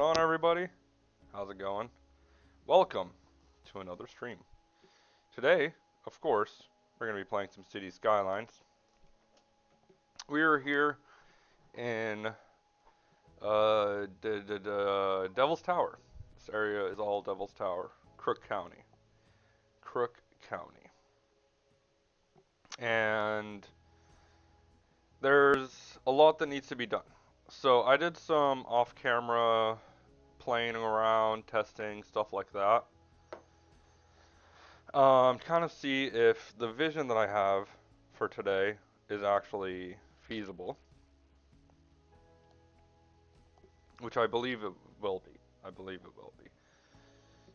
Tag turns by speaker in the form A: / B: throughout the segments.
A: going on, everybody? How's it going? Welcome to another stream. Today, of course, we're going to be playing some City Skylines. We are here in Devil's Tower. This area is all Devil's Tower, Crook County. Crook County. And there's a lot that needs to be done. So I did some off-camera playing around, testing, stuff like that. Kind of see if the vision that I have for today is actually feasible, which I believe it will be. I believe it will be.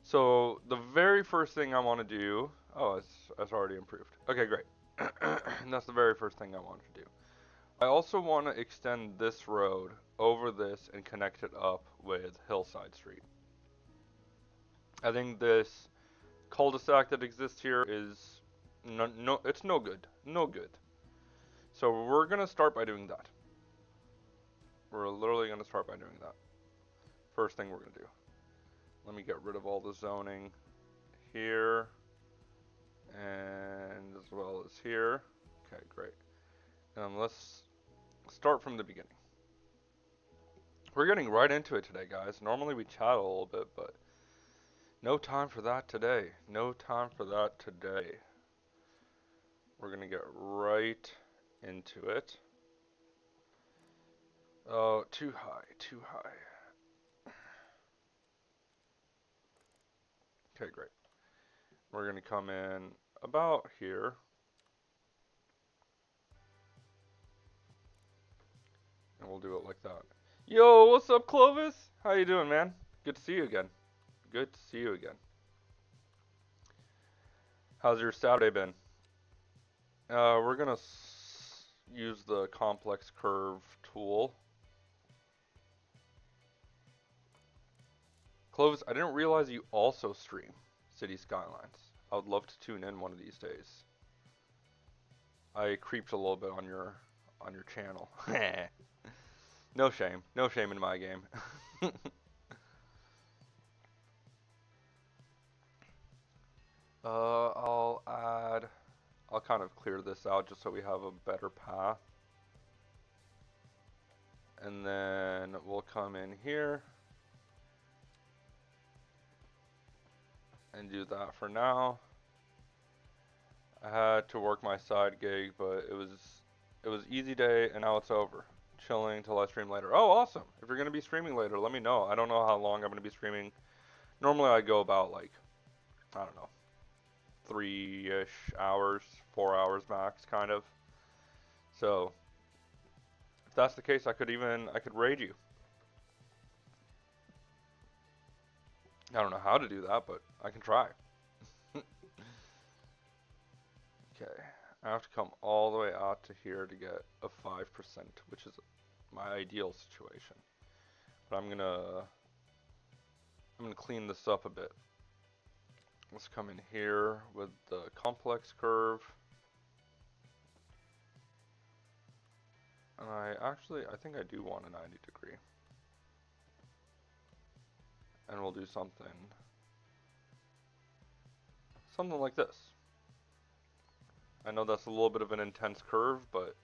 A: So the very first thing I want to do, oh, it's already improved. Okay, great. And that's the very first thing I want to do. I also want to extend this road over this and connect it up with Hillside Street. I think this cul-de-sac that exists here is it's no good. No good. So we're going to start by doing that. We're literally going to start by doing that. First thing we're going to do. Let me get rid of all the zoning here. And as well as here. Okay, great. Let's start from the beginning. We're getting right into it today, guys. Normally we chat a little bit, but no time for that today. No time for that today. We're going to get right into it. Oh, too high, too high. Okay, great. We're going to come in about here. And we'll do it like that. Yo, what's up, Clovis? How you doing, man? Good to see you again. Good to see you again. How's your Saturday been? We're going to use the complex curve tool. Clovis, I didn't realize you also stream City Skylines. I would love to tune in one of these days. I creeped a little bit on your channel. No shame. No shame in my game. I'll kind of clear this out just so we have a better path. And then we'll come in here and do that for now. I had to work my side gig, but it was easy day and now it's over. Chilling till I stream later. Oh, awesome. If you're going to be streaming later, let me know. I don't know how long I'm going to be streaming. Normally I go about like, I don't know, 3-ish hours, 4 hours max, kind of. So, if that's the case, I could raid you. I don't know how to do that, but I can try. Okay, I have to come all the way out to here to get a 5%, which is my ideal situation. But I'm gonna clean this up a bit. Let's come in here with the complex curve. And I think I do want a 90 degree. And we'll do something like this. I know that's a little bit of an intense curve, but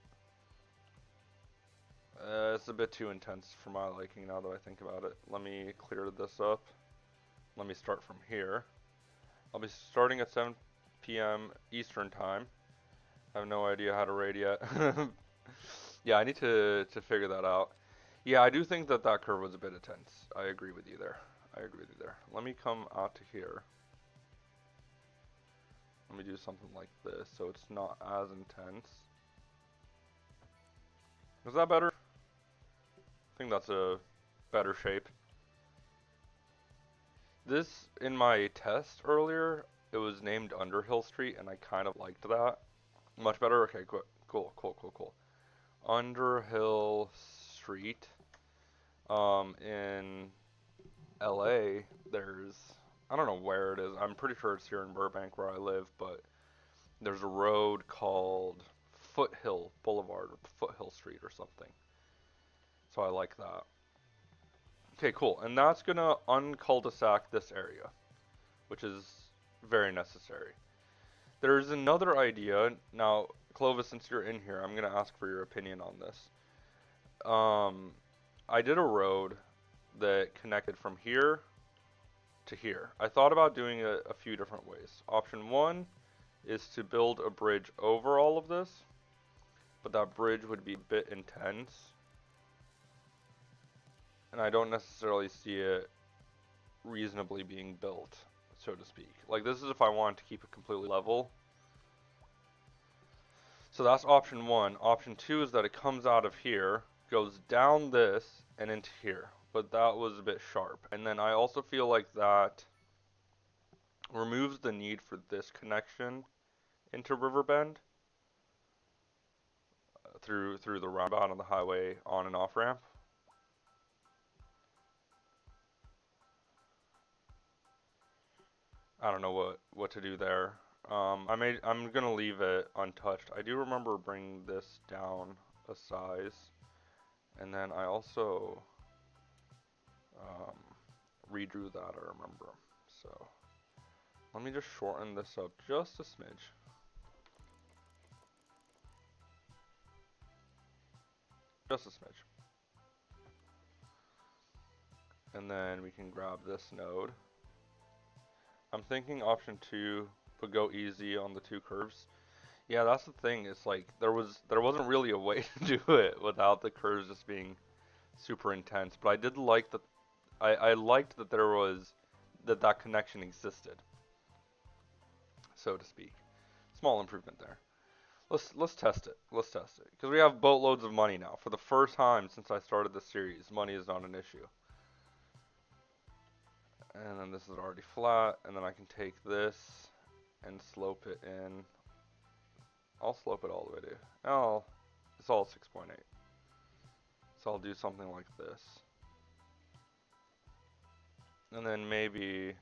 A: it's a bit too intense for my liking now that I think about it. Let me clear this up. Let me start from here. I'll be starting at 7 p.m. Eastern time. I have no idea how to raid yet. Yeah, I need to figure that out. Yeah, I do think that curve was a bit intense. I agree with you there. Let me come out to here. Let me do something like this so it's not as intense. Is that better? I think that's a better shape. This, in my test earlier, it was named Underhill Street, and I kind of liked that. Much better? Okay, cool. Underhill Street. In LA, there's, I don't know where it is. I'm pretty sure it's here in Burbank where I live, but there's a road called Foothill Boulevard or Foothill Street or something. So I like that. Okay, cool. And that's gonna uncul-de-sac this area, which is very necessary. There's another idea. Now, Clovis, since you're in here, I'm gonna ask for your opinion on this. Um, I did a road that connected from here to here. I thought about doing it a few different ways. Option one is to build a bridge over all of this, but that bridge would be a bit intense, and I don't necessarily see it reasonably being built, so to speak. Like, this is if I wanted to keep it completely level. So that's option one. Option two is that it comes out of here, goes down this, and into here. But that was a bit sharp. And then I also feel like that removes the need for this connection into Riverbend through the roundabout on the highway on and off ramp. I don't know what to do there. I'm gonna leave it untouched. I do remember bringing this down a size, and then I also um, redrew that. I remember. So let me just shorten this up just a smidge. Just a smidge. And then we can grab this node. I'm thinking option two would go easy on the two curves. Yeah, that's the thing. It's like there wasn't really a way to do it without the curves just being super intense. But I did like that. I liked that there was that connection existed, so to speak. Small improvement there. Let's test it. Let's test it because we have boatloads of money now. For the first time since I started this series, money is not an issue. And then this is already flat, and then I can take this and slope it in. I'll slope it all the way to. Oh, it's all 6.8. So I'll do something like this. And then maybe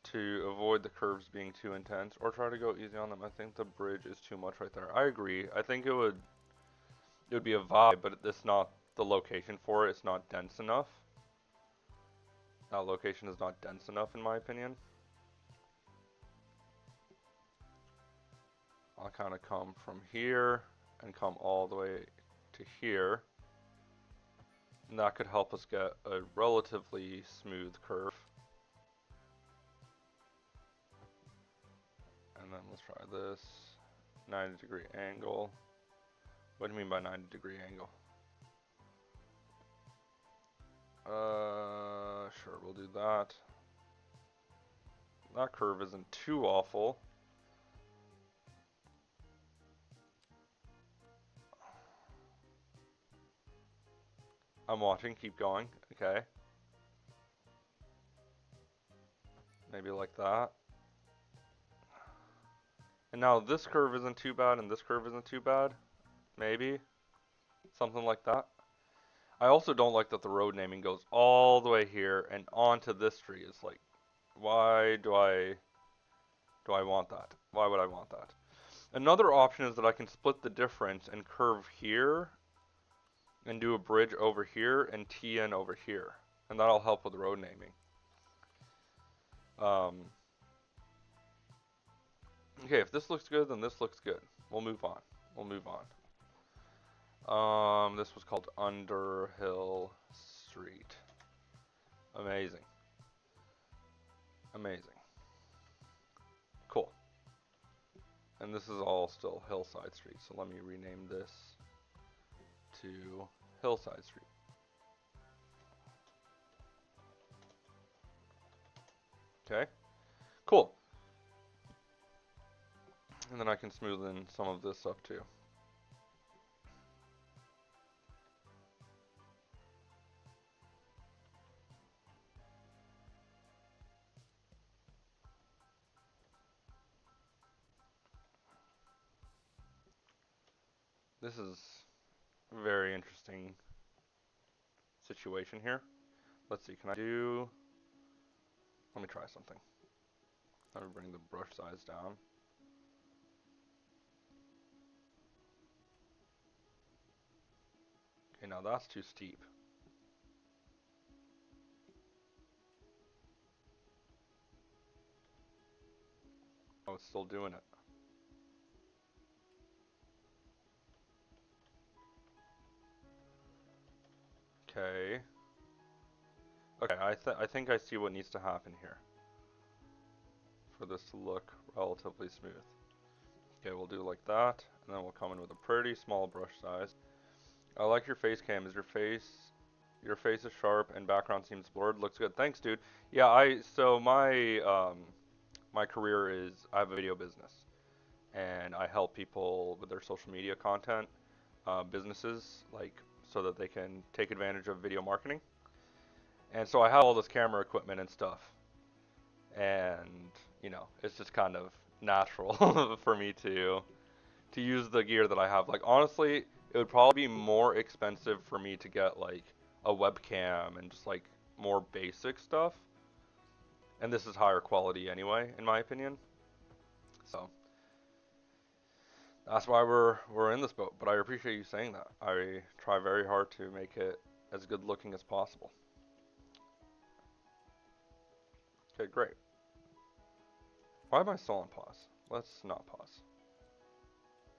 A: to avoid the curves being too intense, or try to go easy on them. I think the bridge is too much right there. I agree. I think it would be a vibe, but it's not the location for it. It's not dense enough. That location is not dense enough in my opinion. I'll kind of come from here and come all the way to here. And that could help us get a relatively smooth curve. And then let's try this 90-degree angle. What do you mean by 90-degree angle? Sure, we'll do that. That curve isn't too awful. I'm watching, keep going, okay. Maybe like that. And now this curve isn't too bad and this curve isn't too bad. Maybe. Something like that. I also don't like that the road naming goes all the way here and onto this tree. It's like, why do I want that? Why would I want that? Another option is that I can split the difference and curve here and do a bridge over here and tee in over here. And that'll help with road naming. Okay, if this looks good, then this looks good. We'll move on. We'll move on. This was called Underhill Street. Amazing. Amazing. Cool. And this is all still Hillside Street, so let me rename this to Hillside Street. Okay, cool. And then I can smooth in some of this up too. This is a very interesting situation here. Let's see, can I do... Let me try something. Let me bring the brush size down. Okay, now that's too steep. Oh, it's still doing it. Okay. Okay, I think I see what needs to happen here for this to look relatively smooth. Okay, we'll do like that, and then we'll come in with a pretty small brush size. I like your face cam. Is your face is sharp and background seems blurred. Looks good. Thanks, dude. Yeah, so my career is I have a video business, and I help people with their social media content, businesses like so that they can take advantage of video marketing. And so I have all this camera equipment and stuff, and it's just kind of natural for me to use the gear that I have. Like honestly, it would probably be more expensive for me to get like a webcam and just like more basic stuff. And this is higher quality anyway, in my opinion. So that's why we're in this boat. But I appreciate you saying that. I try very hard to make it as good looking as possible. Okay, great. Why am I still on pause? Let's not pause.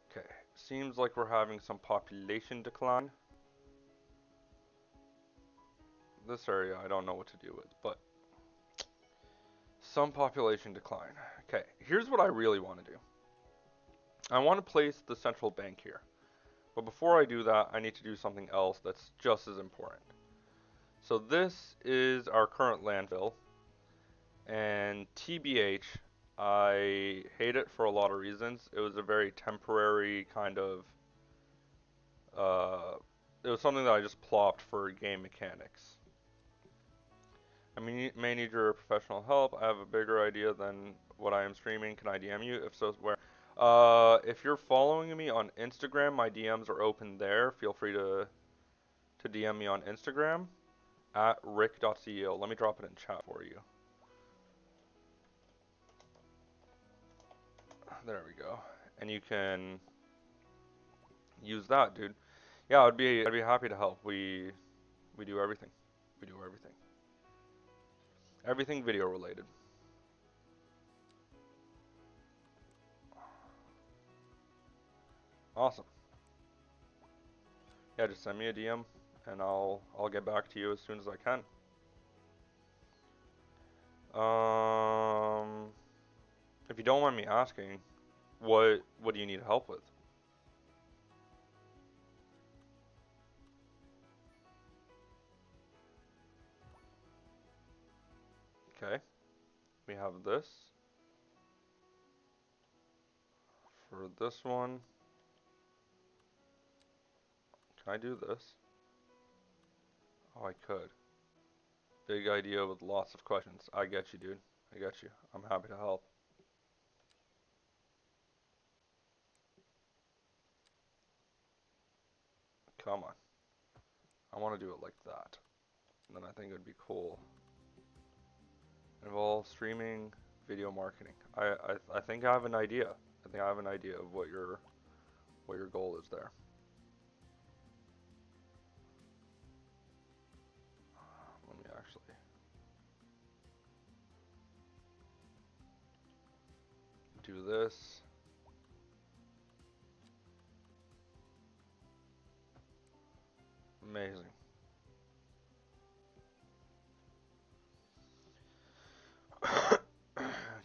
A: Okay, seems like we're having some population decline. This area I don't know what to do with, but some population decline. Okay, here's what I really want to do. I want to place the central bank here. But before I do that, I need to do something else that's just as important. So this is our current landfill, and TBH, I hate it for a lot of reasons. It was a very temporary kind of, uh, it was something that I just plopped for game mechanics. I may need your professional help. I have a bigger idea than what I am streaming. Can I DM you? If so, where? If you're following me on Instagram, my DMs are open there. Feel free to DM me on Instagram at rick.ceo. Let me drop it in chat for you. There we go. And you can use that, dude. Yeah, I'd be happy to help. We do everything. We do everything. Everything video related. Awesome. Yeah, just send me a DM and I'll get back to you as soon as I can. If you don't mind me asking, what do you need help with? Okay, we have this. For this one, can I do this? Oh, I could. Big idea with lots of questions. I get you, dude. I get you. I'm happy to help. Come on. I want to do it like that. And then I think it would be cool. Involve streaming, video marketing. I think I have an idea. I think I have an idea of what your goal is there. Let me actually do this. Amazing.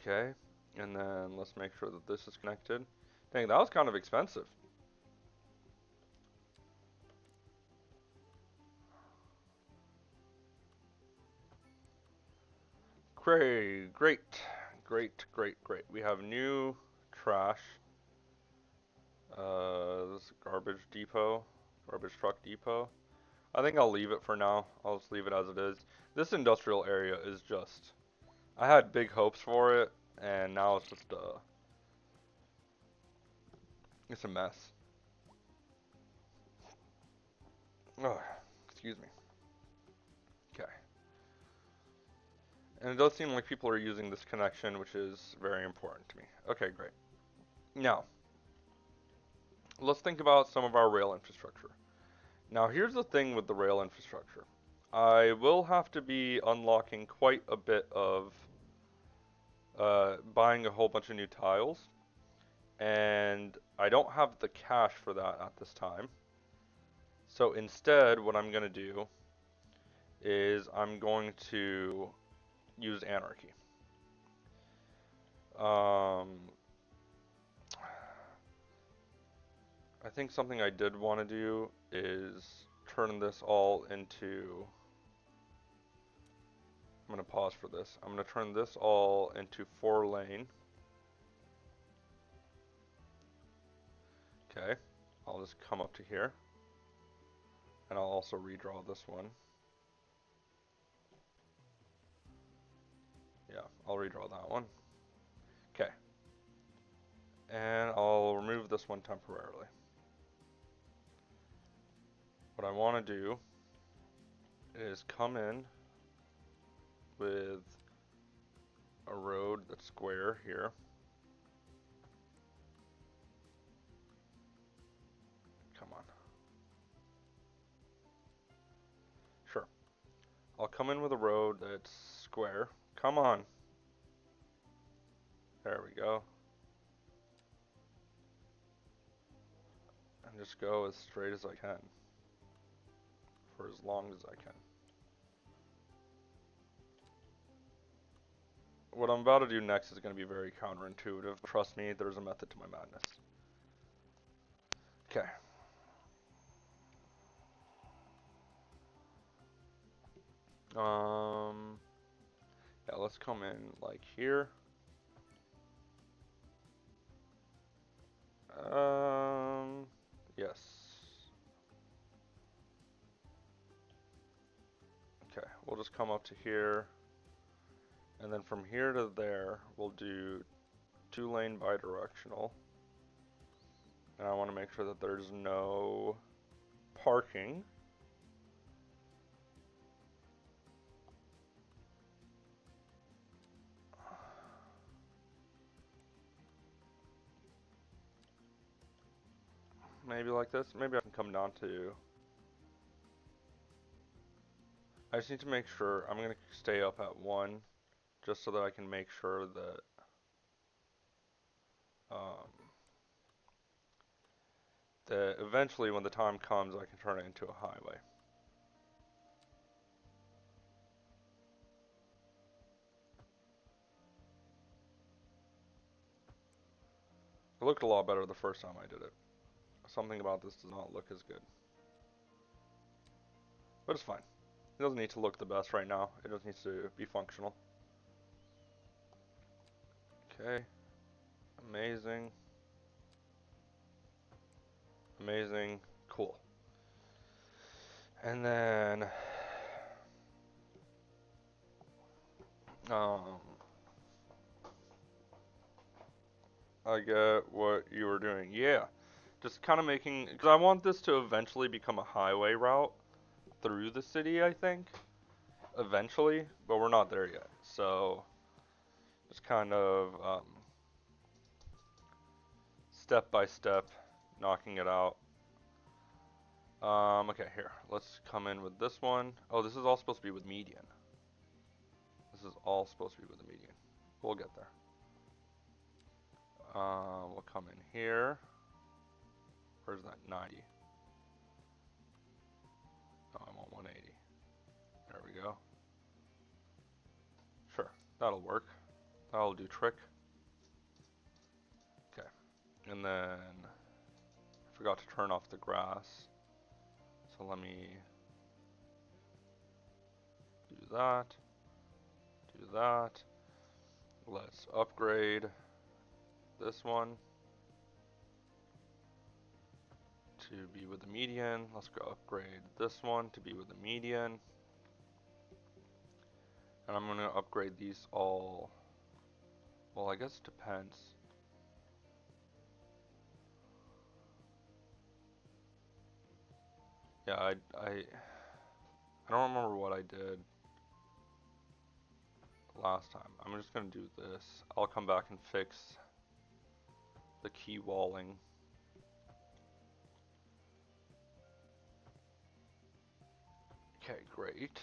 A: Okay, and then let's make sure that this is connected. Dang, that was kind of expensive. Great, great, great, great, great. We have new trash. This is garbage depot, garbage truck depot. I think I'll leave it for now. I'll just leave it as it is. This industrial area is just, I had big hopes for it, and now it's just, it's a mess. Oh, excuse me. Okay. And it does seem like people are using this connection, which is very important to me. Okay, great. Now, let's think about some of our rail infrastructure. Now, here's the thing with the rail infrastructure. I will have to be unlocking quite a bit of buying a whole bunch of new tiles, and I don't have the cash for that at this time. So instead, what I'm gonna do is I'm going to use anarchy. Um, I think something I did want to do is turn this all into. I'm going to pause for this. I'm going to turn this all into 4-lane. Okay, I'll just come up to here. And I'll also redraw this one. Yeah, I'll redraw that one. Okay. And I'll remove this one temporarily. What I want to do is come in with a road that's square here. Come on. Sure. I'll come in with a road that's square. Come on. There we go. And just go as straight as I can. For as long as I can. What I'm about to do next is going to be very counterintuitive. Trust me, there's a method to my madness. Okay. Yeah, let's come in like here. Yes. Okay, we'll just come up to here. And then from here to there, we'll do 2-lane bidirectional. And I want to make sure that there's no parking. Maybe like this. Maybe I can come down to... I just need to make sure. I'm going to stay up at 1 just so that I can make sure that that eventually when the time comes I can turn it into a highway. It looked a lot better the first time I did it. Something about this does not look as good. But it's fine. It doesn't need to look the best right now. It just needs to be functional. Okay. Amazing. Amazing. Cool. And then... I get what you were doing. Yeah. Just kind of making... Because I want this to eventually become a highway route through the city, I think. Eventually. But we're not there yet. So... Just kind of... step by step, knocking it out. Okay, here. Let's come in with this one. Oh, this is all supposed to be with median. This is all supposed to be with the median. We'll get there. We'll come in here. Where's that? 90. Oh, I want 180. There we go. Sure, that'll work. That'll do trick. Okay. And then I forgot to turn off the grass. So let me do that. Do that. Let's upgrade this one to be with the median. Let's go upgrade this one to be with the median. And I'm going to upgrade these all. Well, I guess it depends. Yeah, I don't remember what I did last time. I'm just going to do this. I'll come back and fix the key walling. Okay, great.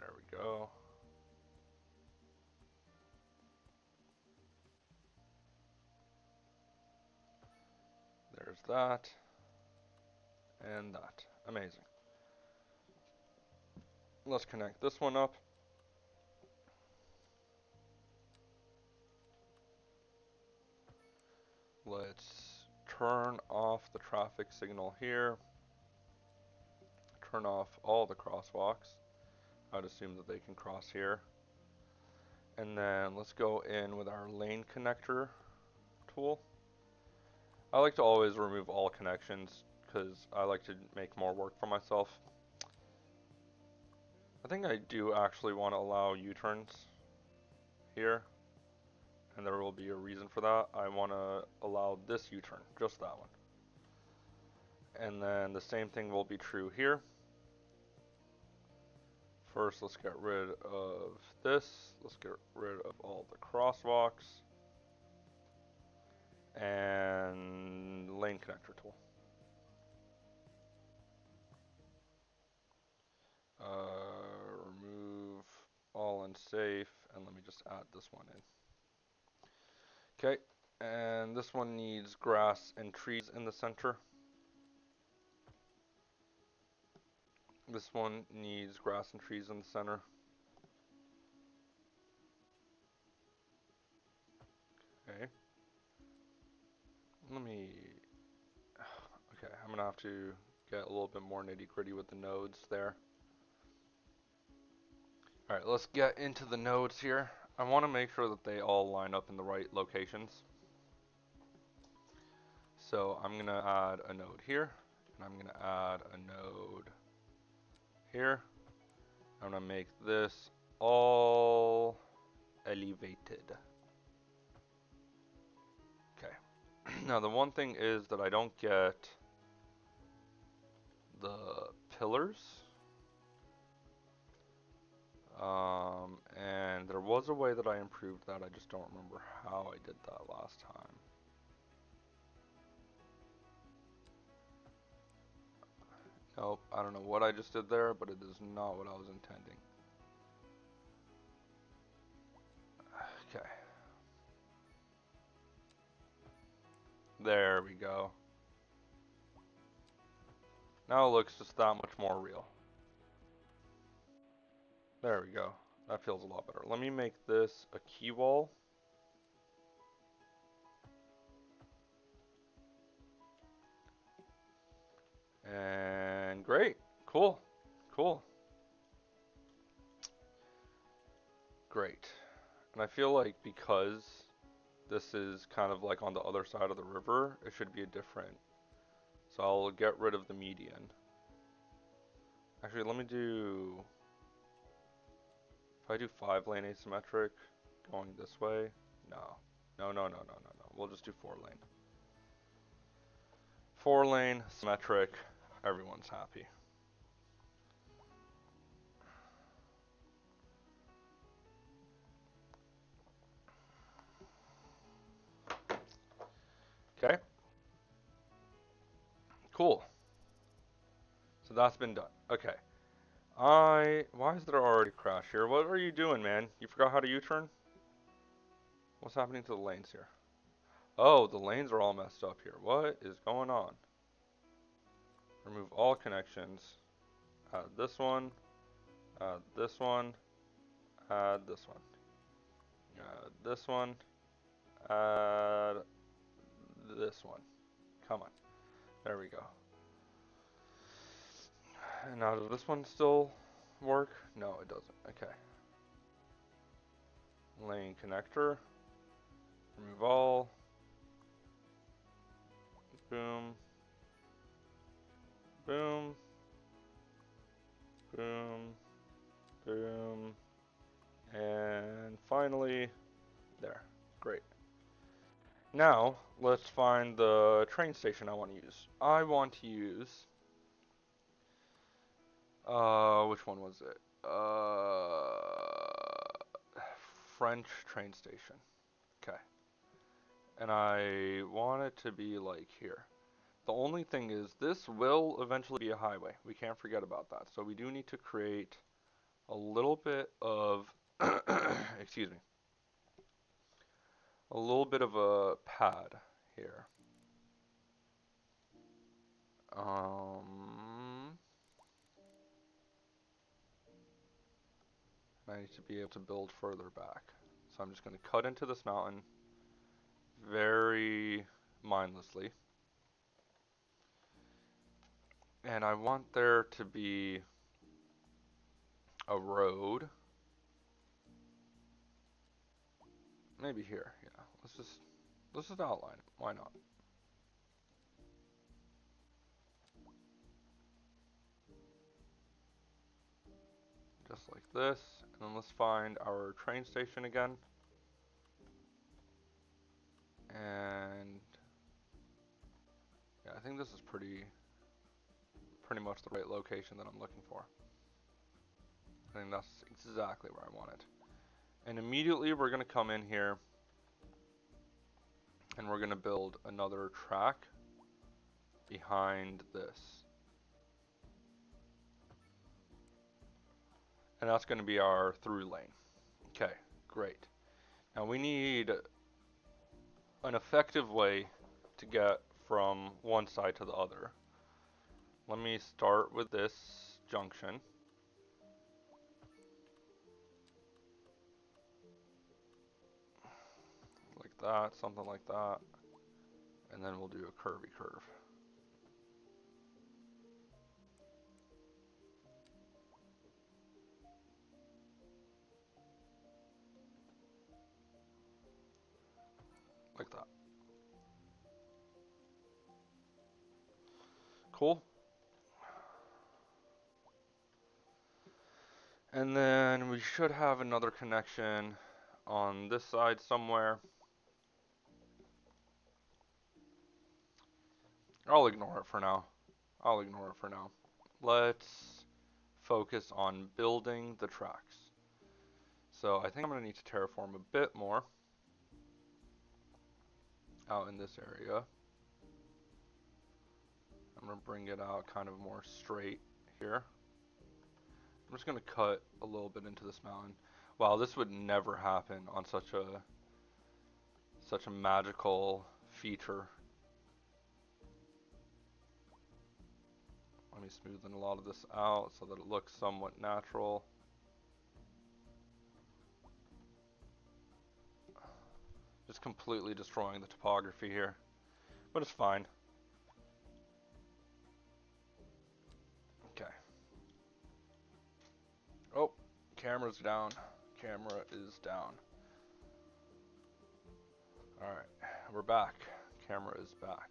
A: There we go. There's that. And that. Amazing. Let's connect this one up. Let's turn off the traffic signal here. Turn off all the crosswalks. I'd assume that they can cross here. And then let's go in with our lane connector tool. I like to always remove all connections because I like to make more work for myself. I think I do actually want to allow U-turns here, and there will be a reason for that. I want to allow this U-turn, just that one. And then the same thing will be true here. First, let's get rid of this. Let's get rid of all the crosswalks. And lane connector tool. Remove all unsafe, and let me just add this one in. Okay, and this one needs grass and trees in the center. This one needs grass and trees in the center. Okay. Okay, I'm gonna have to get a little bit more nitty gritty with the nodes there. Alright, let's get into the nodes here. I want to make sure that they all line up in the right locations. So I'm going to add a node here, and I'm going to add a node here. I'm going to make this all elevated. Okay. Now the one thing is that I don't get the pillars. And there was a way that I improved that, I just don't remember how I did that last time. Nope, I don't know what I just did there, but it is not what I was intending. Okay. There we go. Now it looks just that much more real. There we go. That feels a lot better. Let me make this a key wall. And great. Cool. Cool. Great. And I feel like because this is kind of like on the other side of the river, it should be a different. So I'll get rid of the median. Actually, let me do, if I do 5-lane asymmetric going this way, no. No. We'll just do 4-lane. 4-lane, symmetric, everyone's happy. Okay. Cool. So that's been done. Okay. Why is there already a crash here? What are you doing, man? You forgot how to U-turn? What's happening to the lanes here? Oh, the lanes are all messed up here. What is going on? Remove all connections. Add this one. Add this one. Add this one. Add this one. Add this one. Come on. There we go. And now does this one still work? No, it doesn't. Okay. Lane connector. Remove all. Boom. Boom. Boom. Boom. And finally, there. Great. Now, let's find the train station I want to use. I want to use, which one was it? French train station. Okay. And I want it to be like here. The only thing is, this will eventually be a highway. We can't forget about that. So we do need to create a little bit of, excuse me, a little bit of a pad here. I need to be able to build further back. So I'm just going to cut into this mountain very mindlessly. And I want there to be a road. Maybe here, yeah. Let's just outline it. Why not? Just like this. And then let's find our train station again. And yeah, I think this is pretty much the right location that I'm looking for. I think that's exactly where I want it. And immediately we're going to come in here and we're going to build another track behind this. And that's going to be our through lane. Okay, great. Now we need an effective way to get from one side to the other. Let me start with this junction. Like that, something like that. And then we'll do a curvy curve. Like that. Cool. And then we should have another connection on this side somewhere. I'll ignore it for now. Let's focus on building the tracks. So I think I'm going to need to terraform a bit more out in this area. I'm going to bring it out kind of more straight here. I'm just going to cut a little bit into this mountain. Wow, this would never happen on such a magical feature. Let me smoothen a lot of this out so that it looks somewhat natural. Just completely destroying the topography here, but it's fine. Okay. Oh, camera's down. Camera is down. Alright, we're back. Camera is back.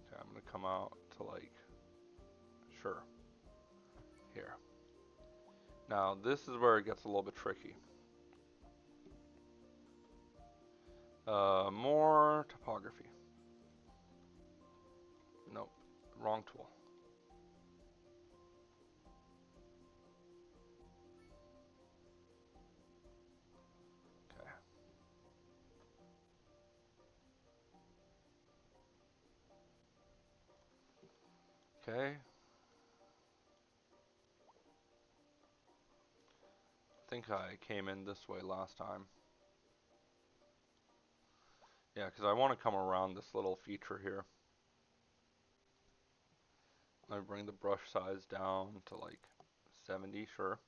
A: Okay, I'm gonna come out to like, sure, here. Now this is where it gets a little bit tricky. More topography. Nope, wrong tool. Okay. Okay. I think I came in this way last time. Yeah, because I want to come around this little feature here. Let me bring the brush size down to like 70, sure.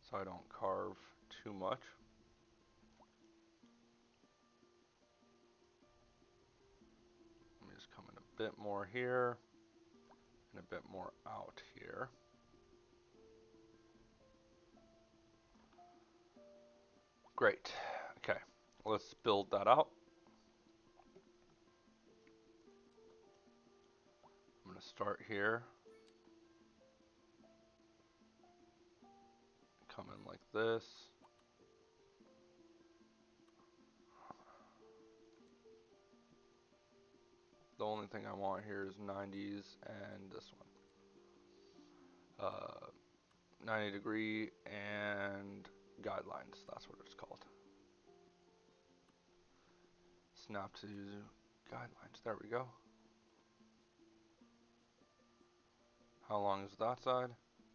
A: So I don't carve too much. Let me just come in a bit more here and a bit more out here. Great. Okay, let's build that out. I'm going to start here. Come in like this. The only thing I want here is 90s and this one. 90 degree and guidelines, that's what it's called. Snap to guidelines, there we go. How long is that side?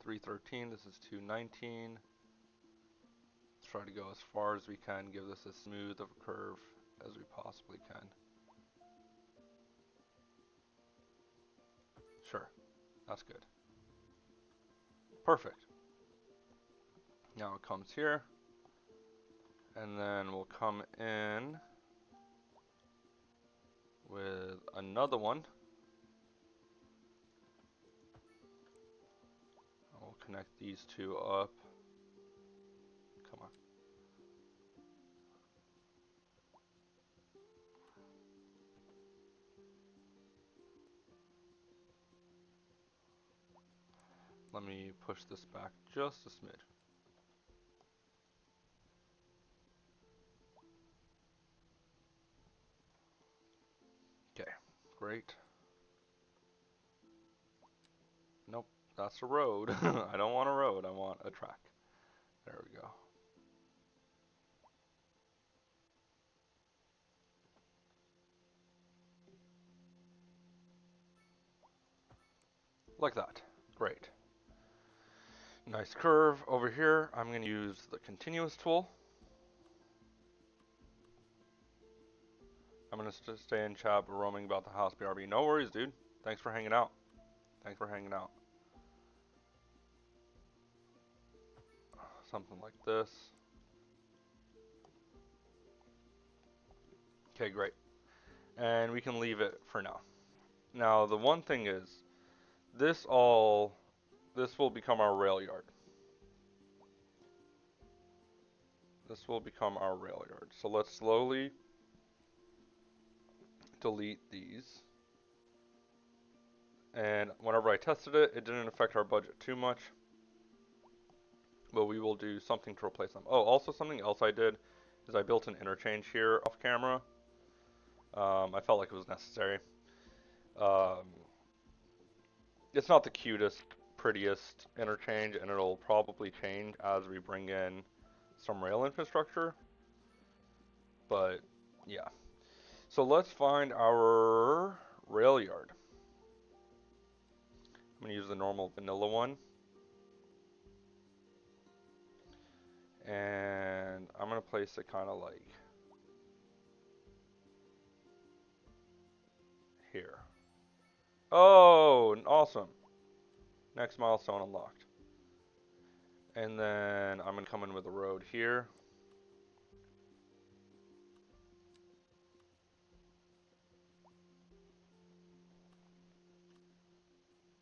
A: 313, this is 219. Let's try to go as far as we can, give this as smooth of a curve as we possibly can. Sure, that's good. Perfect. Now it comes here, and then we'll come in with another one. We'll connect these two up. Come on. Let me push this back just a smidge. Okay, great. Nope, that's a road. I don't want a road, I want a track. There we go. Like that. Great. Nice curve over here. I'm going to use the continuous tool. I'm going to stay in chat roaming about the house BRB. No worries, dude. Thanks for hanging out. Thanks for hanging out. Something like this. Okay, great. And we can leave it for now. Now, the one thing is, this will become our rail yard. This will become our rail yard. So let's slowly delete these. And whenever I tested it, it didn't affect our budget too much. But we will do something to replace them. Oh, also something else I did is I built an interchange here off camera. I felt like it was necessary. It's not the cutest, prettiest interchange, and it'll probably change as we bring in some rail infrastructure. But yeah. So let's find our rail yard. I'm going to use the normal vanilla one. And I'm going to place it kind of like here. Oh, awesome. Next milestone unlocked. And then I'm going to come in with a road here.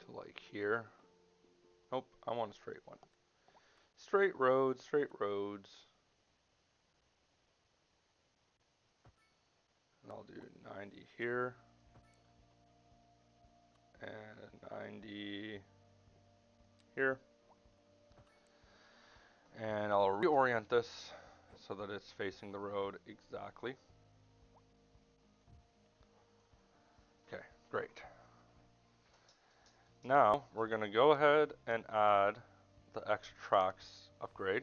A: To like here. Nope, I want a straight one. Straight roads, straight roads. And I'll do 90 here. And 90 here. And I'll reorient this so that it's facing the road exactly. Okay, great. Now we're going to go ahead and add the extra tracks upgrade.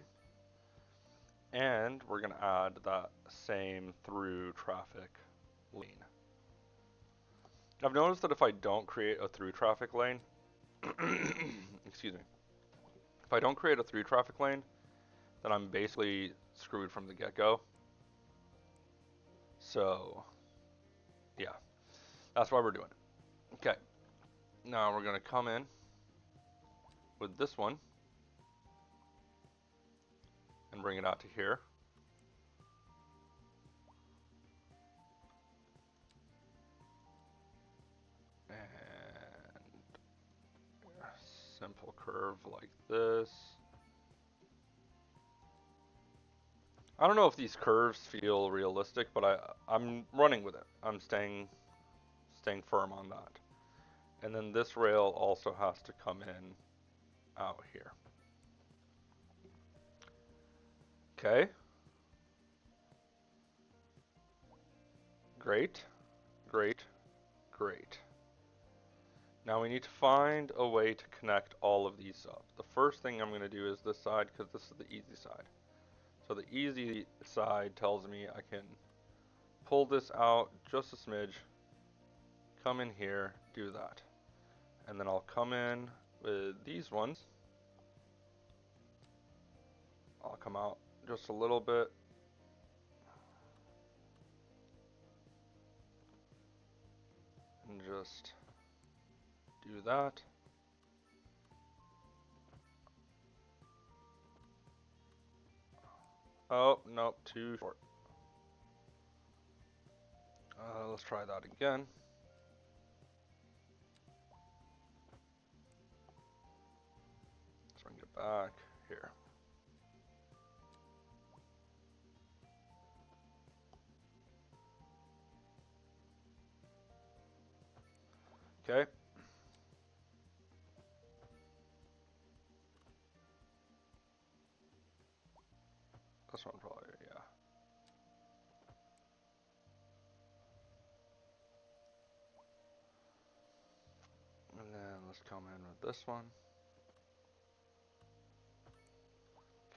A: And we're going to add that same through traffic lane. I've noticed that if I don't create a through traffic lane, excuse me, if I don't create a through traffic lane, then I'm basically screwed from the get-go. So, yeah, that's why we're doing it. Okay, now we're going to come in with this one and bring it out to here. And a simple curve like this. I don't know if these curves feel realistic, but I'm running with it. I'm staying firm on that. And then this rail also has to come in out here. Okay. Great, great, great. Now we need to find a way to connect all of these up. The first thing I'm going to do is this side, because this is the easy side. So the easy side tells me I can pull this out just a smidge, come in here, do that. And then I'll come in with these ones. I'll come out just a little bit. And just do that. Oh, nope, too short. Let's try that again. Let's bring it back here. Okay. This one probably, yeah. And then let's come in with this one.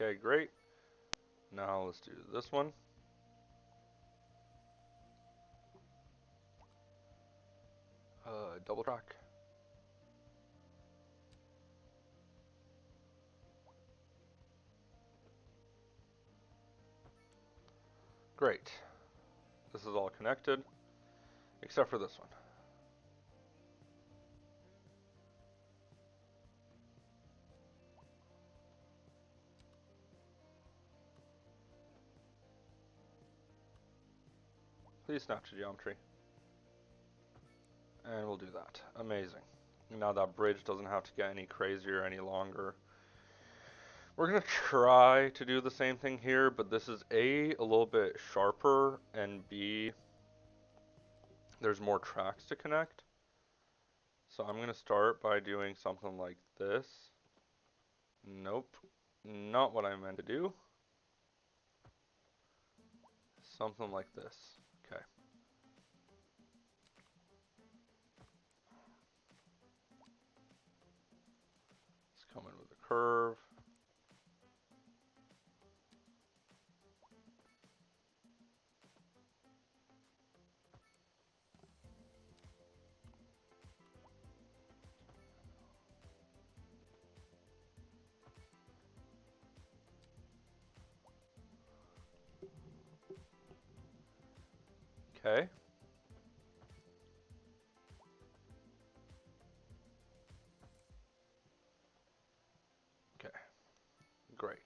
A: Okay, great. Now let's do this one. Double track. Great. This is all connected, except for this one. Please snap to geometry. And we'll do that. Amazing. Now that bridge doesn't have to get any crazier any longer. We're going to try to do the same thing here, but this is A, a little bit sharper, and B, there's more tracks to connect. So I'm going to start by doing something like this. Nope, not what I meant to do. Something like this. Okay. Let's come in with a curve. Okay. Okay. Great.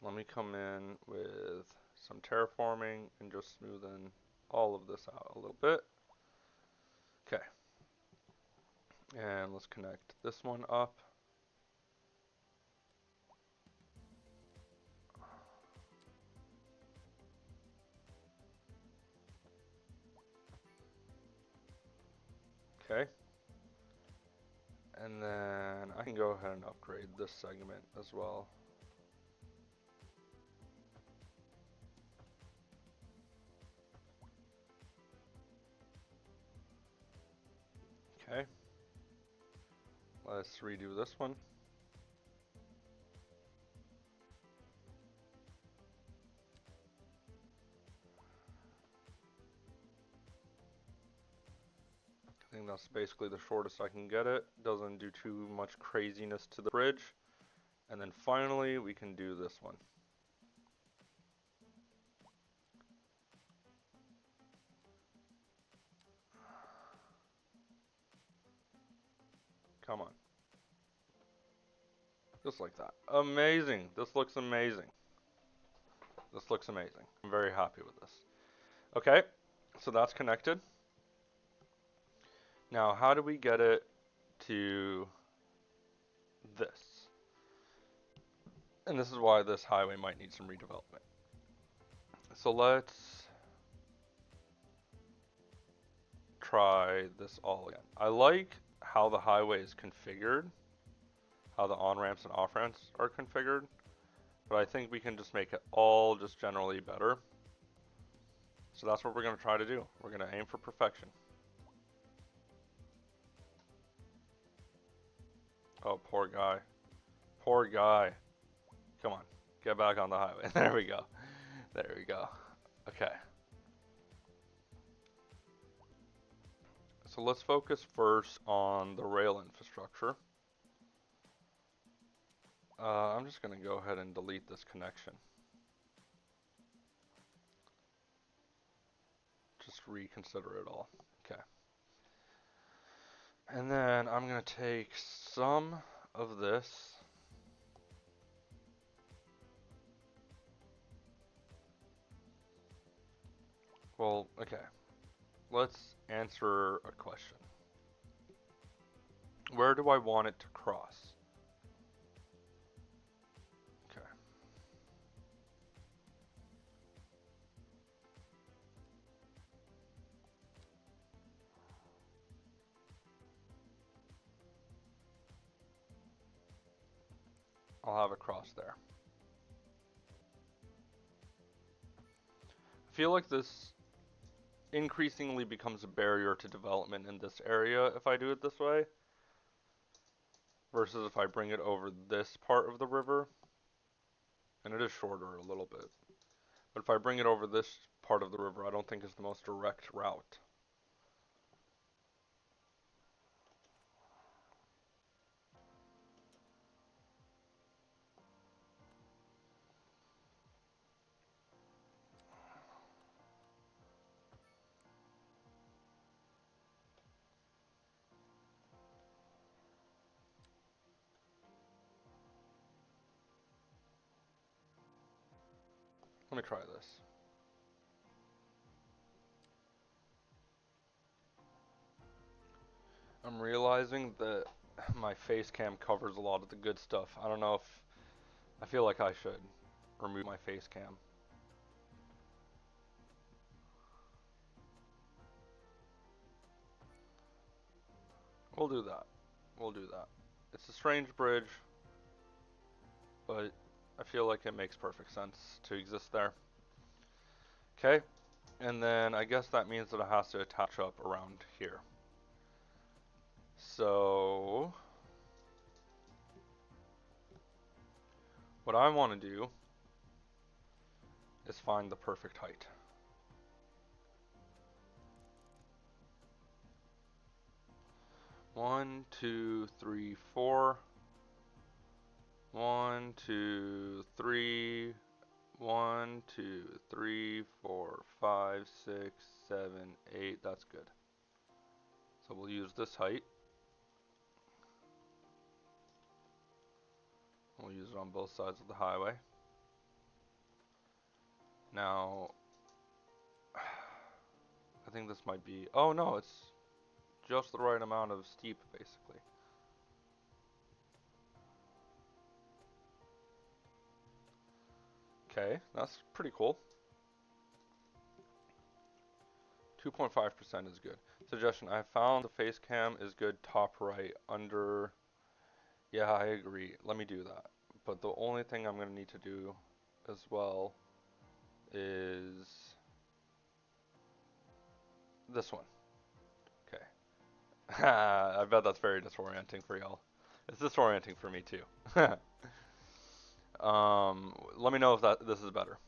A: Let me come in with some terraforming and just smoothen all of this out a little bit. Okay. And let's connect this one up. Okay. And then I can go ahead and upgrade this segment as well. Okay. Let's redo this one. I think that's basically the shortest I can get it. Doesn't do too much craziness to the bridge. And then finally we can do this one. Come on. Just like that. Amazing. This looks amazing. This looks amazing. I'm very happy with this. Okay, so that's connected. Now, how do we get it to this? And this is why this highway might need some redevelopment. So let's try this all again. I like how the highway is configured, how the on-ramps and off-ramps are configured, but I think we can just make it all just generally better. So that's what we're going to try to do. We're going to aim for perfection. Oh, poor guy. Poor guy. Come on, get back on the highway. There we go. There we go. Okay. So let's focus first on the rail infrastructure. I'm just gonna go ahead and delete this connection. Just reconsider it all. Okay. And then I'm gonna take some of this. Well, okay. Let's answer a question. Where do I want it to cross? Okay. I'll have it cross there. I feel like this increasingly becomes a barrier to development in this area if I do it this way, versus if I bring it over this part of the river, and it is shorter a little bit, but if I bring it over this part of the river, I don't think is the most direct route. Let me try this. I'm realizing that my face cam covers a lot of the good stuff. I don't know if I feel like I should remove my face cam. We'll do that. We'll do that. It's a strange bridge, but I feel like it makes perfect sense to exist there. Okay, and then I guess that means that it has to attach up around here. So, what I want to do is find the perfect height. One, two, three, four. 1, 2, 3. 1, 2, 3, 4, 5, 6, 7, 8. That's good. So we'll use this height. We'll use it on both sides of the highway. Now, I think this might be, oh no, it's just the right amount of steep, basically. Okay, that's pretty cool. 2.5% is good. Suggestion, I found the face cam is good top right under, yeah, I agree. Let me do that. But the only thing I'm going to need to do as well is this one. Okay. I bet that's very disorienting for y'all. It's disorienting for me too. Let me know if this is better.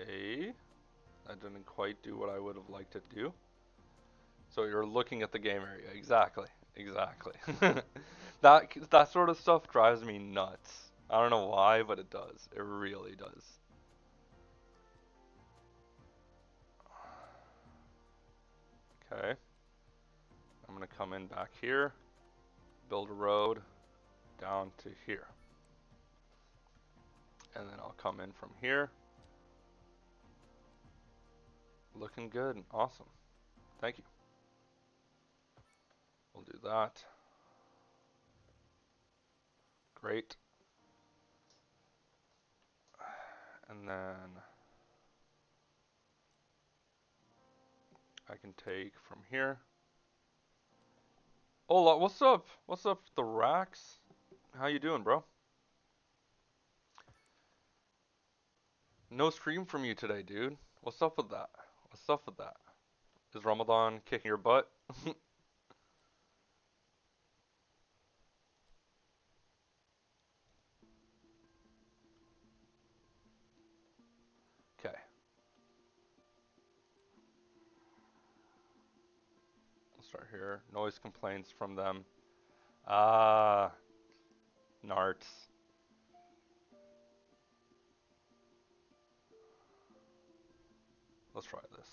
A: Okay. That didn't quite do what I would have liked it to do. So you're looking at the game area. Exactly. Exactly. that sort of stuff drives me nuts. I don't know why, but it does. It really does. Okay. I'm going to come in back here, build a road down to here. And then I'll come in from here. Looking good. Awesome. Thank you. We'll do that. Great. And then I can take from here. Hola, what's up? What's up, the Racks? How you doing, bro? No stream from you today, dude. What's up with that? What's up with that? Is Ramadan kicking your butt? start here. Noise complaints from them. Ah, narts. Let's try this.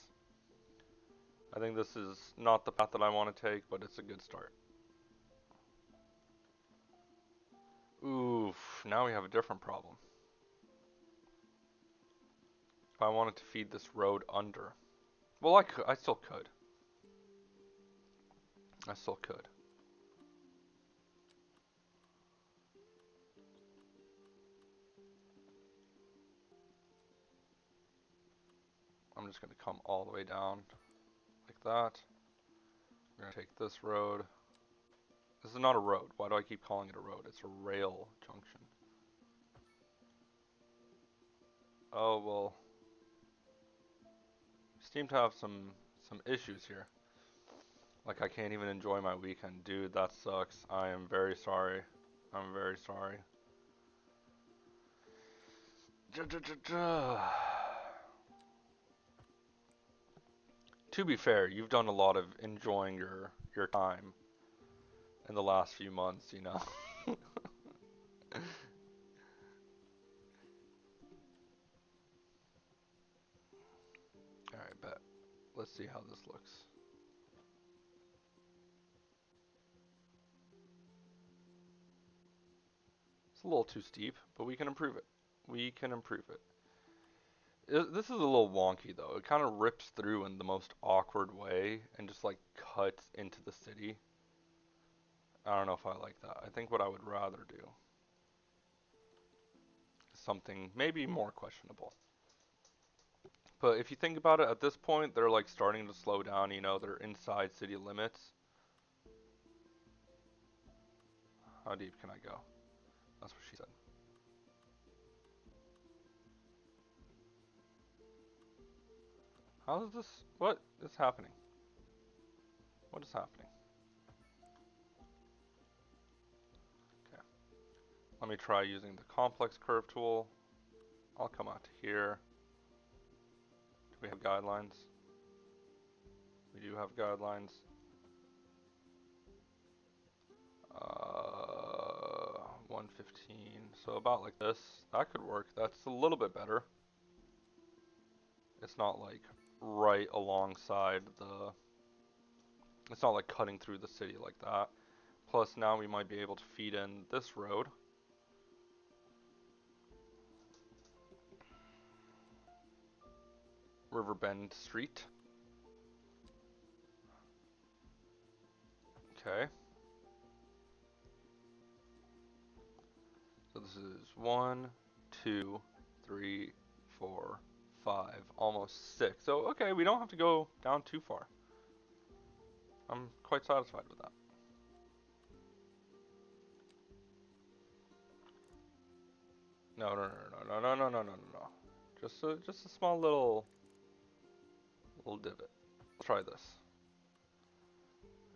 A: I think this is not the path that I want to take, but it's a good start. Oof, now we have a different problem. If I wanted to feed this road under. Well, I still could. I still could. I'm just going to come all the way down like that. We're going to take this road. This is not a road. Why do I keep calling it a road? It's a rail junction. Oh, well. Seem to have some issues here. Like I can't even enjoy my weekend. Dude, that sucks. I am very sorry. I'm very sorry. To be fair, you've done a lot of enjoying your time in the last few months, you know. Alright, bet. Let's see how this looks. It's a little too steep, but we can improve it. We can improve it. This is a little wonky though. It kind of rips through in the most awkward way and just like cuts into the city. I don't know if I like that. I think what I would rather do is something maybe more questionable. But if you think about it, at this point, they're like starting to slow down, you know, they're inside city limits. How deep can I go? That's what she said. How is this? What is happening? What is happening? Okay. Let me try using the complex curve tool. I'll come out to here. Do we have guidelines? We do have guidelines. 115. So about like this. That could work. That's a little bit better. It's not like right alongside the... It's not like cutting through the city like that. Plus now we might be able to feed in this road. Riverbend Street. Okay. So this is 1, 2, 3, 4, 5, almost 6. So okay, we don't have to go down too far. I'm quite satisfied with that. No, no, no, no, no, no, no, no, no, no. Just a small little divot. Let's try this.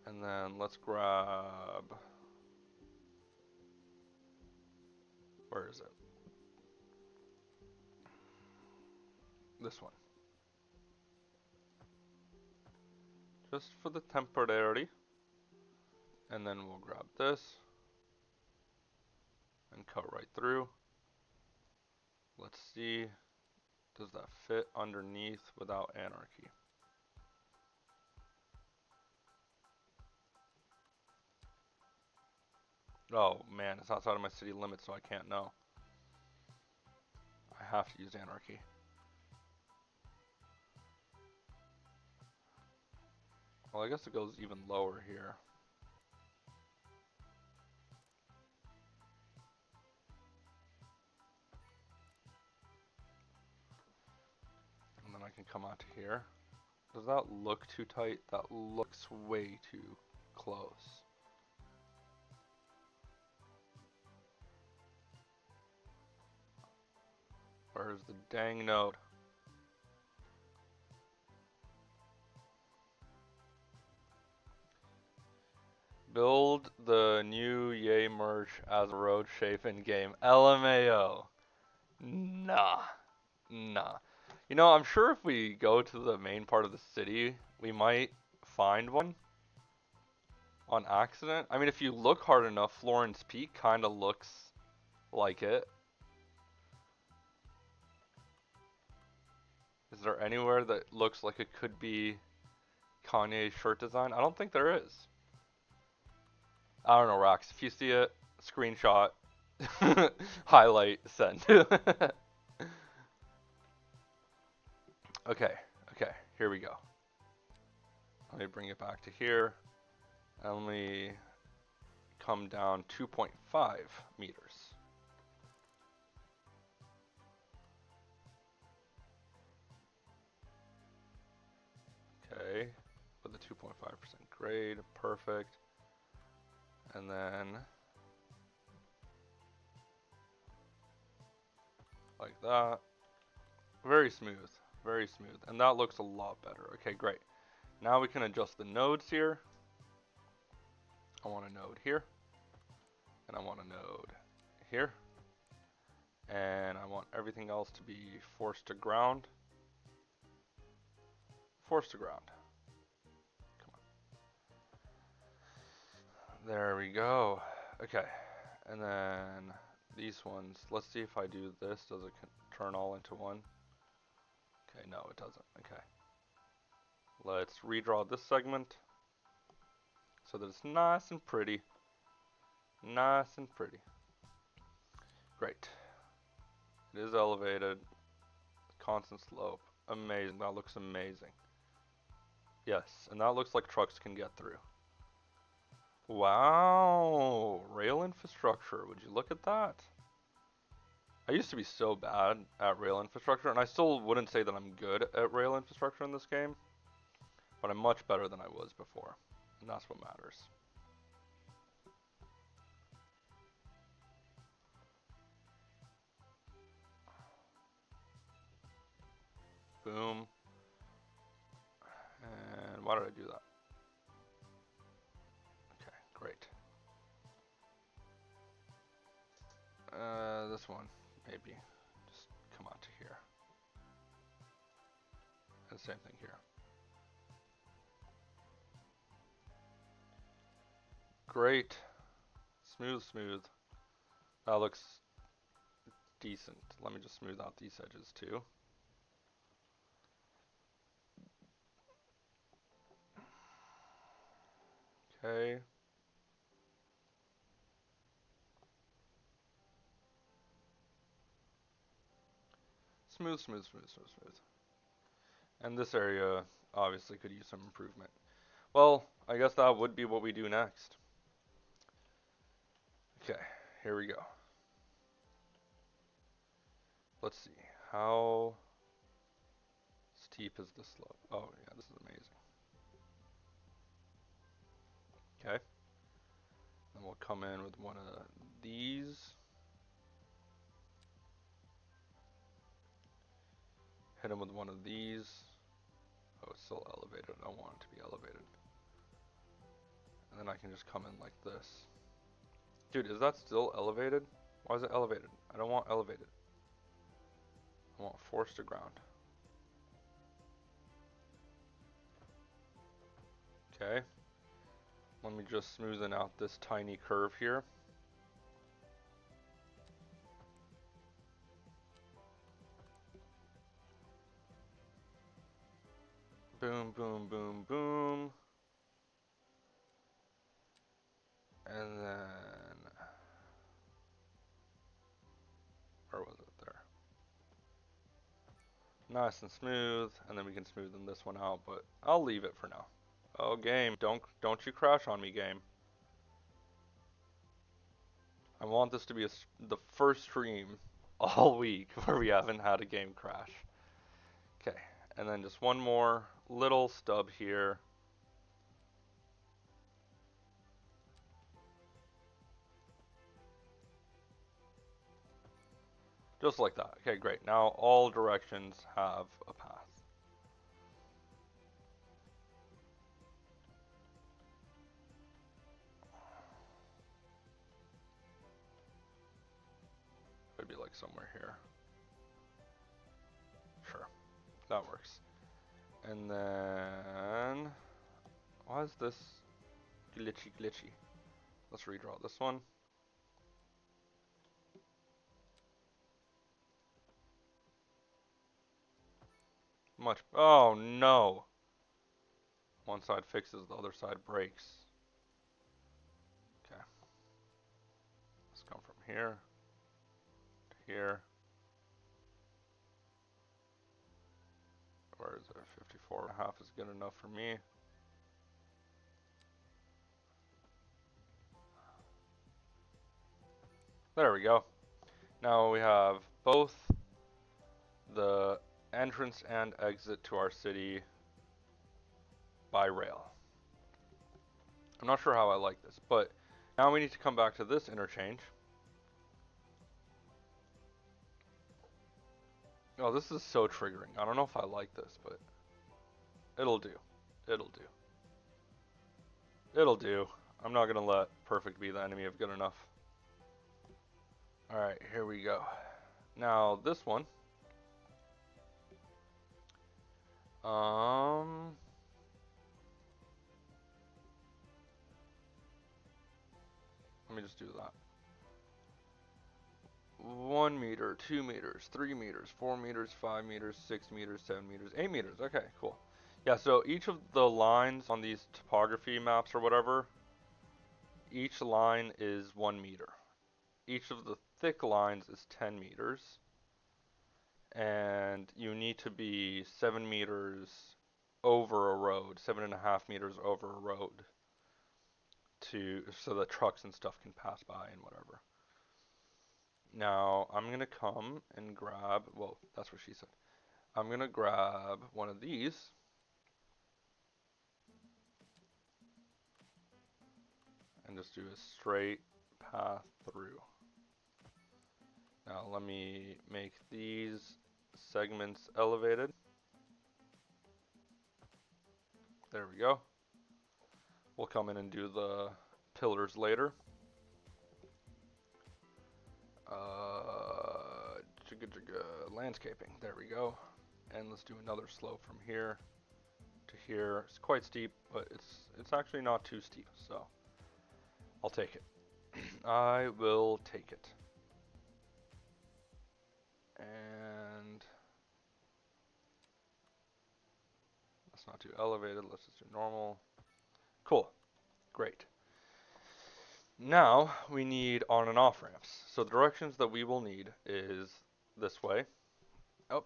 A: And then let's grab... Where is it? This one. Just for the temporarily. And then we'll grab this. And cut right through. Let's see. Does that fit underneath without anarchy? Oh man, it's outside of my city limits, so I can't know. I have to use anarchy. Well, I guess it goes even lower here. And then I can come out to here. Does that look too tight? That looks way too close. Where's the dang note? Build the new Yay merch as a road shape in game. LMAO. Nah. Nah. You know, I'm sure if we go to the main part of the city, we might find one. on accident. I mean, if you look hard enough, Florence Peak kind of looks like it. Is there anywhere that looks like it could be Kanye's shirt design? I don't think there is. I don't know, Rax. If you see it, screenshot, highlight, send. Okay, okay, here we go. Let me bring it back to here. And let me come down 2.5 meters. Okay, with the 2.5% grade, perfect. And then like that. Very smooth, very smooth. And that looks a lot better. Okay, great. Now we can adjust the nodes here. I want a node here. And I want a node here. And I want everything else to be forced to ground. Forced to ground. Come on. There we go. Okay. And then these ones. Let's see if I do this. Does it turn all into one? Okay, no, it doesn't. Okay. Let's redraw this segment so that it's nice and pretty. Nice and pretty. Great. It is elevated. Constant slope. Amazing. That looks amazing. Yes, and that looks like trucks can get through. Wow. Rail infrastructure. Would you look at that? I used to be so bad at rail infrastructure, and I still wouldn't say that I'm good at rail infrastructure in this game, but I'm much better than I was before, and that's what matters. Boom. And why did I do that? Okay, great. This one, maybe. Just come out to here. And same thing here. Great. Smooth, smooth. That looks decent. Let me just smooth out these edges too. Okay. Smooth, smooth, smooth, smooth, smooth. And this area obviously could use some improvement. Well, I guess that would be what we do next. Okay, here we go. Let's see. How steep is the slope? Oh, yeah, this is amazing. Okay. Then we'll come in with one of these. Hit him with one of these. Oh, it's still elevated. I don't want it to be elevated. And then I can just come in like this. Dude, is that still elevated? Why is it elevated? I don't want elevated. I want force to ground. Okay. Let me just smoothen out this tiny curve here. Boom, boom, boom, boom. And then, where was it? There. Nice and smooth, and then we can smoothen this one out, but I'll leave it for now. Oh, game, don't you crash on me, game. I want this to be the first stream all week where we haven't had a game crash. Okay, and then just one more little stub here. Just like that. Okay, great. Now all directions have a path. Could be like somewhere here. Sure, that works. And then, why is this Glitchy, glitchy. Let's redraw this one. Much. Oh no! One side fixes, the other side breaks. Okay. Let's come from here to here. Where is it? 54.5 is good enough for me. There we go. Now we have both the entrance and exit to our city by rail. I'm not sure how I like this, but now we need to come back to this interchange. Oh, this is so triggering. I don't know if I like this, but it'll do. It'll do. It'll do. I'm not gonna let perfect be the enemy of good enough. Alright, here we go. Now, this one. Let me just do that. 1 meter, 2 meters, 3 meters, 4 meters, 5 meters, 6 meters, 7 meters, 8 meters. Okay, cool. Yeah, so each of the lines on these topography maps or whatever, each line is 1 meter. Each of the thick lines is 10 meters. And you need to be 7 meters over a road, 7.5 meters over a road, so the trucks and stuff can pass by and whatever. Now, I'm going to come and grab, well, that's what she said. I'm going to grab one of these. And just do a straight path through. Now, let me make these segments elevated. There we go. We'll come in and do the pillars later. Landscaping, there we go. And let's do another slope from here to here. It's quite steep, but it's actually not too steep, so I'll take it. I will take it. And that's not too elevated, let's just do normal. Cool, great. Now we need on and off ramps. So the directions that we will need is this way. Oh,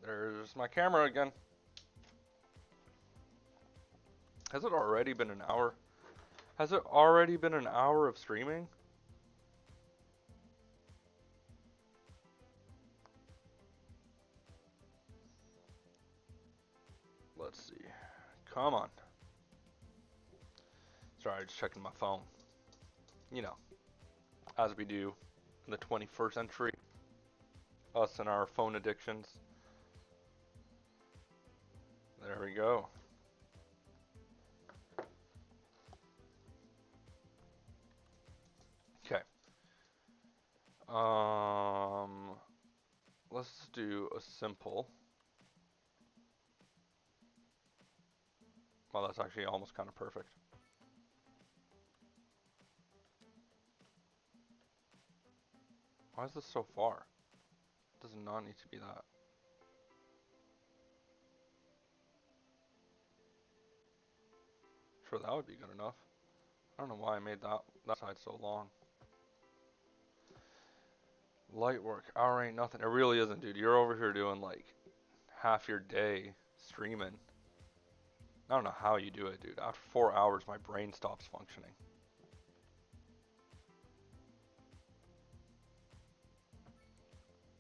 A: there's my camera again. Has it already been an hour? Has it already been an hour of streaming? Let's see. Come on. Sorry, just checking my phone. You know, as we do in the 21st century. Us and our phone addictions. There we go. Okay. Let's do a simple. Well, that's actually almost kind of perfect. Why is this so far? It does not need to be that. Sure, that would be good enough. I don't know why I made that side so long. Light work, hour ain't nothing. It really isn't, dude. You're over here doing like half your day streaming. I don't know how you do it, dude. After 4 hours, my brain stops functioning.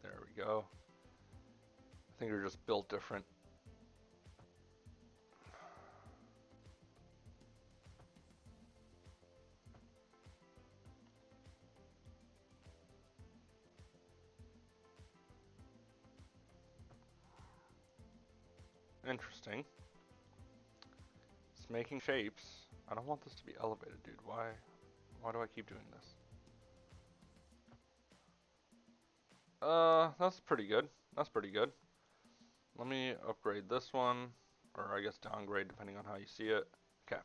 A: There we go. I think you're just built different. Interesting. It's making shapes. I don't want this to be elevated, dude. Why do I keep doing this? That's pretty good. That's pretty good. Let me upgrade this one, or I guess downgrade depending on how you see it. Okay.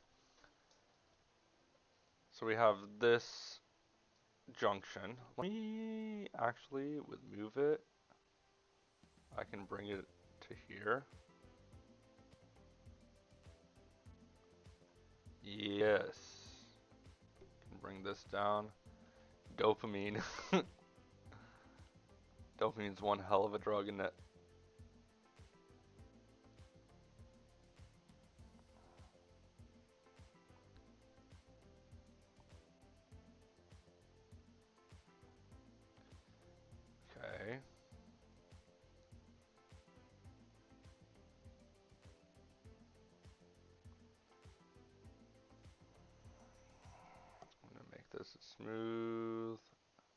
A: So we have this junction. Let me actually move it. I can bring it to here. Yes. Can bring this down. Dopamine. Dopamine's one hell of a drug, isn't it? Okay. I'm gonna make this smooth.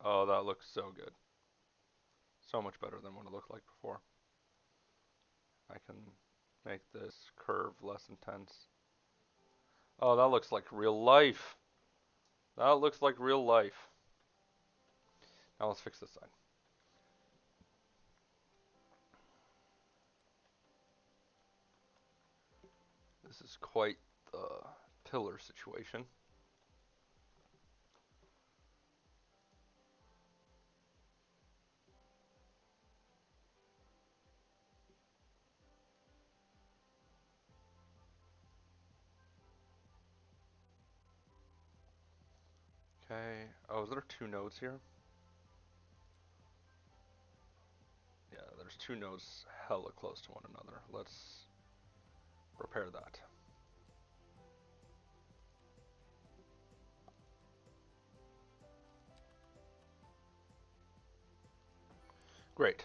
A: Oh, that looks so good. So much better than what it looked like before. I can make this curve less intense. Oh, that looks like real life. That looks like real life. Now let's fix this side. This is quite the pillar situation. Okay. Oh, is there 2 nodes here? Yeah, there's 2 nodes hella close to one another. Let's repair that. Great.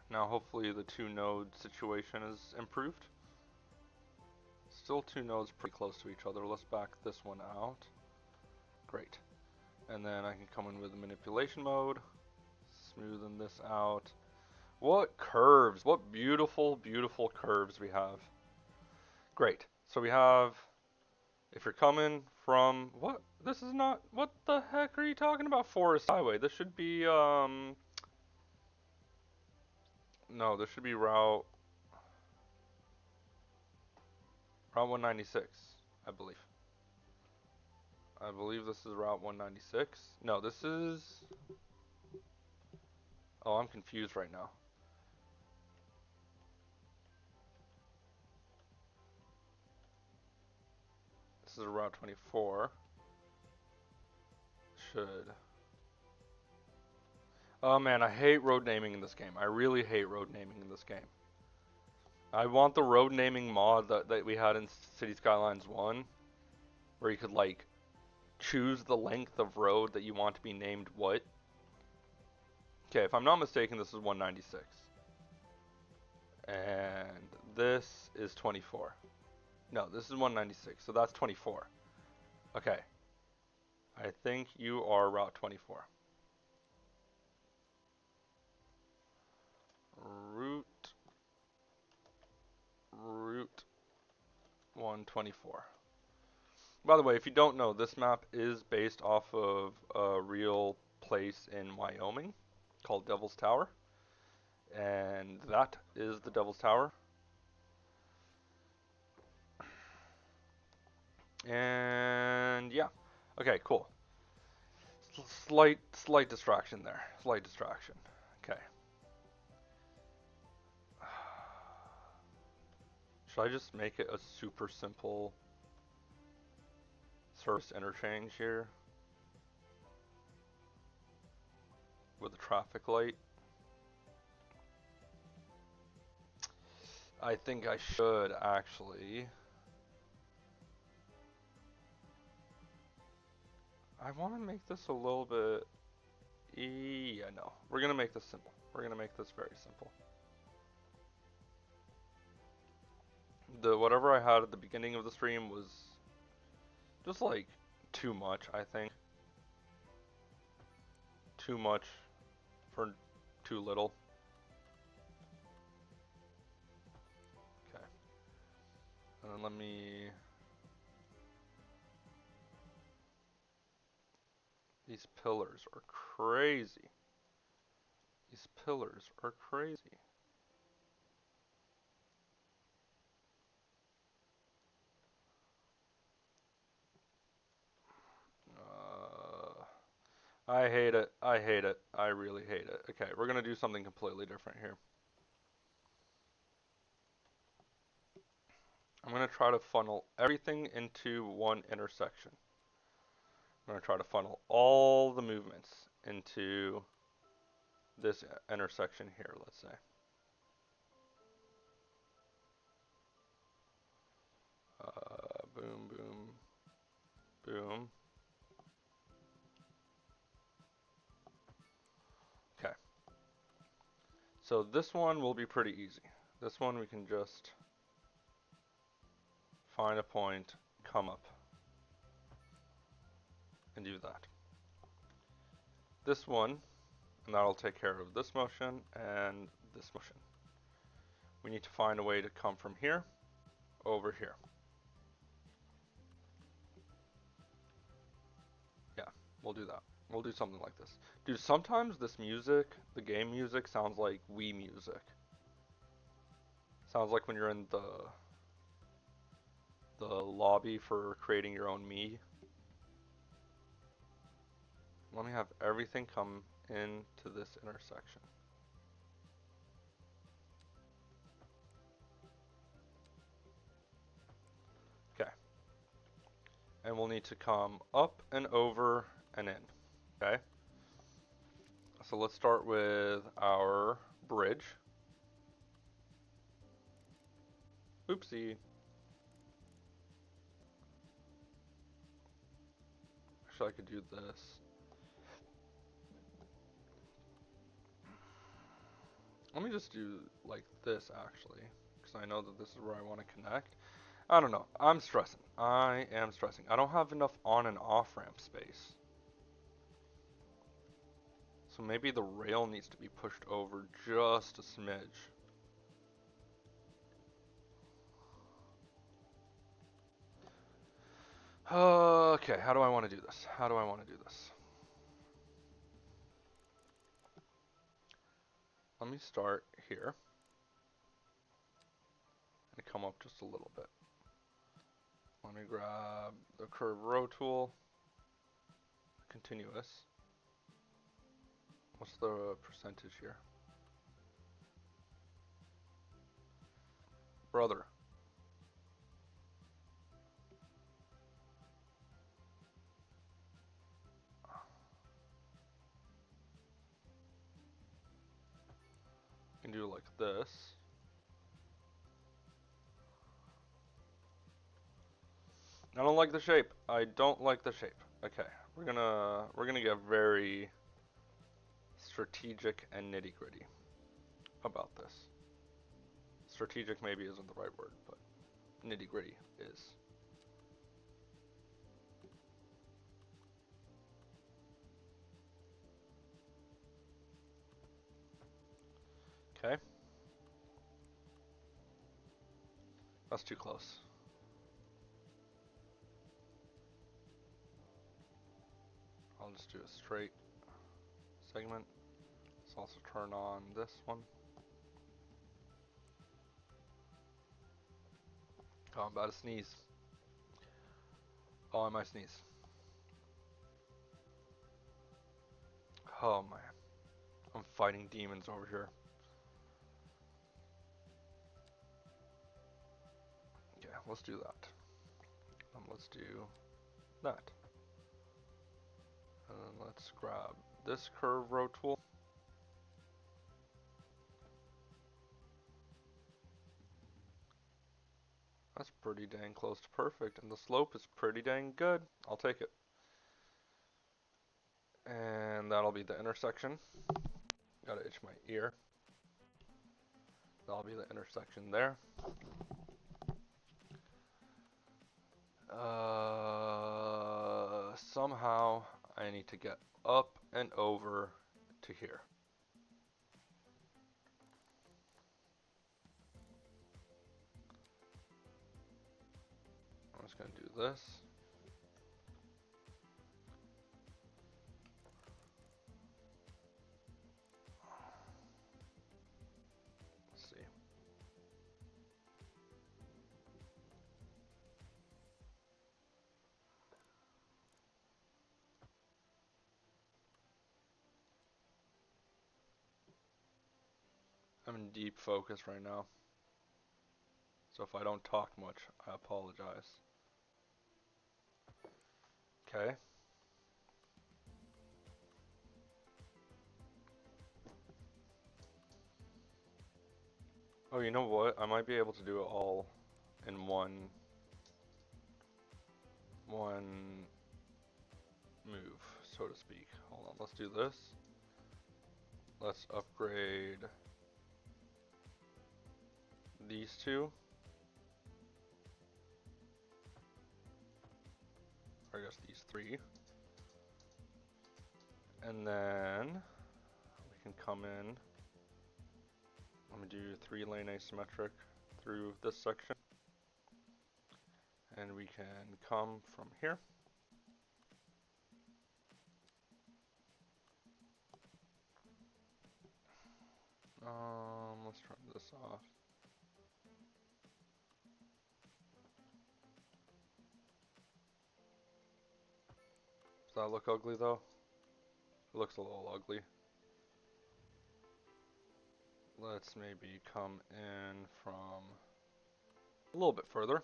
A: Now hopefully the 2 node situation is improved. Still 2 nodes pretty close to each other. Let's back this one out. Great. And then I can come in with manipulation mode. Smoothen this out. What curves! What beautiful, beautiful curves we have. Great. So we have, if you're coming from, what? This is not, what the heck are you talking about? Forest Highway. This should be, no, this should be Route 196, I believe. I believe this is Route 196. No, this is, oh, I'm confused right now. This is Route 24. Should. Oh man, I hate road naming in this game. I really hate road naming in this game. I want the road naming mod that we had in City Skylines 1, where you could like choose the length of road that you want to be named what. Okay, if I'm not mistaken, this is 196. And this is 24. No, this is 196, so that's 24. Okay. I think you are Route 24. Route 124. By the way, if you don't know, this map is based off of a real place in Wyoming called Devil's Tower. And that is the Devil's Tower. And yeah. Okay, cool. Slight distraction there. Slight distraction. Okay. Should I just make it a super simple service interchange here? With a traffic light? I think I should actually. I want to make this a little bit. Yeah, no. We're gonna make this simple. We're gonna make this very simple. The whatever I had at the beginning of the stream was just like too much, I think. Too much for too little. Okay. And then let me. These pillars are crazy. These pillars are crazy. I hate it. I hate it. I really hate it. Okay, we're gonna do something completely different here. I'm gonna try to funnel everything into one intersection. I'm gonna try to funnel all the movements into this intersection here, let's say. Boom, boom, boom. Okay. So this one will be pretty easy. This one we can just find a point, come up, and do that. This one, and that'll take care of this motion and this motion. We need to find a way to come from here over here. Yeah, we'll do that. We'll do something like this. Dude, sometimes this music, the game music, sounds like Wii music. Sounds like when you're in the lobby for creating your own Mii. Let me have everything come into this intersection. Okay. And we'll need to come up and over and in. Okay. So let's start with our bridge. Oopsie. Actually, I could do this. Let me just do like this actually, because I know that this is where I want to connect. I don't know. I'm stressing. I am stressing. I don't have enough on and off ramp space. So maybe the rail needs to be pushed over just a smidge. Okay, how do I want to do this? How do I want to do this? Let me start here and come up just a little bit. Let me grab the curve row tool, continuous. What's the percentage here? Brother. You can do it like this. I don't like the shape. I don't like the shape. Okay, we're gonna get very strategic and nitty gritty about this. Strategic maybe isn't the right word, but nitty gritty is. Okay. That's too close. I'll just do a straight segment. Let's also turn on this one. Oh, I'm about to sneeze. Oh, I might sneeze. Oh man. I'm fighting demons over here. Okay, let's do that. Let's do that. And then let's grab this curve row tool. That's pretty dang close to perfect, and the slope is pretty dang good. I'll take it. And that'll be the intersection. Gotta itch my ear. That'll be the intersection there. Somehow I need to get up and over to here. I'm just gonna do this. Let's see. I'm in deep focus right now. So if I don't talk much, I apologize. Okay. Oh, you know what? I might be able to do it all in one move, so to speak. Hold on, let's do this. Let's upgrade these two. Or I guess these three. And then we can come in. Let me do 3-lane asymmetric through this section. And we can come from here. Let's turn this off. Does that look ugly though? It looks a little ugly. Let's maybe come in from a little bit further.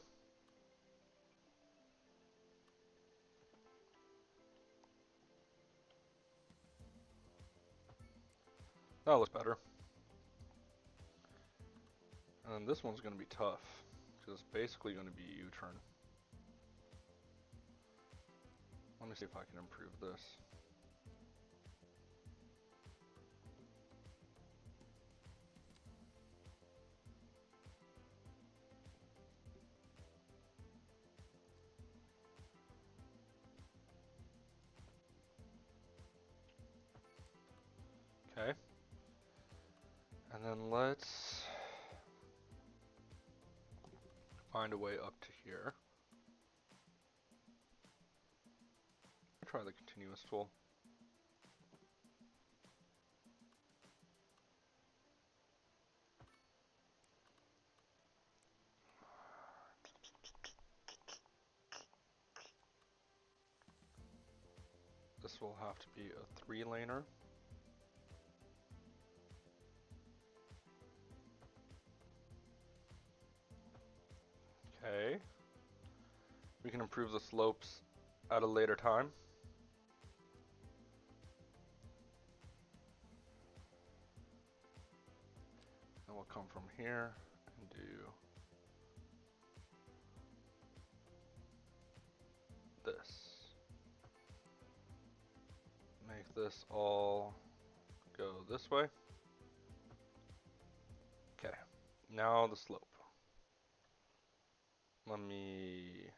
A: That looks better. And then this one's going to be tough, because it's basically going to be a U-turn. Let me see if I can improve this. Okay. And then let's find a way up to here. Try the continuous tool. This will have to be a 3-laner. Okay. We can improve the slopes at a later time. And we'll come from here and do this. Make this all go this way. Okay, now the slope. Let me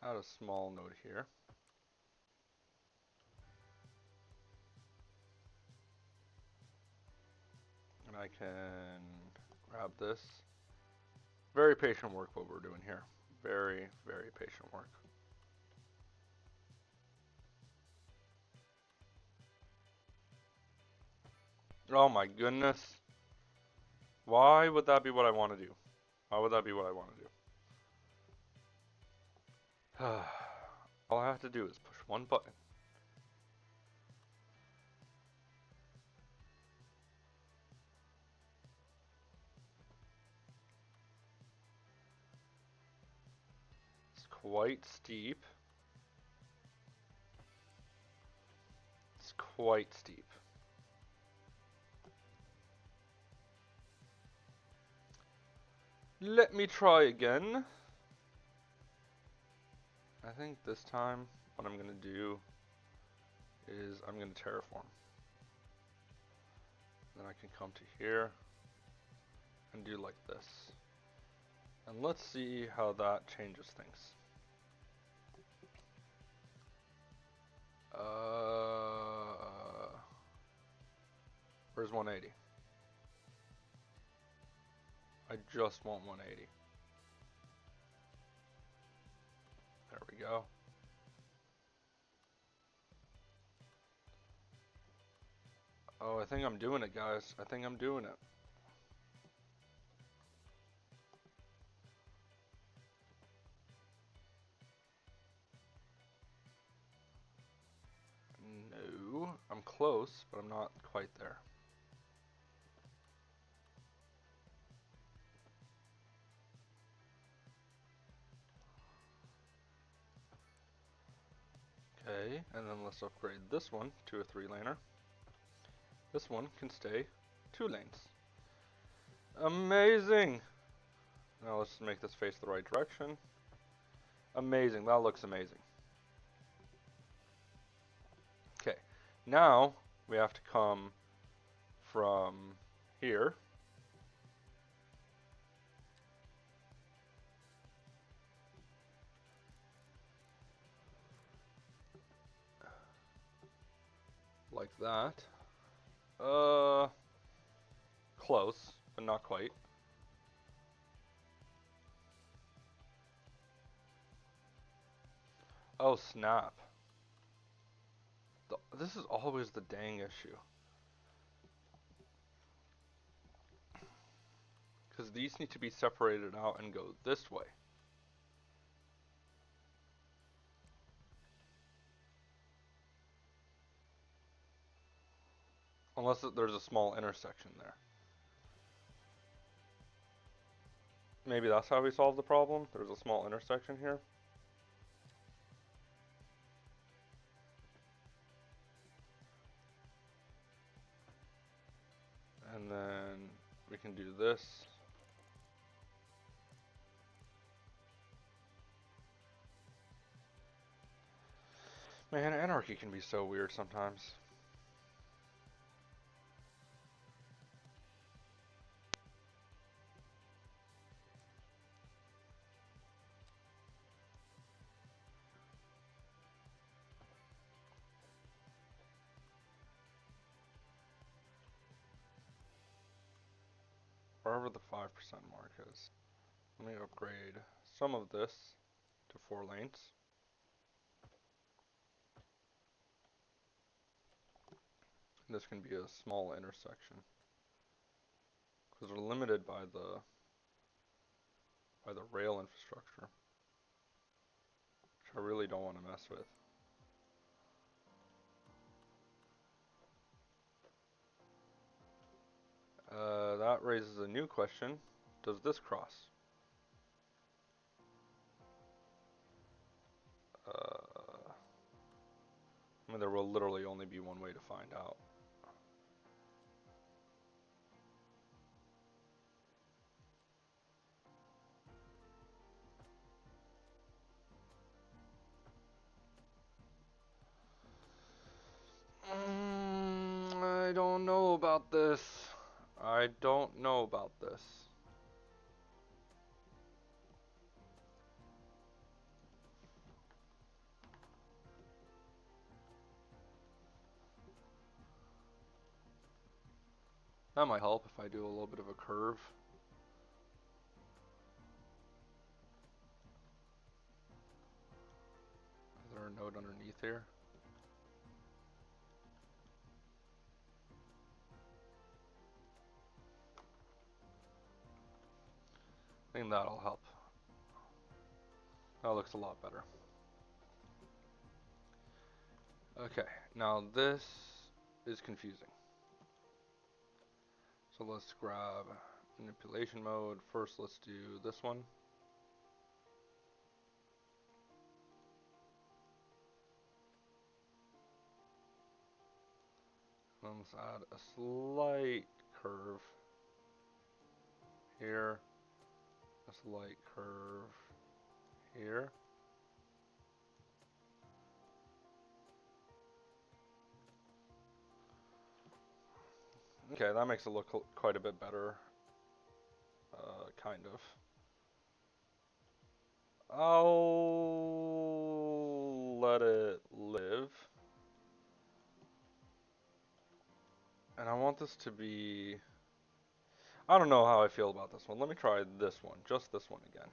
A: add a small node here. And I can grab this. Very patient work what we're doing here. Very, very patient work. Oh my goodness. Why would that be what I want to do? Why would that be what I want to do? All I have to do is push one button. It's quite steep. It's quite steep. Let me try again. I think this time what I'm going to do is I'm going to terraform. Then I can come to here and do like this. And let's see how that changes things. Where's 180? I just want 180. There we go. Oh, I think I'm doing it, guys. I think I'm doing it. No, I'm close, but I'm not quite there. Okay, and then let's upgrade this one to a 3-laner. This one can stay 2 lanes. Amazing! Now let's make this face the right direction. Amazing, that looks amazing. Okay, now we have to come from here. Like that. Close, but not quite. Oh, snap. This is always the dang issue. Because these need to be separated out and go this way. Unless there's a small intersection there. Maybe that's how we solve the problem. There's a small intersection here. And then we can do this. Man, anarchy can be so weird sometimes. Wherever the 5% mark is. Let me upgrade some of this to 4 lanes. This can be a small intersection. Because we're limited by the rail infrastructure. Which I really don't want to mess with. That raises a new question. Does this cross? I mean, there will literally only be one way to find out. I don't know about this. I don't know about this. That might help if I do a little bit of a curve. Is there a node underneath here? I think that'll help. That looks a lot better. Okay, now this is confusing. So let's grab manipulation mode. First, let's do this one. Let's add a slight curve here. A slight curve here. Okay, that makes it look quite a bit better. Kind of. I'll let it live. And I want this to be... I don't know how I feel about this one. Let me try this one, just this one again.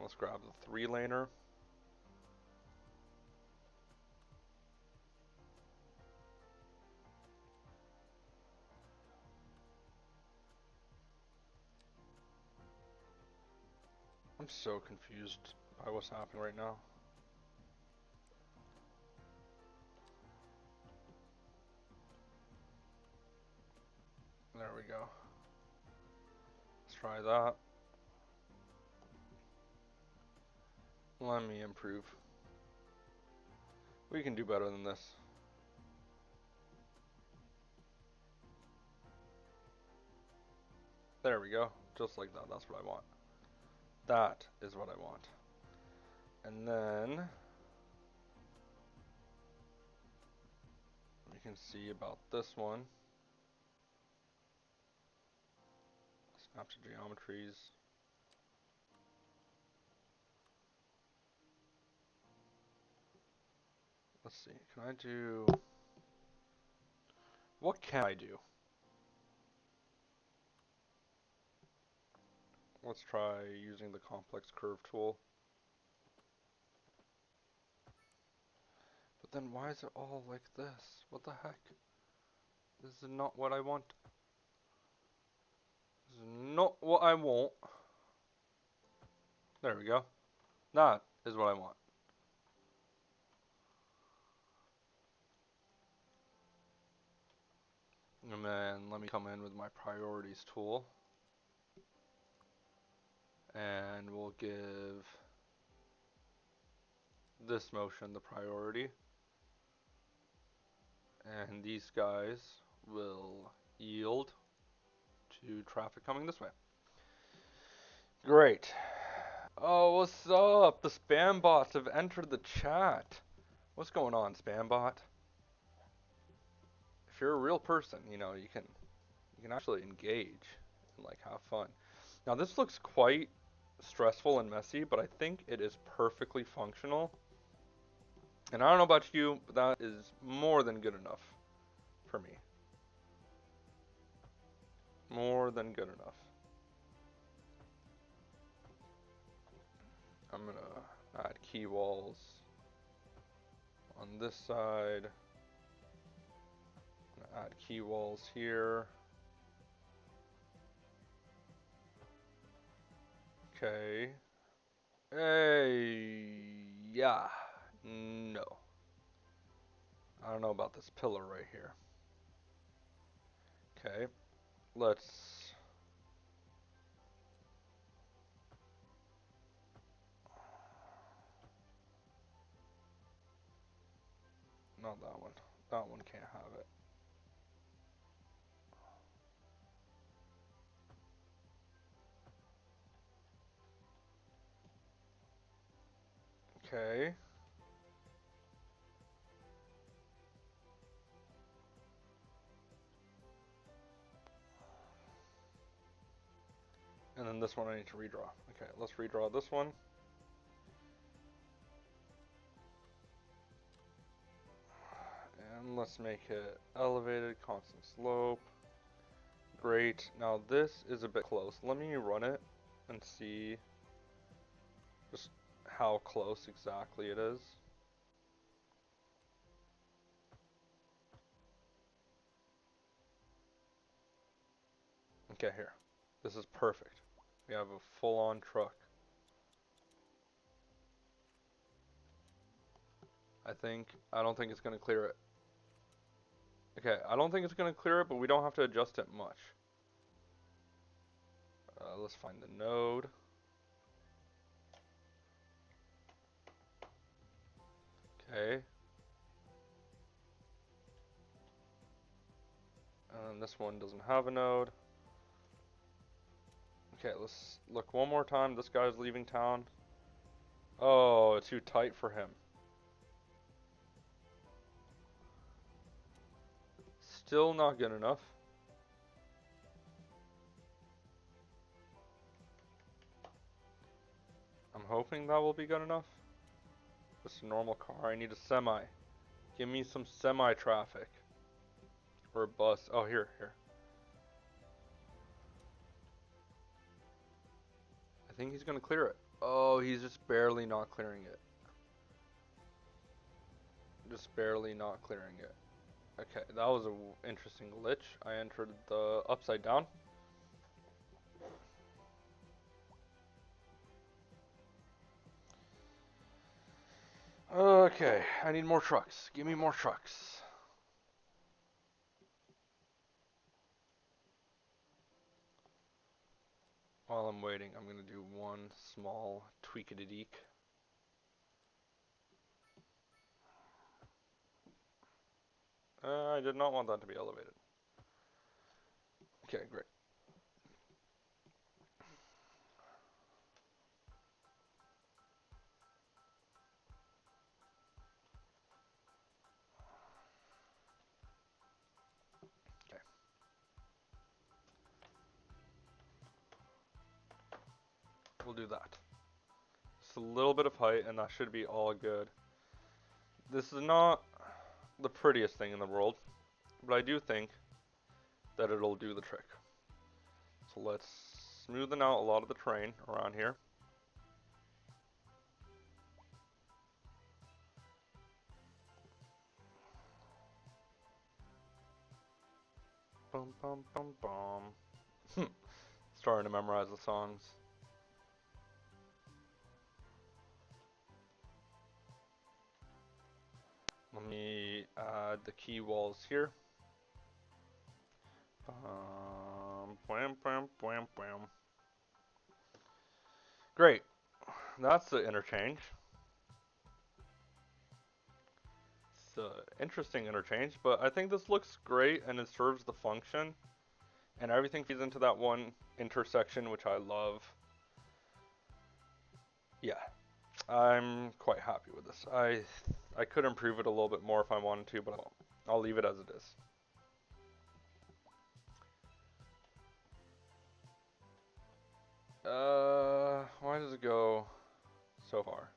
A: Let's grab the 3-laner. I'm so confused by what's happening right now. There we go. Let's try that. Let me improve. We can do better than this. There we go. Just like that. That's what I want. That is what I want. And then we can see about this one. Snap to geometries. Let's see. Can I do... What can I do? Let's try using the complex curve tool. But then why is it all like this? What the heck? This is not what I want. This is not what I want. There we go. That is what I want. And then let me come in with my priorities tool. And we'll give this motion the priority. And these guys will yield to traffic coming this way. Great. Oh, what's up? The spam bots have entered the chat. What's going on, spam bot? If you're a real person, you know, you can actually engage and like have fun. Now this looks quite stressful and messy, but I think it is perfectly functional. And I don't know about you, but that is more than good enough for me. More than good enough. I'm gonna add key walls on this side. I'm gonna add key walls here. Okay. Hey, yeah. No. I don't know about this pillar right here. Okay. Let's... Not that one. That one can't have it. Okay. And then this one I need to redraw. Okay, let's redraw this one. And let's make it elevated, constant slope. Great. Now this is a bit close. Let me run it and see just how close exactly it is. Okay, here. This is perfect. We have a full-on truck. I don't think it's going to clear it. Okay, I don't think it's going to clear it, but we don't have to adjust it much. Let's find the node. Okay. And this one doesn't have a node. Okay, let's look one more time. This guy's leaving town. Oh, it's too tight for him. Still not good enough. I'm hoping that will be good enough. Just a normal car. I need a semi. Give me some semi traffic. Or a bus. Oh, here. I think he's gonna clear it. Oh, he's just barely not clearing it. Just barely not clearing it. Okay, that was an interesting glitch. I entered the upside down. Okay, I need more trucks. Give me more trucks. While I'm waiting, I'm gonna do one small tweak-a-deek. I did not want that to be elevated. Okay, great. Okay. We'll do that. Just a little bit of height, and that should be all good. This is not the prettiest thing in the world, but I do think that it'll do the trick. So let's smoothen out a lot of the terrain around here. Bum bum bum bum. Starting to memorize the songs. Let me add the key walls here. Bam, bam, bam, bam. Great. That's the interchange. It's an interesting interchange, but I think this looks great and it serves the function. And everything feeds into that one intersection, which I love. Yeah, I'm quite happy with this. I could improve it a little bit more if I wanted to, but I won't. I'll leave it as it is. Why does it go so far?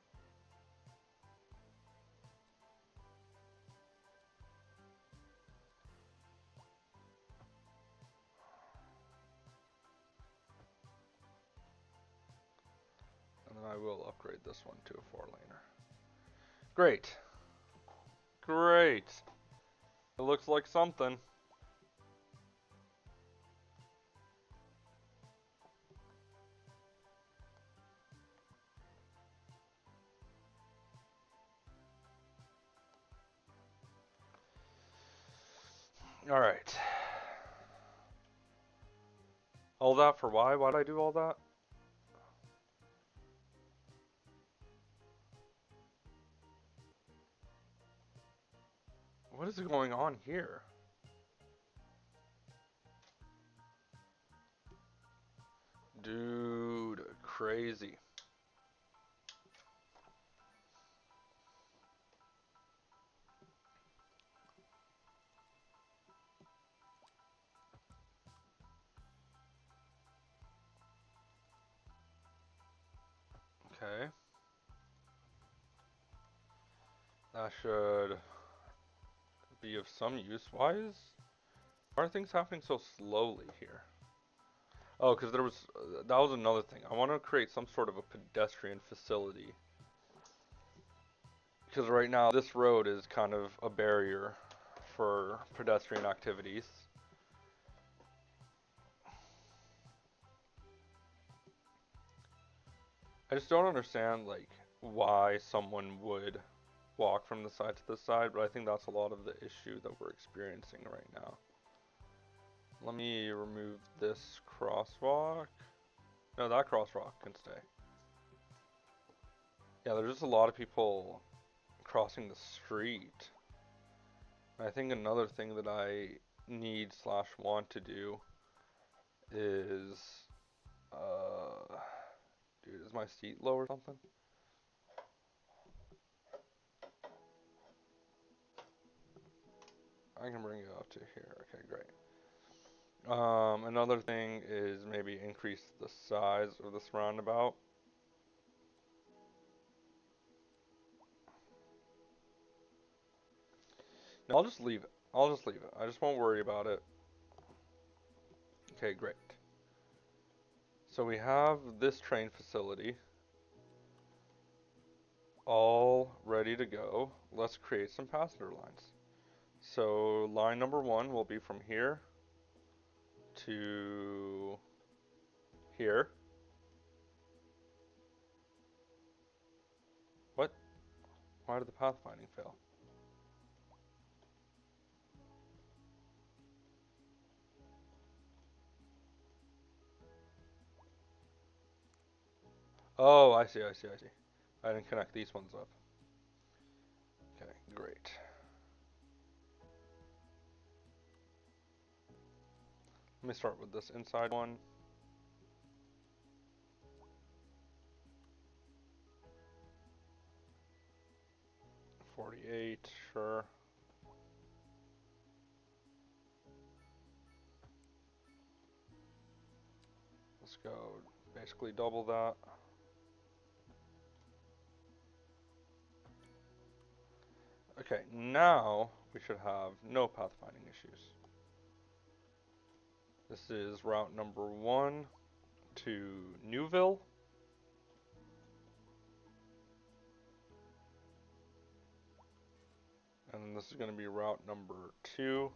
A: And then I will upgrade this one to a 4-laner. Great. Great. It looks like something. Alright. All that for why? Why did I do all that? What is going on here? Dude, crazy. Okay. That should be of some use. Why are things happening so slowly here? Oh, because that was another thing. I want to create some sort of a pedestrian facility. Because right now this road is kind of a barrier for pedestrian activities. I just don't understand like why someone would walk from the side to the side, but I think that's a lot of the issue that we're experiencing right now. Let me remove this crosswalk. No, that crosswalk can stay. Yeah, there's just a lot of people crossing the street. I think another thing that I need / want to do is, dude, is my seat low or something? I can bring it up to here. Okay, great. Another thing is maybe increase the size of this roundabout. No, I'll just leave it. I'll just leave it. I just won't worry about it. Okay, great. So we have this train facility all ready to go. Let's create some passenger lines. So line number 1 will be from here to here. What? Why did the pathfinding fail? Oh, I see, I see, I see. I didn't connect these ones up. Okay, great. Let me start with this inside one. $48, sure. Let's go basically double that. Okay, now we should have no pathfinding issues. This is route number 1 to Newville. And then this is going to be route number 2.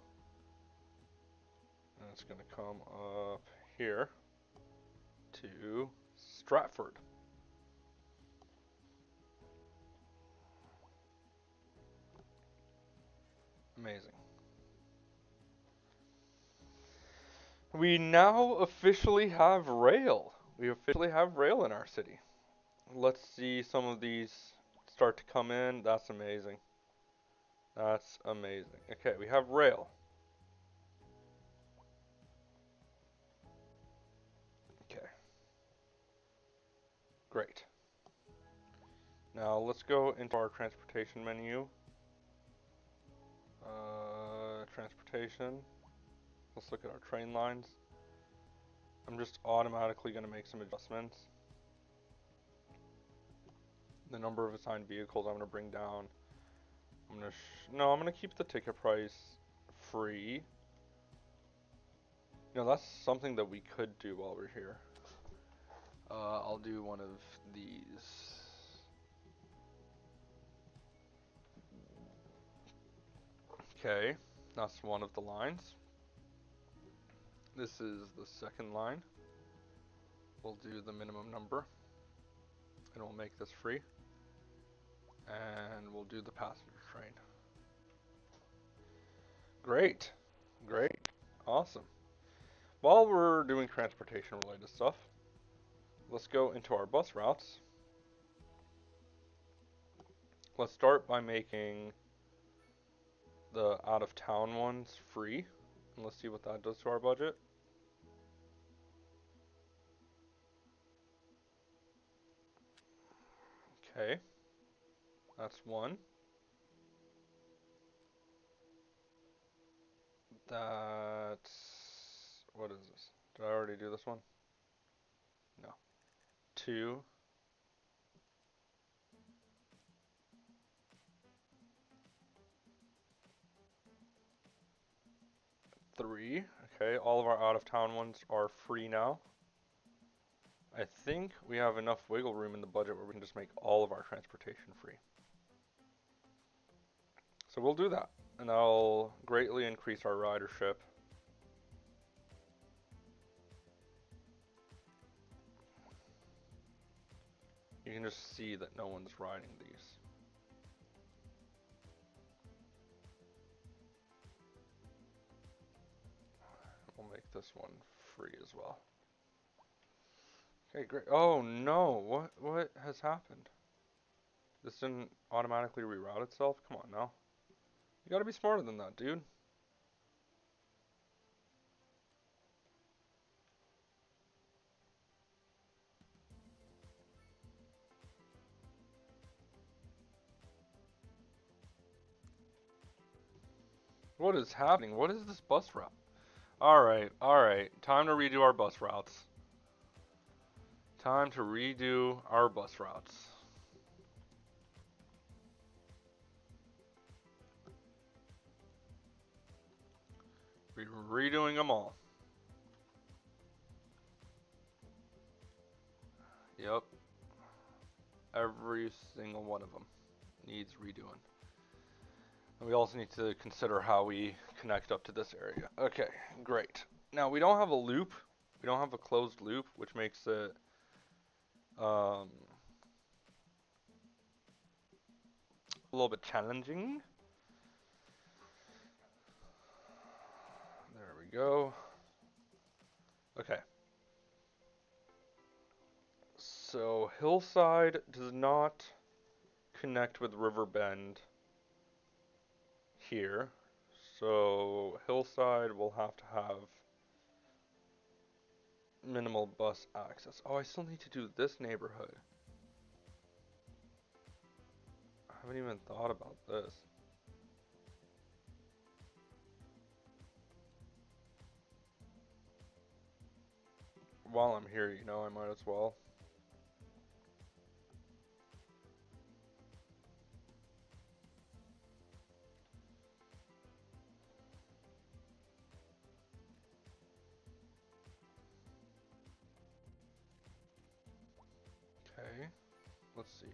A: And it's going to come up here to Stratford. Amazing. We now officially have rail. We officially have rail in our city. Let's see some of these start to come in. That's amazing. That's amazing. Okay, we have rail. Okay. Great. Now let's go into our transportation menu. Transportation. Let's look at our train lines. I'm just automatically going to make some adjustments. The number of assigned vehicles I'm going to bring down. I'm going to keep the ticket price free. You know, that's something that we could do while we're here. I'll do one of these. Okay, that's one of the lines. This is the second line. We'll do the minimum number, and we'll make this free. And we'll do the passenger train. Great, great, awesome. While we're doing transportation related stuff, let's go into our bus routes. Let's start by making the out of town ones free. And let's see what that does to our budget. Okay, that's one. That's, what is this? Did I already do this one? No. 2. 3. Okay, all of our out of town ones are free now. I think we have enough wiggle room in the budget where we can just make all of our transportation free. So we'll do that, and that'll greatly increase our ridership. You can just see that no one's riding these. We'll make this one free as well. Okay, great. Oh no, what has happened? This didn't automatically reroute itself? Come on now. You gotta be smarter than that, dude. What is happening? What is this bus route? Alright, alright. Time to redo our bus routes. Time to redo our bus routes. We're redoing them all. Yep. Every single one of them needs redoing. And we also need to consider how we connect up to this area. Okay, great. Now we don't have a loop. We don't have a closed loop, which makes it a little bit challenging. There we go. Okay. So Hillside does not connect with Riverbend here. So Hillside will have to have Minimal bus access. Oh, I still need to do this neighborhood. I haven't even thought about this. While I'm here, you know, I might as well. Okay, let's see.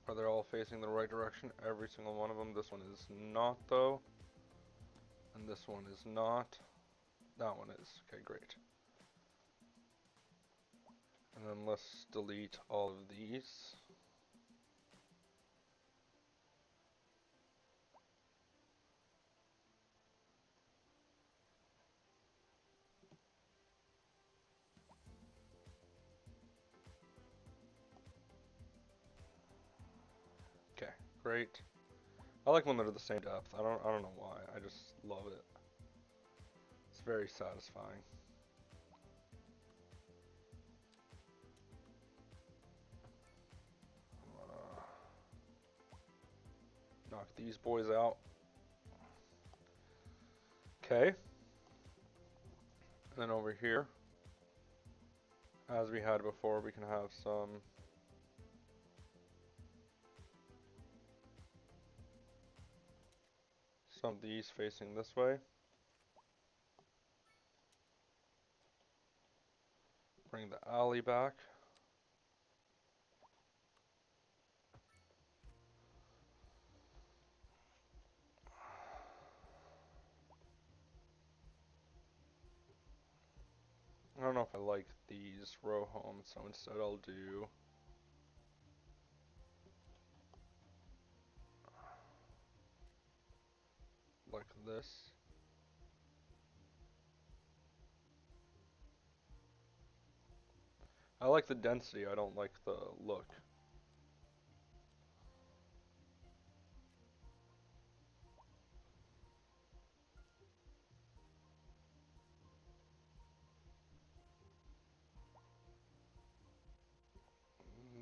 A: Are they all facing the right direction? Every single one of them. This one is not, though. And this one is not. That one is. Okay, great. And then let's delete all of these. Okay, great. I like when they're the same depth. I don't know why. I just love it. It's very satisfying. Knock these boys out. Okay. And then over here, as we had before, we can have some of these facing this way. Bring the alley back. I don't know if I like these row homes, so instead I'll do like this. I like the density, I don't like the look.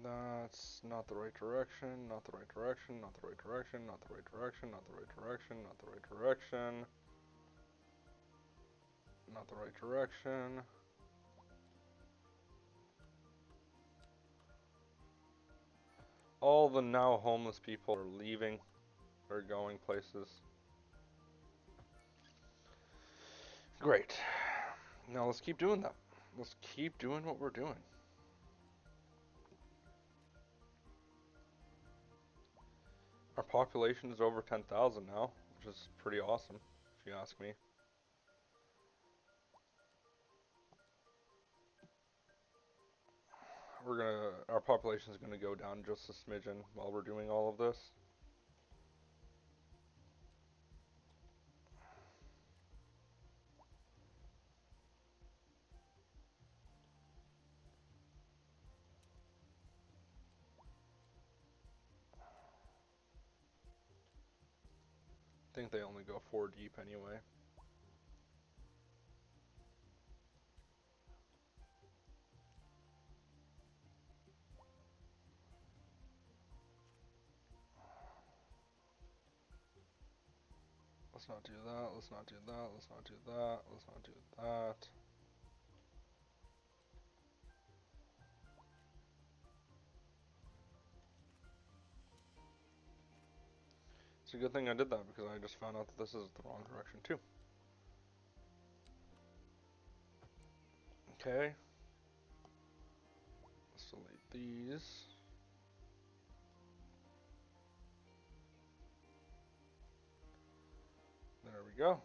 A: That's not the right direction, not the right direction, not the right direction, not the right direction, not the right direction, not the right direction. Not the right direction. All the now homeless people are leaving. They're going places. Great. Now let's keep doing that. Let's keep doing what we're doing. Our population is over 10,000 now, which is pretty awesome, if you ask me. Our population is gonna go down just a smidgen while we're doing all of this. I think they only go 4 deep anyway. Let's not do that, let's not do that, let's not do that, let's not do that. It's a good thing I did that because I just found out that this is the wrong direction too. Okay. Let's delete these. There we go.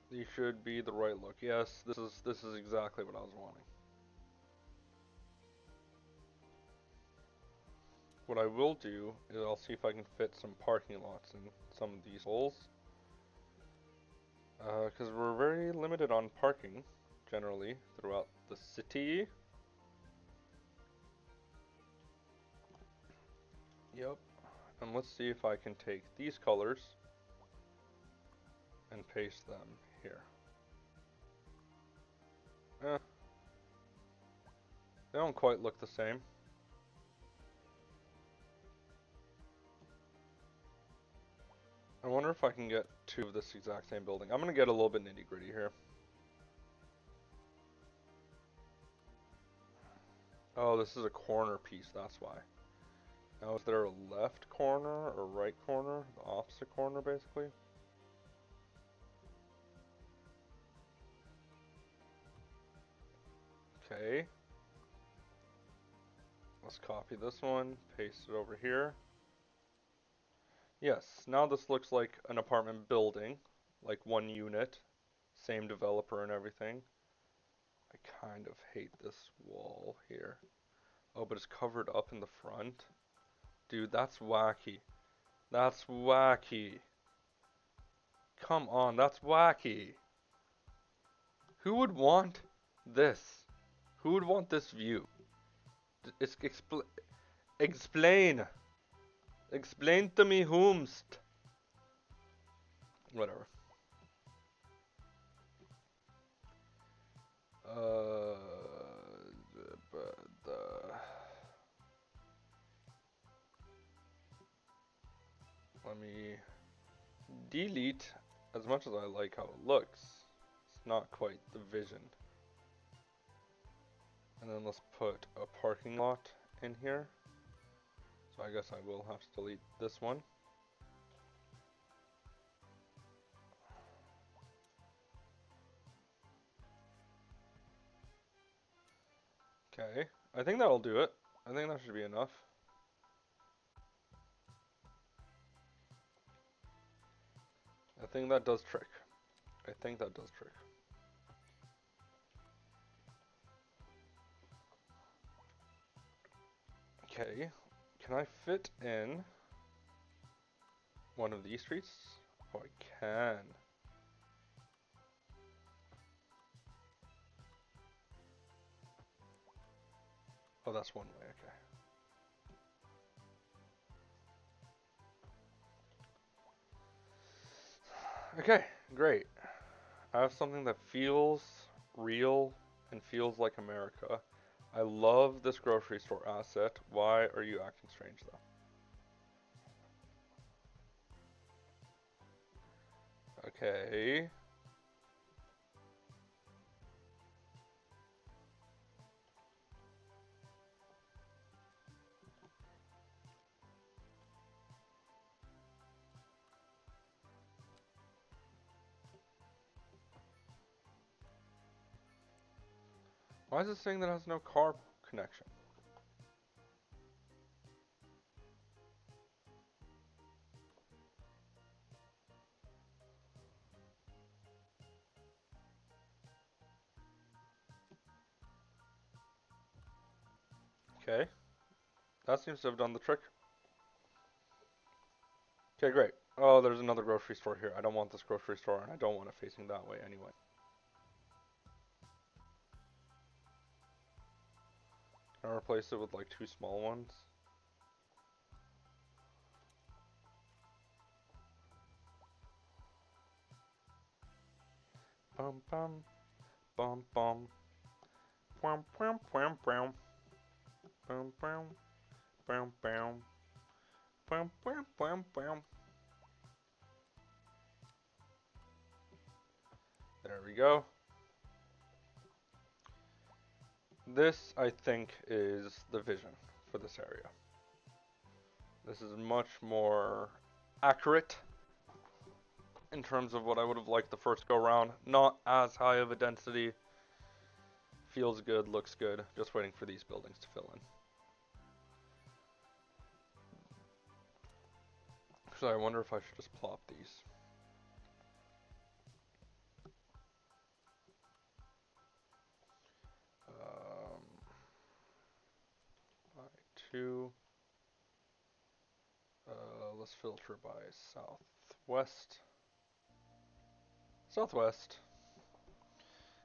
A: These should be the right look. Yes, this is exactly what I was wanting. What I will do is I'll see if I can fit some parking lots in some of these holes. Because we're very limited on parking, generally, throughout the city. Yep. And let's see if I can take these colors and paste them here. Eh, they don't quite look the same. I wonder if I can get two of this exact same building. I'm gonna get a little bit nitty gritty here. Oh, this is a corner piece, that's why. Now, is there a left corner or right corner? The opposite corner, basically? Okay. Let's copy this one, paste it over here. Yes, now this looks like an apartment building, like one unit, same developer and everything. I kind of hate this wall here. Oh, but it's covered up in the front? Dude, that's wacky. That's wacky. Come on, that's wacky. Who would want this? Who would want this view? It's explain. Explain to me whomst. Whatever. Let me delete. As much as I like how it looks, it's not quite the vision. And then let's put a parking lot in here. So I guess I will have to delete this one. Okay, I think that'll do it. I think that should be enough. I think that does trick. I think that does trick. Okay, can I fit in one of these streets? Oh, I can. Oh, that's one way, okay. Okay, great. I have something that feels real and feels like America. I love this grocery store asset. Why are you acting strange though? Okay. Why is it saying that it has no car connection? Okay. That seems to have done the trick. Okay, great. Oh, there's another grocery store here. I don't want this grocery store, and I don't want it facing that way anyway. Can I replace it with like two small ones? Bum bum bum bum bum bum bum bum bum bum bum bum bum bum bum bum. There we go. This, I think, is the vision for this area. This is much more accurate in terms of what I would have liked the first go round. Not as high of a density. Feels good, looks good. Just waiting for these buildings to fill in. So I wonder if I should just plop these. By 2. Let's filter by southwest. Southwest.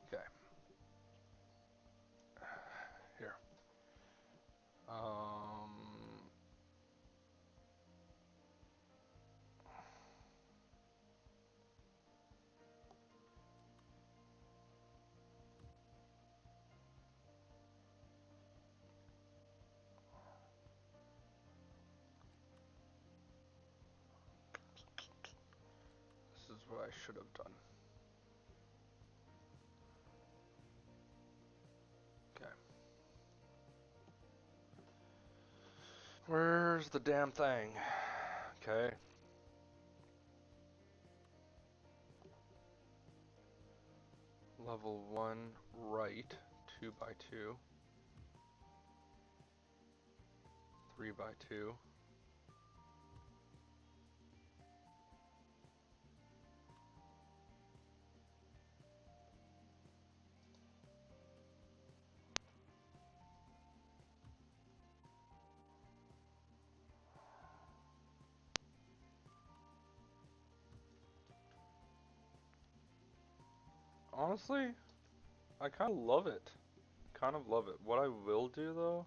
A: Okay. Here. I should have done. Okay. Where's the damn thing? Okay. Level 1 right, 2 by 2, 3 by 2. Honestly, I kind of love it. Kind of love it. What I will do though,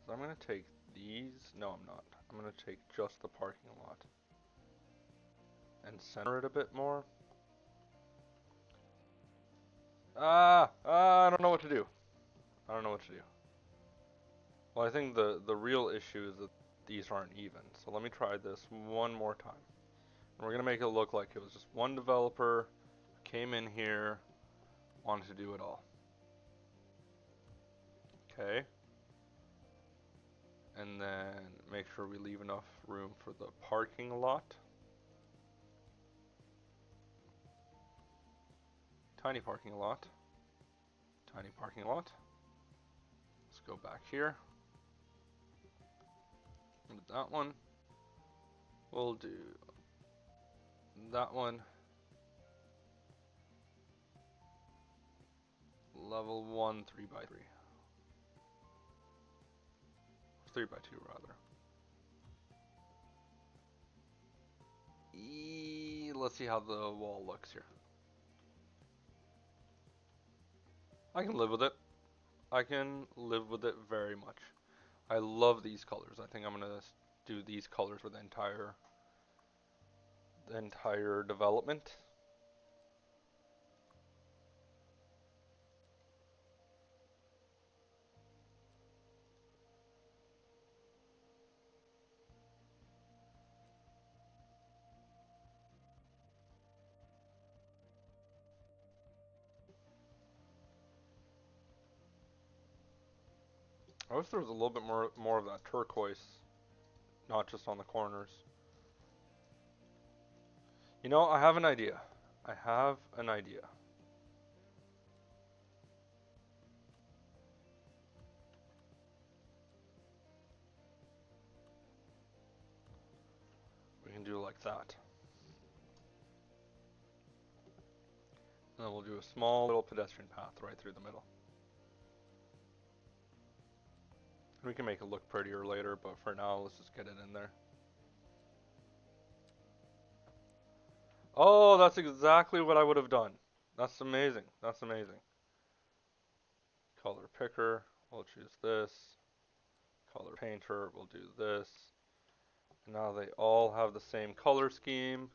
A: is I'm going to take these. No, I'm not. I'm going to take just the parking lot and center it a bit more. I don't know what to do. I don't know what to do. Well, I think the real issue is that these aren't even. So let me try this one more time. And we're going to make it look like it was just one developer came in here, wanted to do it all. Okay. And then make sure we leave enough room for the parking lot. Tiny parking lot. Tiny parking lot. Let's go back here. That one. We'll do that one. Level 1, 3 by 3. 3 by 2 rather. Let's see how the wall looks here. I can live with it. I can live with it very much. I love these colors. I think I'm gonna do these colors for the entire development. I wish there was a little bit more of that turquoise, not just on the corners. You know, I have an idea. I have an idea. We can do it like that. And then we'll do a small little pedestrian path right through the middle. We can make it look prettier later, but for now, let's just get it in there. Oh, that's exactly what I would have done. That's amazing. That's amazing. Color picker, we'll choose this. Color painter, we'll do this. And now they all have the same color scheme.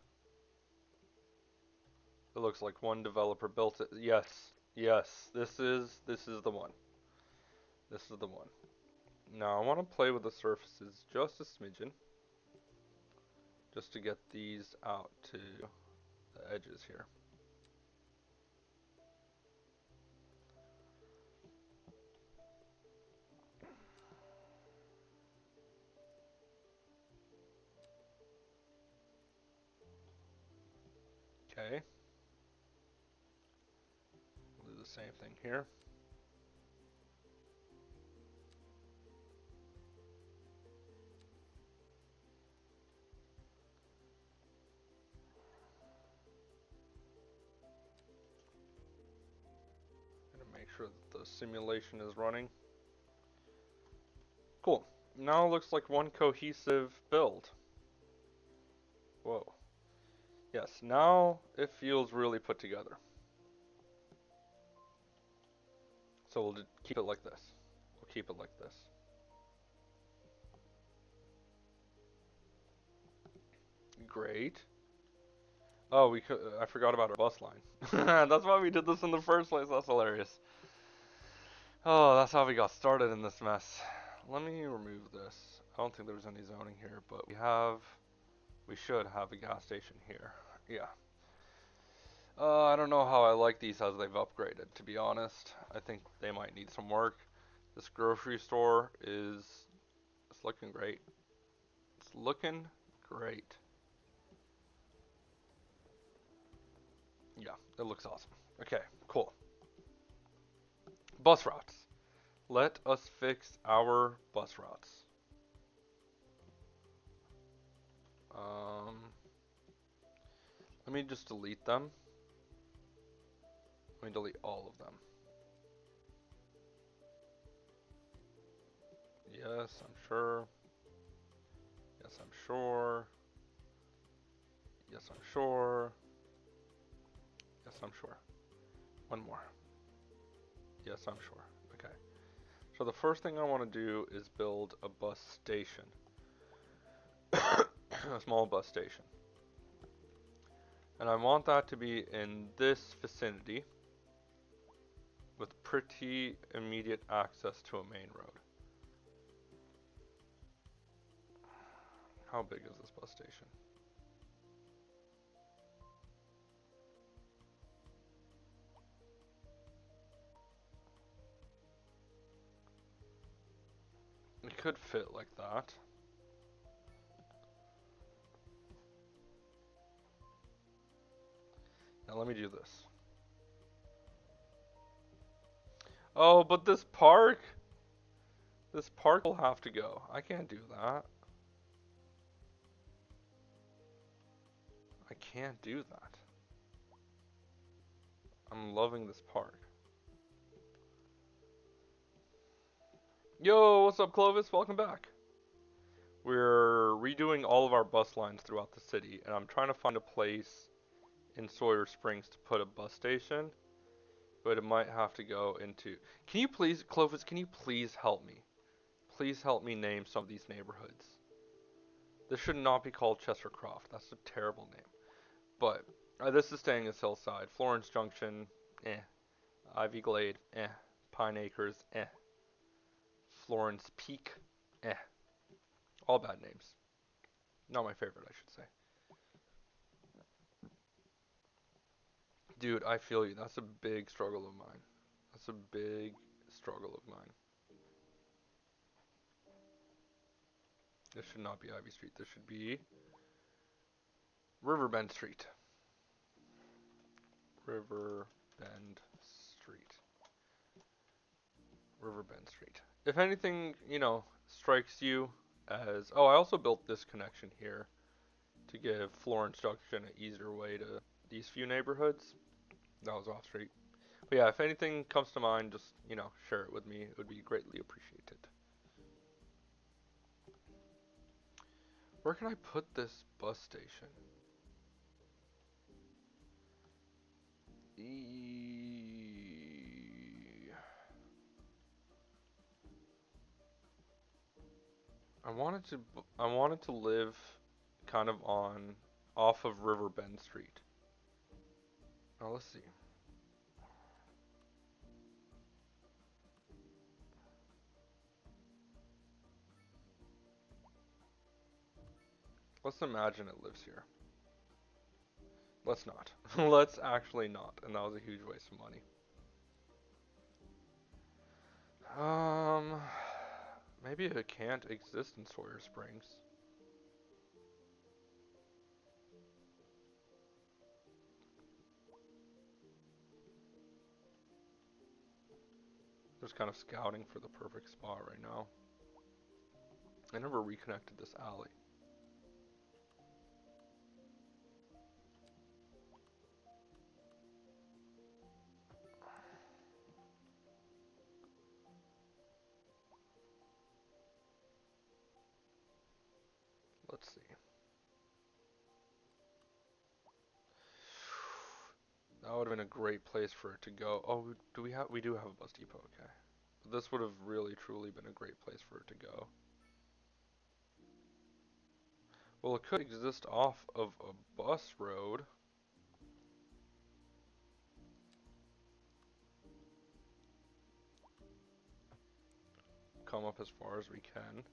A: It looks like one developer built it. Yes, yes, this is the one. This is the one. Now I want to play with the surfaces just a smidgen, just to get these out to the edges here. Okay. We'll do the same thing here. Make sure that the simulation is running. Cool. Now it looks like one cohesive build. Whoa. Yes, now it feels really put together. So we'll keep it like this. We'll keep it like this. Great. Oh, I forgot about our bus line. That's why we did this in the first place. That's hilarious. Oh, that's how we got started in this mess. Let me remove this. I don't think there's any zoning here, but we should have a gas station here. Yeah. I don't know how I like these as they've upgraded, to be honest. I think they might need some work. This grocery store is it's looking great. It's looking great. Yeah, it looks awesome. Okay, cool. Bus routes. Let us fix our bus routes. Um, Let me just delete them. Let me delete all of them. Yes, I'm sure. Yes, I'm sure. Yes, I'm sure. Yes, I'm sure. One more. Yes, I'm sure. Okay. So the first thing I want to do is build a bus station. A small bus station. And I want that to be in this vicinity with pretty immediate access to a main road. How big is this bus station? It could fit like that. Now let me do this. Oh, but this park will have to go. I can't do that. I can't do that. I'm loving this park. Yo, what's up, Clovis? Welcome back. We're redoing all of our bus lines throughout the city, and I'm trying to find a place in Sawyer Springs to put a bus station, but it might have to go into... Can you please, Clovis, can you please help me? Please help me name some of these neighborhoods. This should not be called Chester Croft. That's a terrible name. But this is staying as Hillside. Florence Junction, eh. Ivy Glade, eh. Pine Acres, eh. Florence Peak, eh. All bad names. Not my favorite, I should say. Dude, I feel you. That's a big struggle of mine. That's a big struggle of mine. This should not be Ivy Street. This should be Riverbend Street. Riverbend Street. Riverbend Street. If anything, strikes you as... Oh, I also built this connection here to give Florence Junction an easier way to these few neighborhoods. That was off street. But yeah, if anything comes to mind, just, share it with me. It would be greatly appreciated. Where can I put this bus station? I wanted to live kind of off of Riverbend Street. Now let's see. Let's imagine it lives here. Let's not. Let's actually not. And that was a huge waste of money. Um, Maybe it can't exist in Sawyer Springs. Just kind of scouting for the perfect spot right now. I never reconnected this alley. Let's see. That would have been a great place for it to go. Oh, we do have a bus depot, okay. But this would have really truly been a great place for it to go. Well, it could exist off of a bus road. Come up as far as we can.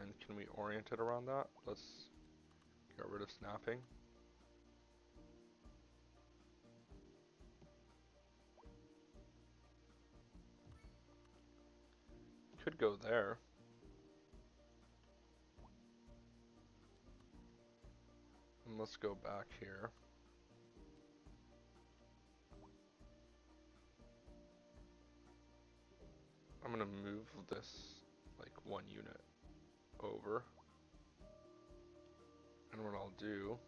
A: And can we orient it around that? Let's get rid of snapping. Could go there. And let's go back here. I'm gonna move this like 1 unit over. And what I'll do,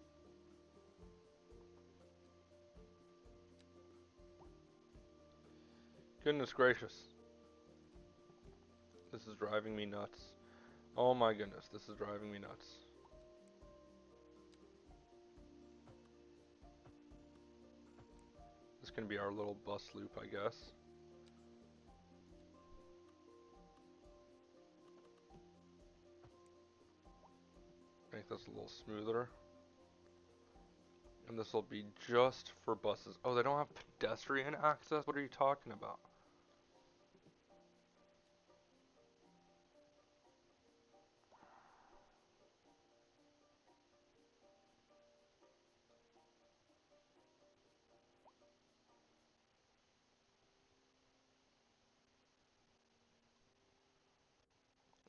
A: goodness gracious, this is driving me nuts. Oh my goodness, this is driving me nuts. This can be our little bus loop, I guess. Make this a little smoother. And this will be just for buses. Oh, they don't have pedestrian access? What are you talking about?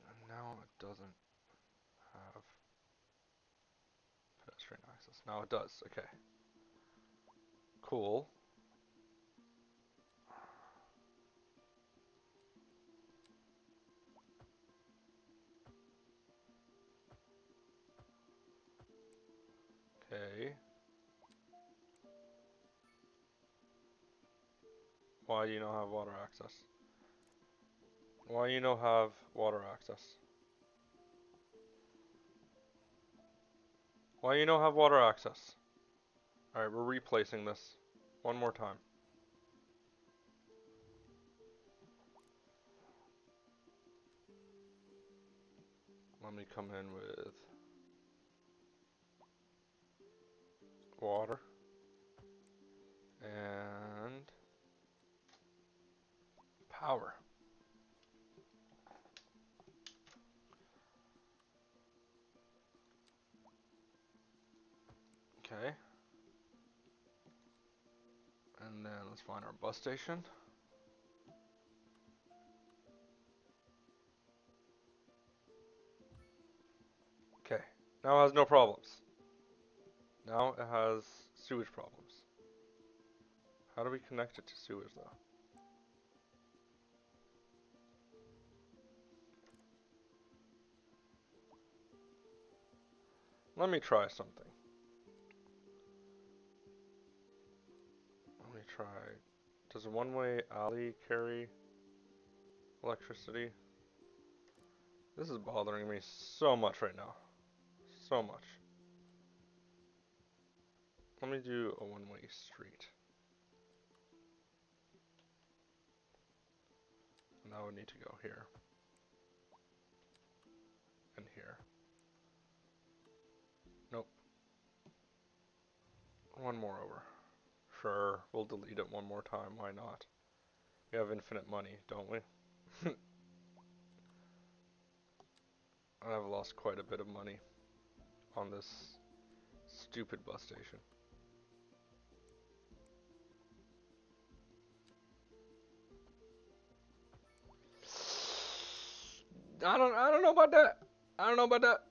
A: And now it doesn't have pedestrian access. Now it does. Okay. Cool. Okay. Why do you not have water access? Why do you not have water access? Why do you not have water access? Alright, we're replacing this. One more time. Let me come in with water and power. Okay. And then let's find our bus station. Okay. Now it has no problems. Now it has sewage problems. How do we connect it to sewage though? Let me try something. Let me try. Does a one-way alley carry electricity? This is bothering me so much right now. So much. Let me do a one-way street. And that would need to go here. And here. Nope. One more over. Sure, we'll delete it one more time, why not? We have infinite money, don't we? I've lost quite a bit of money on this stupid bus station. I don't know about that. I don't know about that.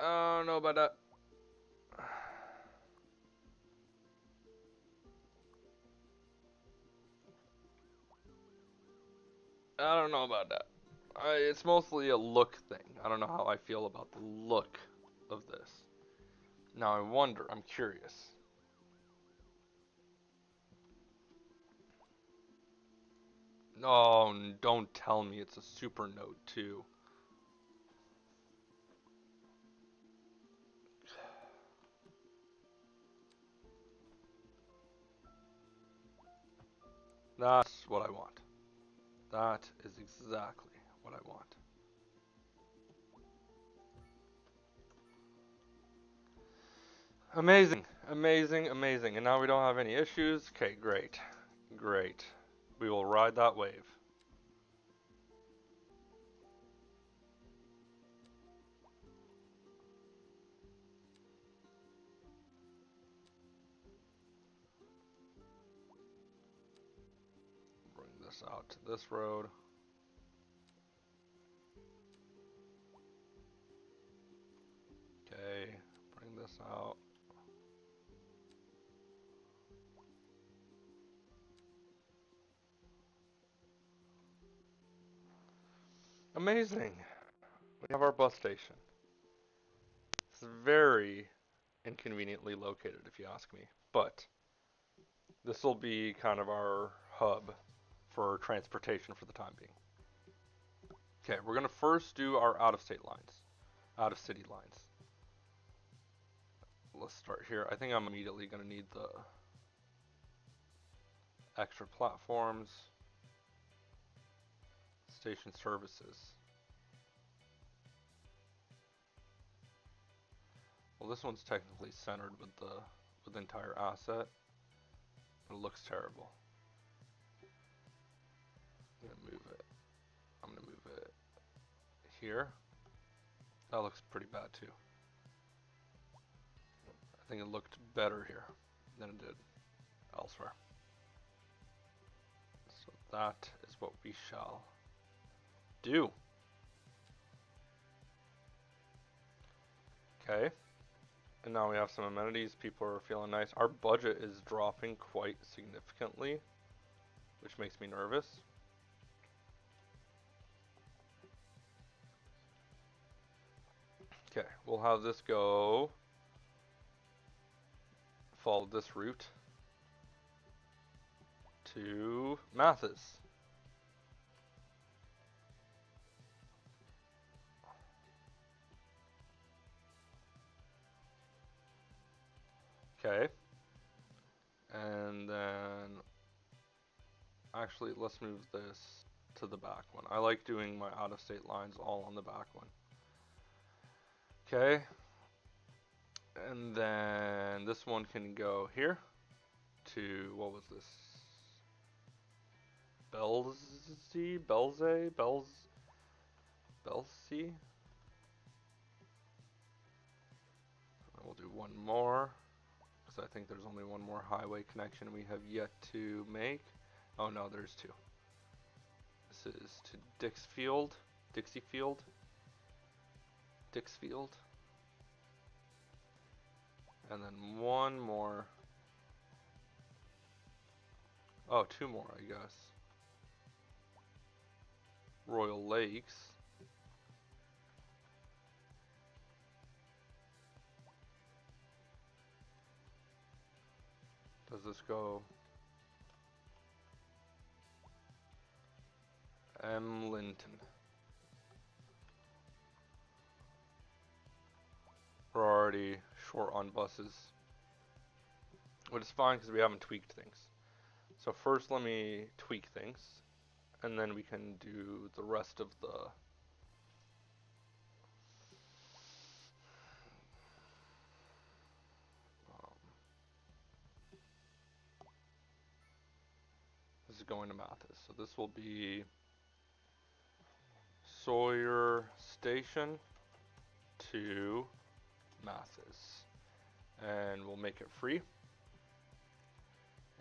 A: I don't know about that. I don't know about that. It's mostly a look thing. I don't know how I feel about the look of this. Now I wonder, I'm curious. No, don't tell me it's a Super Note 2. That's what I want. That is exactly what I want. Amazing, amazing, amazing. And now we don't have any issues. Okay, great. Great. We will ride that wave. Bring this out to this road. this out. Amazing. We have our bus station. It's very inconveniently located, if you ask me. But this will be kind of our hub for transportation for the time being. Okay, we're going to first do our out-of-state lines. Out-of-city lines. Let's start here. I think I'm immediately going to need the extra platforms. Station services. Well, this one's technically centered with the entire asset, but it looks terrible. I'm gonna move it. I'm gonna move it here. That looks pretty bad too. I think it looked better here than it did elsewhere. So that is what we shall do. Okay. And now we have some amenities. People are feeling nice. Our budget is dropping quite significantly, which makes me nervous. Okay, we'll have this go. Follow this route to Mathis. Okay. And then, actually, let's move this to the back one. I like doing my out-of-state lines all on the back one. Okay. And then this one can go here to, what was this? Belsey? We'll do one more, because I think there's only one more highway connection we have yet to make. Oh no, there's two. This is to Dixiefield. And then one more. Oh, two more, I guess. Royal Lakes. Does this go? Linton. We're already short on buses. But it's fine because we haven't tweaked things. So first let me tweak things, and then we can do the rest of the this is going to Mathis. So this will be Sawyer Station to Mathis. And we'll make it free.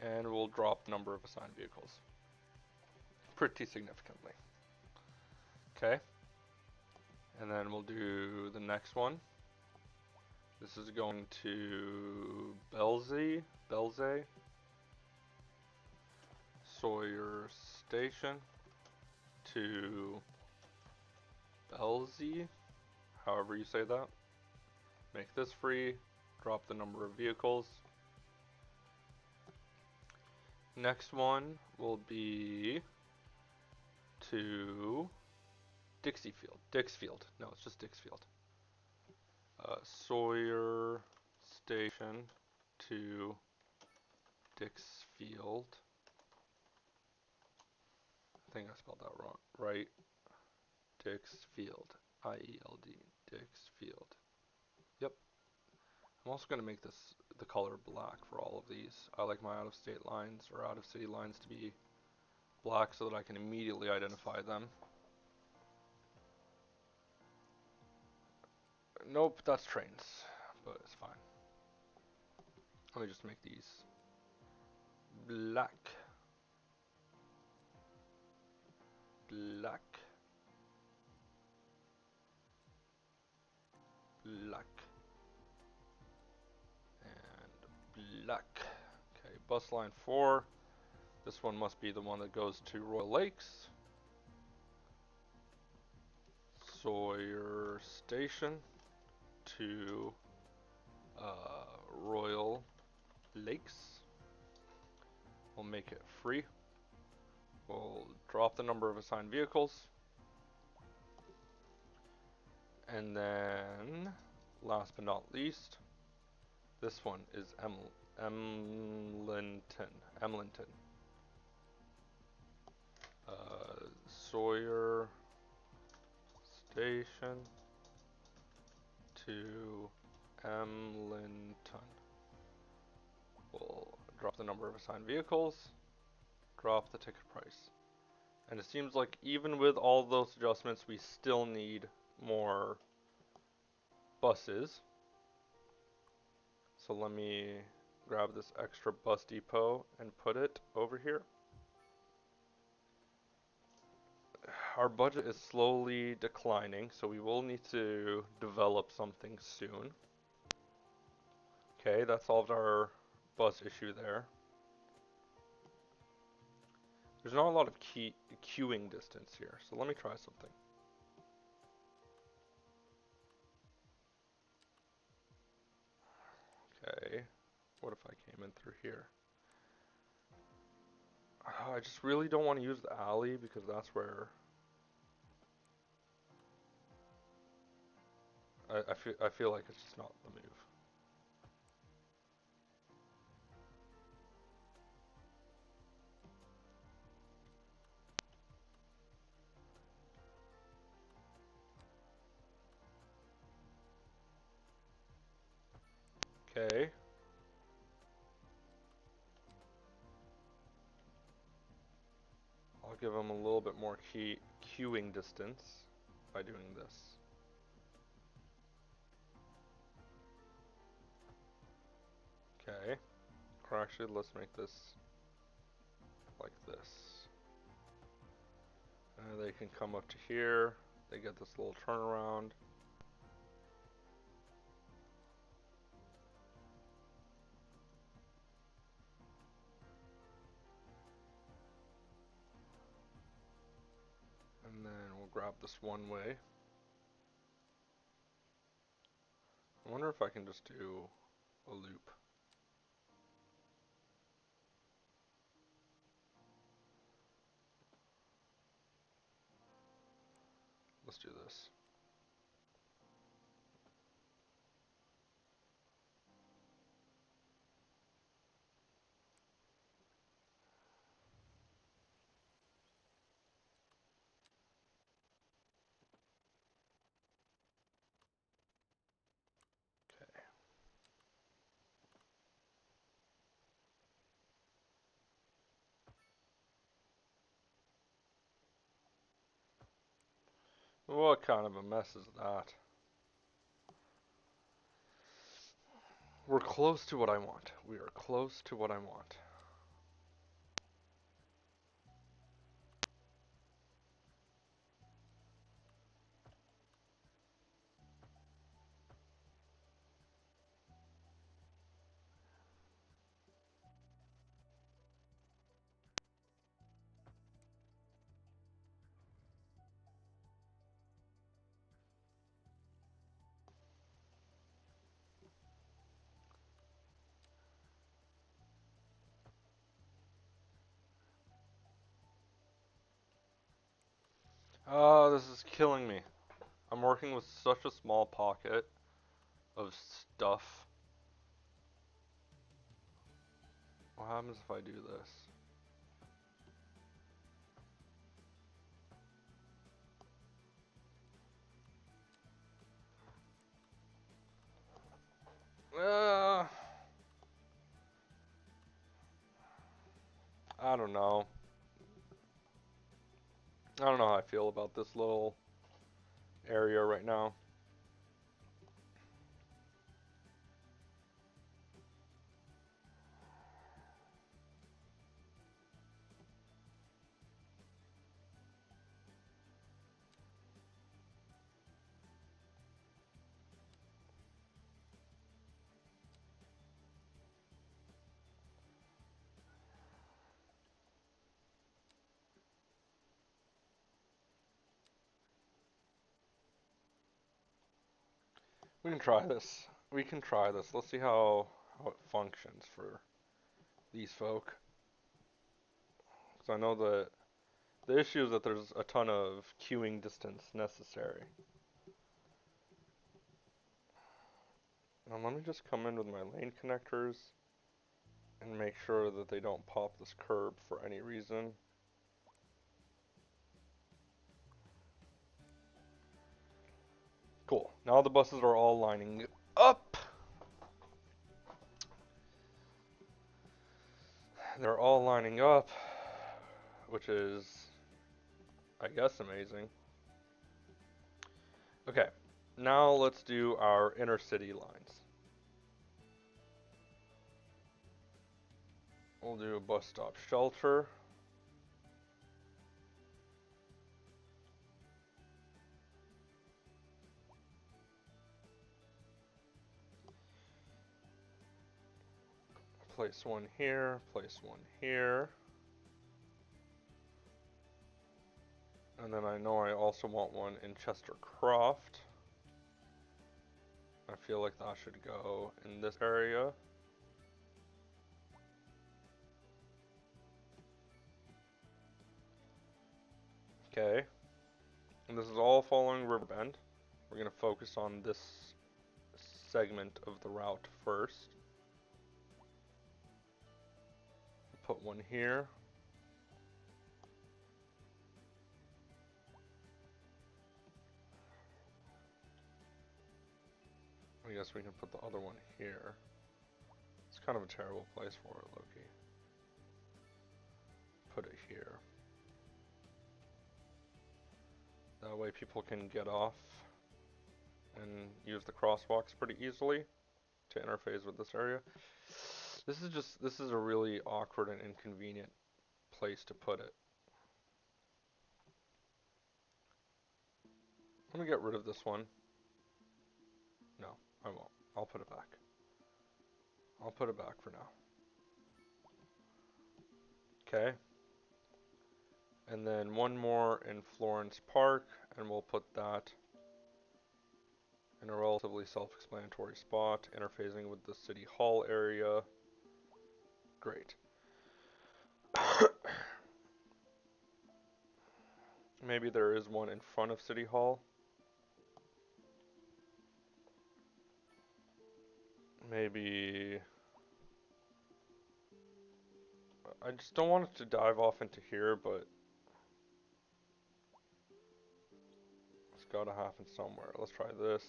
A: And we'll drop number of assigned vehicles pretty significantly. Okay. And then we'll do the next one. This is going to Belzay, Sawyer Station to Belzay, however you say that. Make this free, drop the number of vehicles. Next one will be to Dixfield. No, it's just Dixfield. Sawyer Station to Dixfield. I think I spelled that wrong. Right. Dixfield. I-E-L-D. Dixfield. Yep. I'm also going to make this the color black for all of these. I like my out-of-state lines or out-of-city lines to be black so that I can immediately identify them. Nope, that's trains, but it's fine. Let me just make these black. Black. luck. Okay, bus line 4. This one must be the one that goes to Royal Lakes. Sawyer Station to Royal Lakes. We'll make it free. We'll drop the number of assigned vehicles. And then, last but not least, this one is Emlinton. Sawyer Station to Emlinton. We'll drop the number of assigned vehicles, drop the ticket price. And it seems like even with all those adjustments, we still need more buses. So let me grab this extra bus depot and put it over here. Our budget is slowly declining, so we will need to develop something soon. Okay, that solved our bus issue there. There's not a lot of queuing distance here, so let me try something. Okay, what if I came in through here? I just really don't want to use the alley because that's where I feel like it's just not the move. Okay. I'll give them a little bit more queuing distance by doing this. Okay. Or actually, let's make this like this. They can come up to here. They get this little turnaround. And then we'll grab this one way. I wonder if I can just do a loop. Let's do this. Okay. What kind of a mess is that? We're close to what I want. We are close to what I want. Oh, this is killing me. I'm working with such a small pocket of stuff. What happens if I do this? I don't know. I don't know how I feel about this little area right now. We can try this. We can try this. Let's see how it functions for these folk. Because I know that the issue is that there's a ton of queuing distance necessary. Now let me just come in with my lane connectors and make sure that they don't pop this curb for any reason. Cool. Now the buses are all lining up. They're all lining up, which is, I guess, amazing. Okay, now let's do our inner city lines. We'll do a bus stop shelter. Place one here, place one here. And then I know I also want one in Chester Croft. I feel like that should go in this area. Okay. And this is all following Riverbend. We're going to focus on this segment of the route first. Put one here. I guess we can put the other one here. It's kind of a terrible place for it, Loki. Put it here. That way people can get off and use the crosswalks pretty easily to interface with this area. This is a really awkward and inconvenient place to put it. Let me get rid of this one. No, I won't. I'll put it back. I'll put it back for now. Okay. And then one more in Florence Park, and we'll put that in a relatively self-explanatory spot, interfacing with the City Hall area. Great. Maybe there is one in front of City Hall. Maybe... I just don't want it to dive off into here, but it's gotta happen somewhere. Let's try this.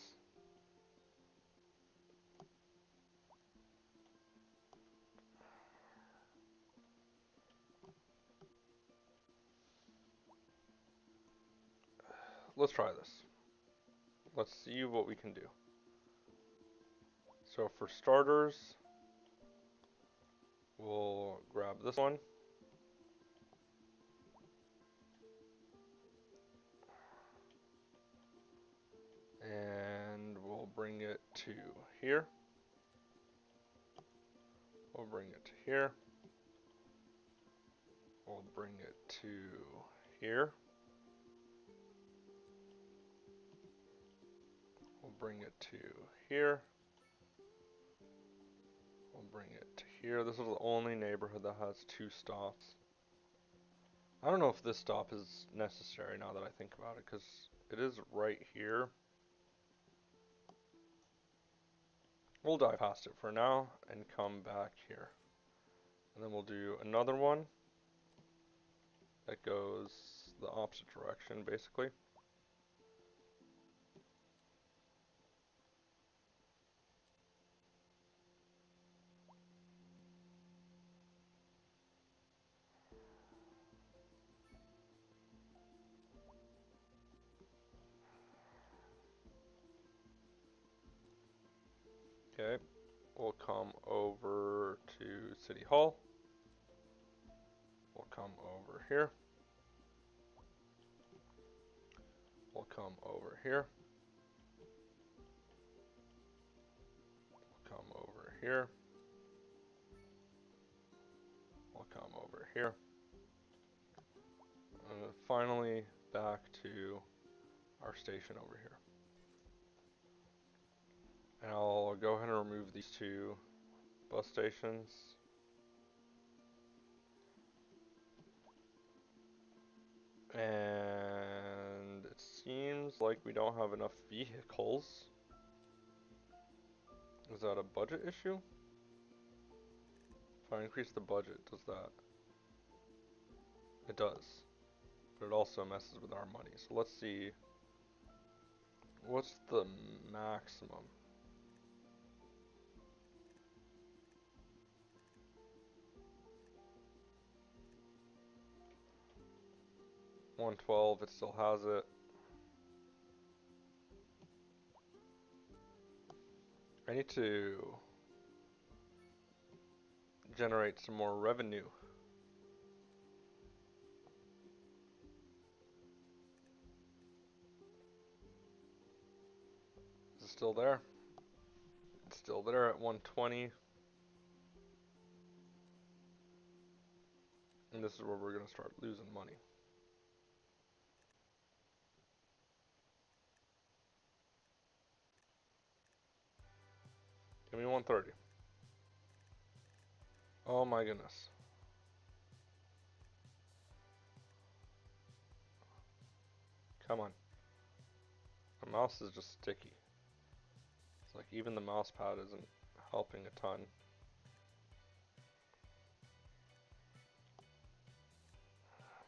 A: Let's try this. Let's see what we can do. So for starters, we'll grab this one. And we'll bring it to here. We'll bring it to here. We'll bring it to here. We'll bring it to here. We'll bring it to here. This is the only neighborhood that has 2 stops. I don't know if this stop is necessary now that I think about it, because it is right here. We'll dive past it for now and come back here. And then we'll do another one that goes the opposite direction, basically. Okay, we'll come over to City Hall. We'll come over here. We'll come over here. We'll come over here. We'll come over here. And finally back to our station over here. And I'll go ahead and remove these two bus stations. And it seems like we don't have enough vehicles. Is that a budget issue? If I increase the budget, does that? It does. But it also messes with our money. So let's see. What's the maximum? $112, it still has it. I need to generate some more revenue. Is it still there? It's still there at 120. And this is where we're going to start losing money. Give me 130. Oh my goodness. Come on. My mouse is just sticky. It's like even the mouse pad isn't helping a ton.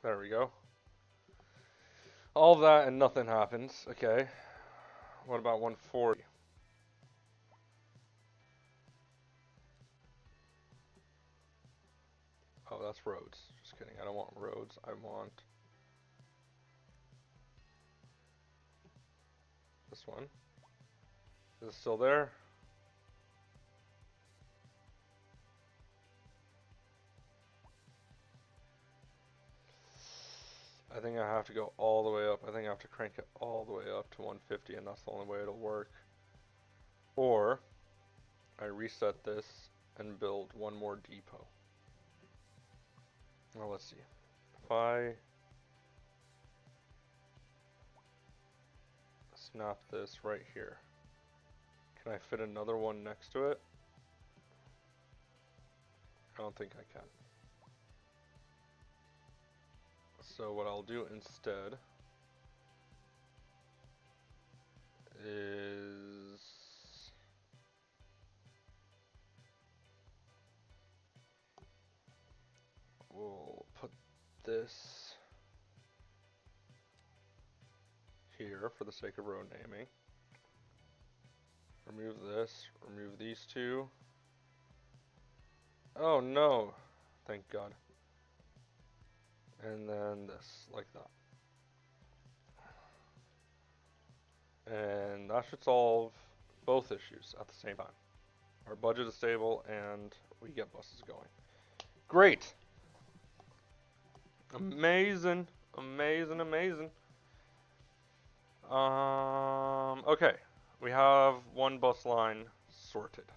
A: There we go. All that and nothing happens. Okay. What about 140? Oh, that's roads. Just kidding. I don't want roads. I want this one. Is it still there? I think I have to go all the way up. I think I have to crank it all the way up to 150, and that's the only way it'll work. Or I reset this and build one more depot. Now let's see. If I snap this right here, can I fit another one next to it? I don't think I can. So what I'll do instead is we'll put this here for the sake of road naming. Remove this, remove these two. Oh no, thank God. And then this, like that. And that should solve both issues at the same time. Our budget is stable and we get buses going. Great! Amazing, amazing, amazing. Okay. We have one bus line sorted.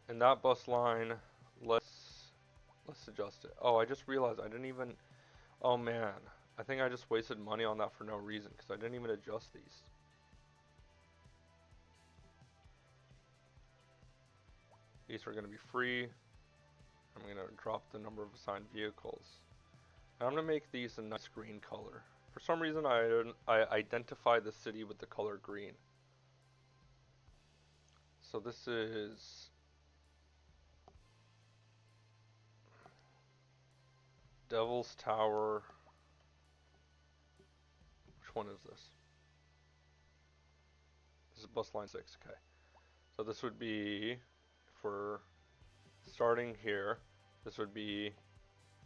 A: And that bus line, let's adjust it. Oh, I just realized I didn't even, oh man. I think I just wasted money on that for no reason, because I didn't even adjust these. These are going to be free. I'm going to drop the number of assigned vehicles. And I'm going to make these a nice green color. For some reason, I identify the city with the color green. So this is Devil's Tower. Which one is this? This is bus line 6, okay. So this would be, if we're starting here, this would be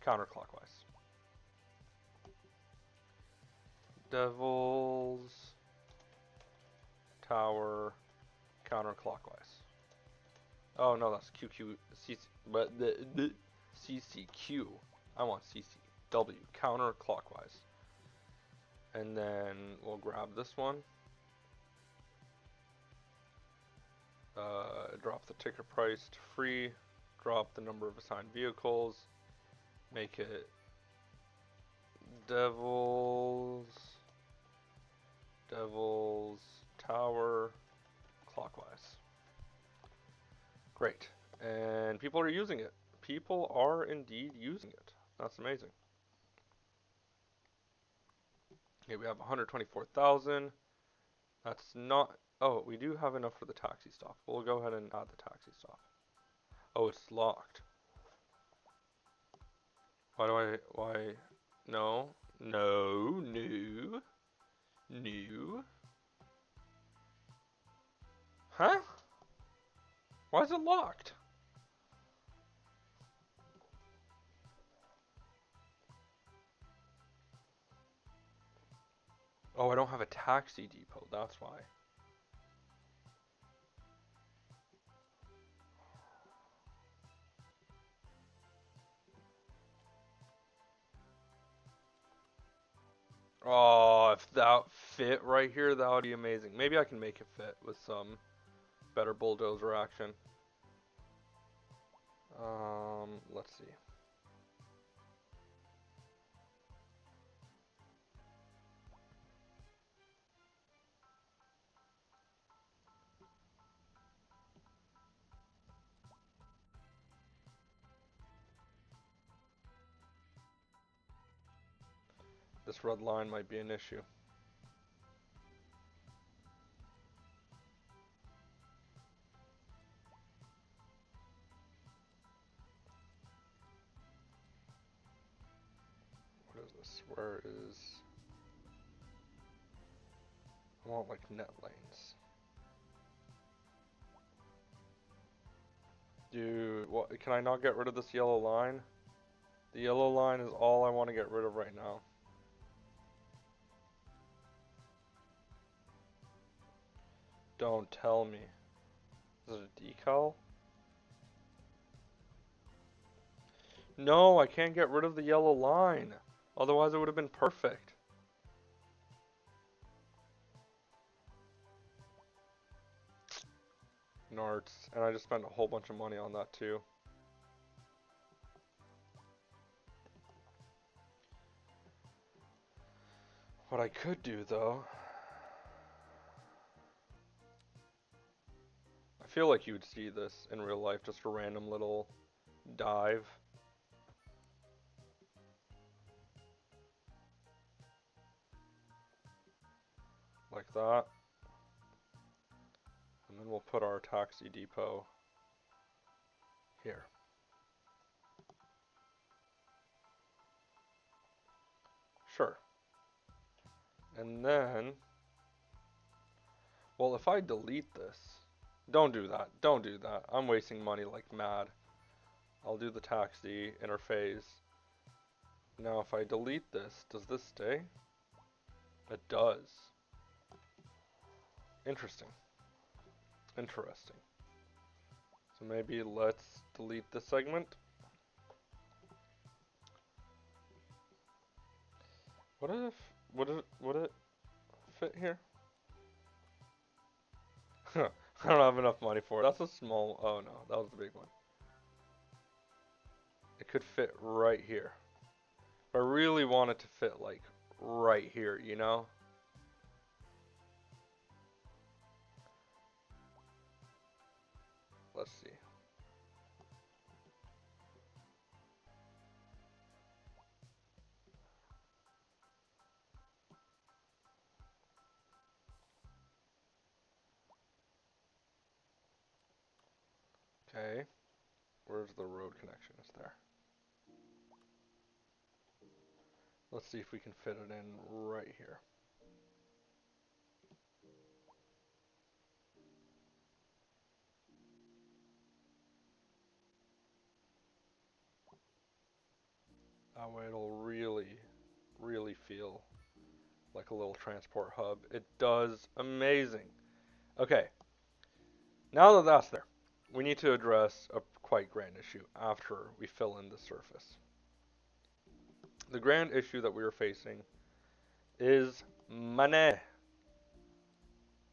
A: counterclockwise. Devil's Tower counterclockwise. Oh no, that's QQ, CC, but the CCQ. I want CCW, counterclockwise. And then we'll grab this one. Drop the ticket price to free. Drop the number of assigned vehicles. Make it Devil's Great. And people are using it. People are indeed using it. That's amazing. Okay, we have 124,000. That's not... Oh, we do have enough for the taxi stop. We'll go ahead and add the taxi stop. Oh, it's locked. Why? No. No. New. New. Huh? Why is it locked? Oh, I don't have a taxi depot. That's why. Oh, if that fit right here, that would be amazing. Maybe I can make it fit with some better bulldozer action. Let's see. This red line might be an issue. What is this? Where is... I want like net lanes. Dude, what? Can I not get rid of this yellow line? The yellow line is all I want to get rid of right now. Don't tell me. Is it a decal? No, I can't get rid of the yellow line. Otherwise it would have been perfect. Narts. And I just spent a whole bunch of money on that too. What I could do though... I feel like you would see this in real life, just a random little dive. Like that. And then we'll put our taxi depot here. Sure. And then, well, if I delete this, don't do that, don't do that. I'm wasting money like mad. I'll do the taxi interface. Now if I delete this, does this stay? It does. Interesting. Interesting. So maybe let's delete this segment. What if, would it fit here? I don't have enough money for it. That's a small, oh no, that was the big one. It could fit right here. But I really want it to fit like right here, you know? Let's see. Okay. Where's the road connection? It's there. Let's see if we can fit it in right here. That way it'll really feel like a little transport hub. It does amazing. Okay. Now that that's there, we need to address a quite grand issue after we fill in the surface. The grand issue that we are facing is money.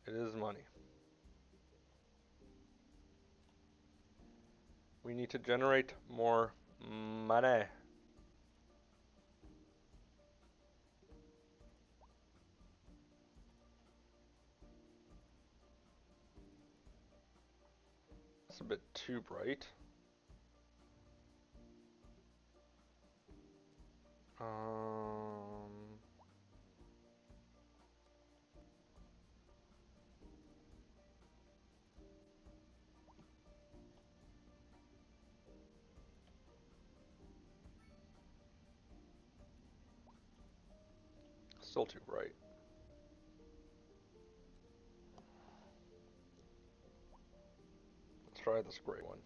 A: It is money. We need to generate more money. That's a bit too bright. Still too bright. Let's try this gray one.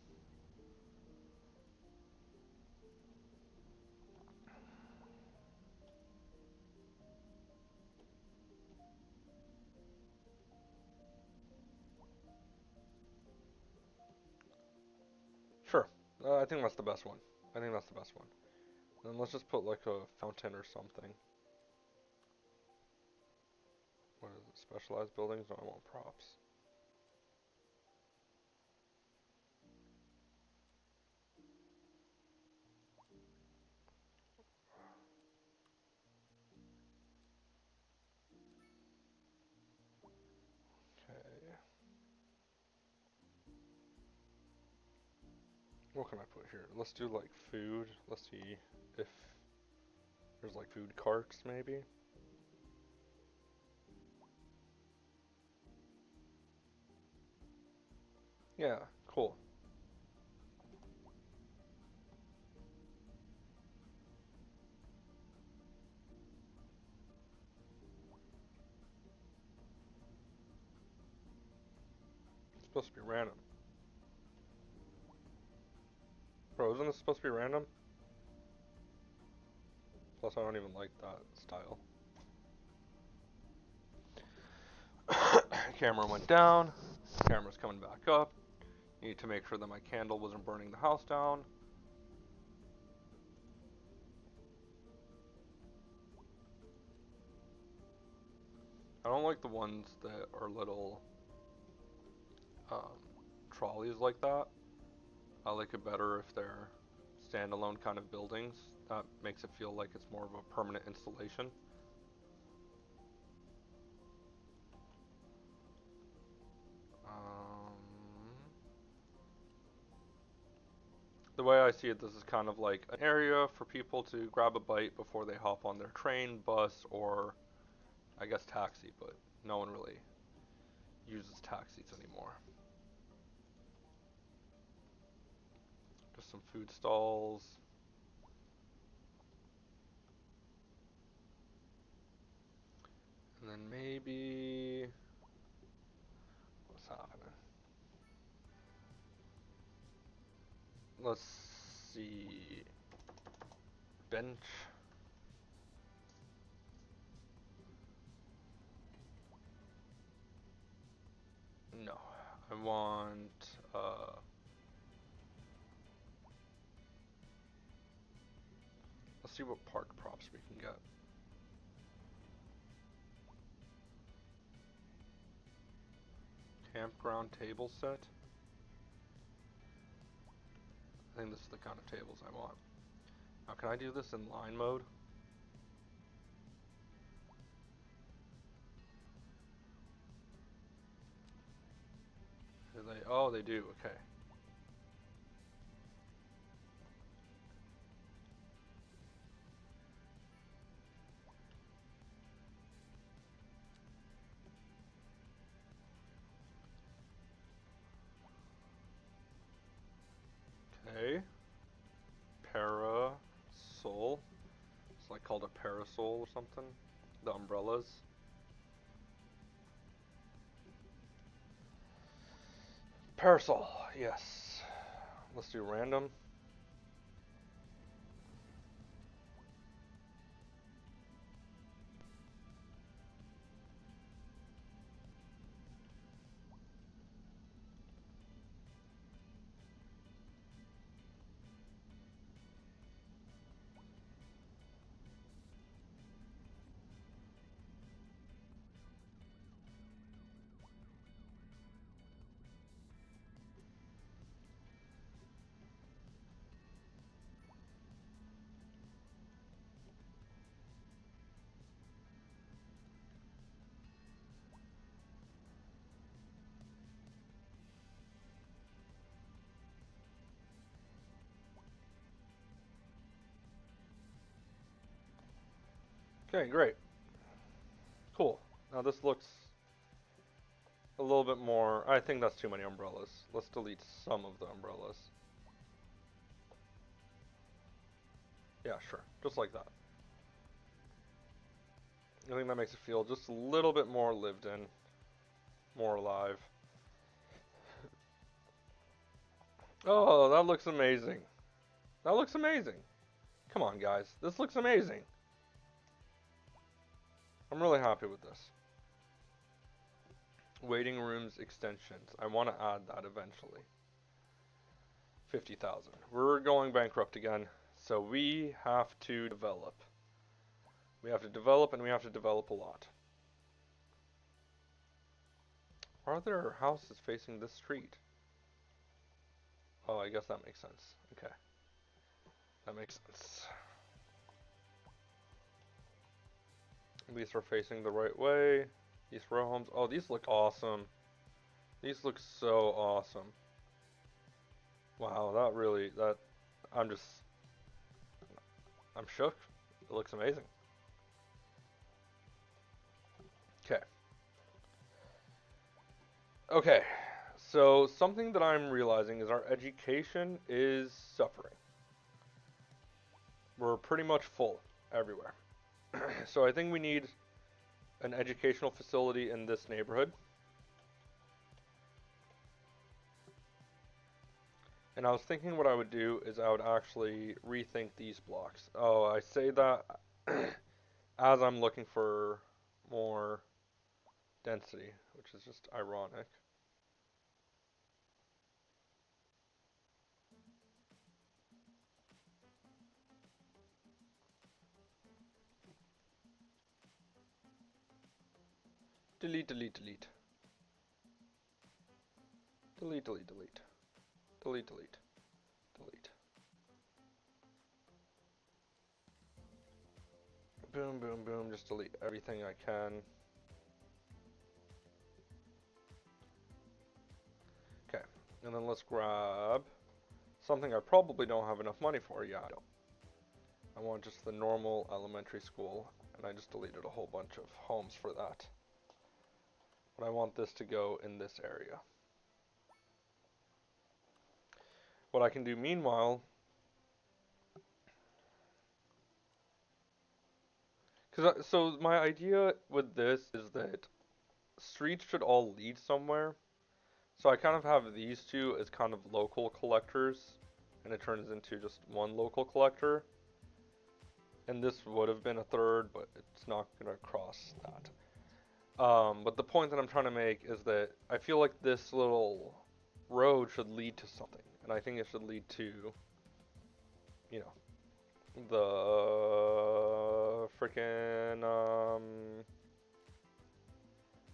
A: Sure. I think that's the best one. I think that's the best one. Then let's just put like a fountain or something. What is it? Specialized buildings? No, I want props. Okay. What can I put here? Let's do like food. Let's see if there's like food carts maybe. Yeah, cool. It's supposed to be random. Bro, isn't this supposed to be random? Plus, I don't even like that style. Camera went down. Camera's coming back up. Need to make sure that my candle wasn't burning the house down. I don't like the ones that are little trolleys like that. I like it better if they're standalone kind of buildings. That makes it feel like it's more of a permanent installation. The way I see it, this is kind of like an area for people to grab a bite before they hop on their train, bus, or I guess taxi, but no one really uses taxis anymore. Just some food stalls. And then maybe, what's happening? Let's see, bench. No, I want, let's see what park props we can get. Campground table set. I think this is the kind of tables I want. Now, can I do this in line mode? Do they? Oh, they do. Okay. Okay. Parasol. It's like called a parasol or something. The umbrellas. Parasol. Yes. Let's do random. Okay, great. Cool. Now this looks a little bit more. I think that's too many umbrellas. Let's delete some of the umbrellas. Yeah, sure. Just like that. I think that makes it feel just a little bit more lived in, more alive. Oh, that looks amazing. That looks amazing. Come on, guys. This looks amazing. I'm really happy with this. Waiting rooms extensions. I want to add that eventually. 50,000. We're going bankrupt again, so we have to develop. We have to develop, and we have to develop a lot. Are there houses facing this street? Oh, I guess that makes sense. Okay. That makes sense. These are facing the right way. These row homes. Oh, these look awesome. These look so awesome. Wow, I'm just, I'm shook. It looks amazing. Okay. Okay. So something that I'm realizing is our education is suffering. We're pretty much full everywhere. So I think we need an educational facility in this neighborhood. And I was thinking what I would do is I would actually rethink these blocks. Oh, I say that as I'm looking for more density, which is just ironic. Delete, delete, delete. Delete, delete, delete. Delete, delete, delete. Boom, boom, boom. Just delete everything I can. Okay, and then let's grab something I probably don't have enough money for. Yeah, I don't. I want just the normal elementary school, and I just deleted a whole bunch of homes for that. But I want this to go in this area. What I can do meanwhile, so my idea with this is that streets should all lead somewhere. So I kind of have these two as kind of local collectors, and it turns into just one local collector. And this would have been a third, but it's not going to cross that. But the point that I'm trying to make is that I feel like this little road should lead to something, and I think it should lead to, you know, the freaking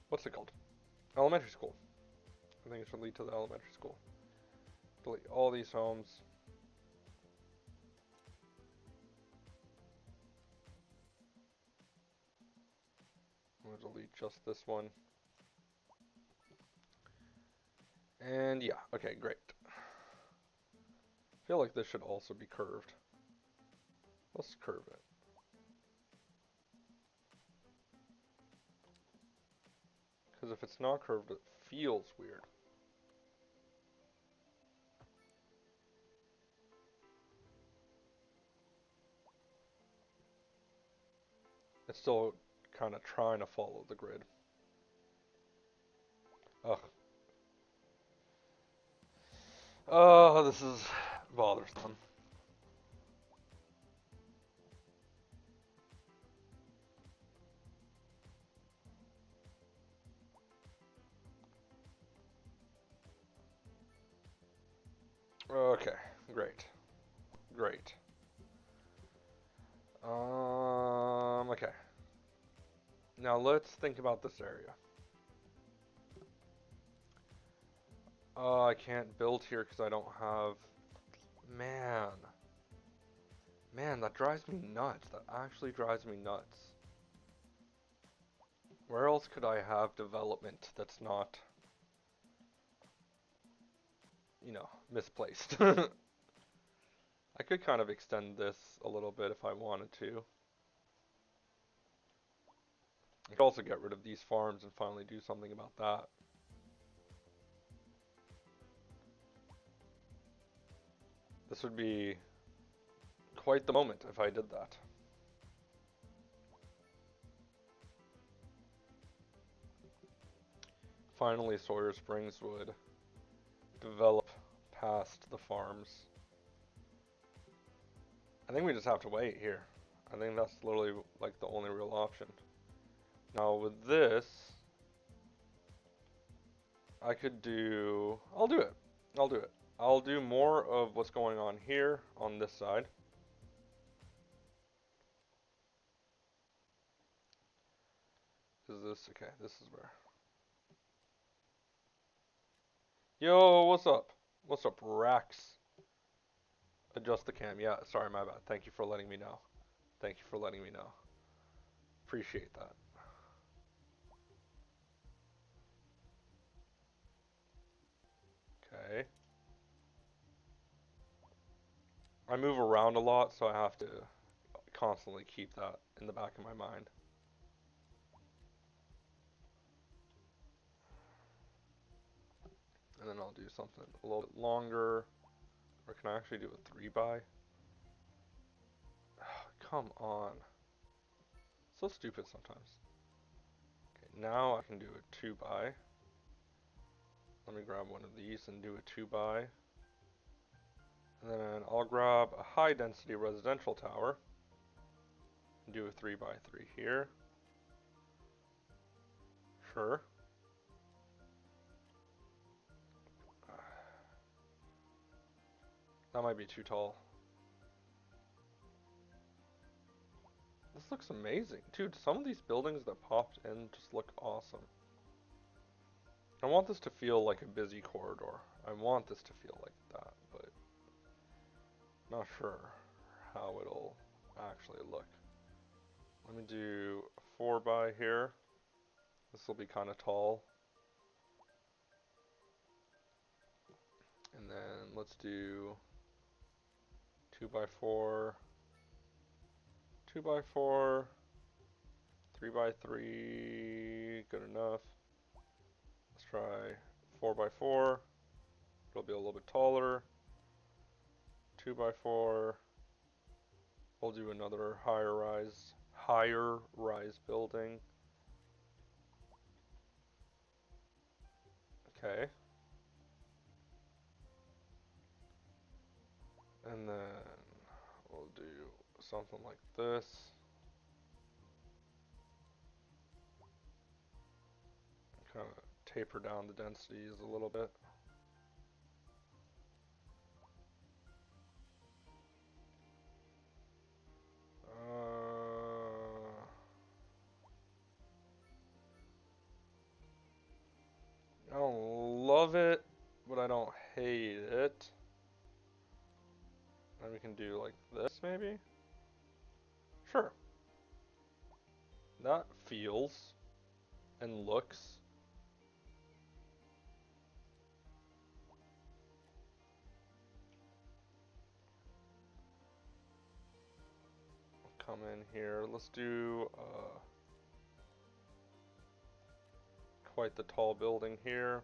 A: what's it called? Elementary school. I think it should lead to the elementary school. Delete all these homes. I'm gonna delete just this one. And yeah, okay, great. I feel like this should also be curved. Let's curve it. Because if it's not curved, it feels weird. It's still kind of trying to follow the grid. Ugh. Oh, this is bothersome. Okay, great. Great. Okay. Now let's think about this area. I can't build here because I don't have... Man. Man, that drives me nuts. That actually drives me nuts. Where else could I have development that's not, you know, misplaced? I could kind of extend this a little bit if I wanted to. I could also get rid of these farms and finally do something about that. This would be quite the moment if I did that. Finally, Sawyer Springs would develop past the farms. I think we just have to wait here. I think that's literally like the only real option. Now with this, I could do, I'll do it. I'll do it. I'll do more of what's going on here on this side. Is this, okay, this is where. Yo, what's up? What's up, Rax? Adjust the cam. Yeah, sorry, my bad. Thank you for letting me know. Thank you for letting me know. Appreciate that. Okay. I move around a lot, so I have to constantly keep that in the back of my mind. And then I'll do something a little bit longer. Or can I actually do a 3x? Come on. So stupid sometimes. Okay, now I can do a 2x. Let me grab one of these and do a 2x. And then I'll grab a high density residential tower. And do a 3x3 here. Sure. That might be too tall. This looks amazing. Dude, some of these buildings that popped in just look awesome. I want this to feel like a busy corridor. I want this to feel like that, but not sure how it'll actually look. Let me do a 4x here. This will be kind of tall. And then let's do 2x4, 2x4, 3x3, good enough. Let's try 4x4. It'll be a little bit taller. 2x4. We'll do another higher rise building. Okay. And then we'll do something like this. Kind of taper down the densities a little bit. I don't love it, but I don't hate it. And we can do like this maybe? Sure. That feels and looks. Come in here. Let's do quite the tall building here.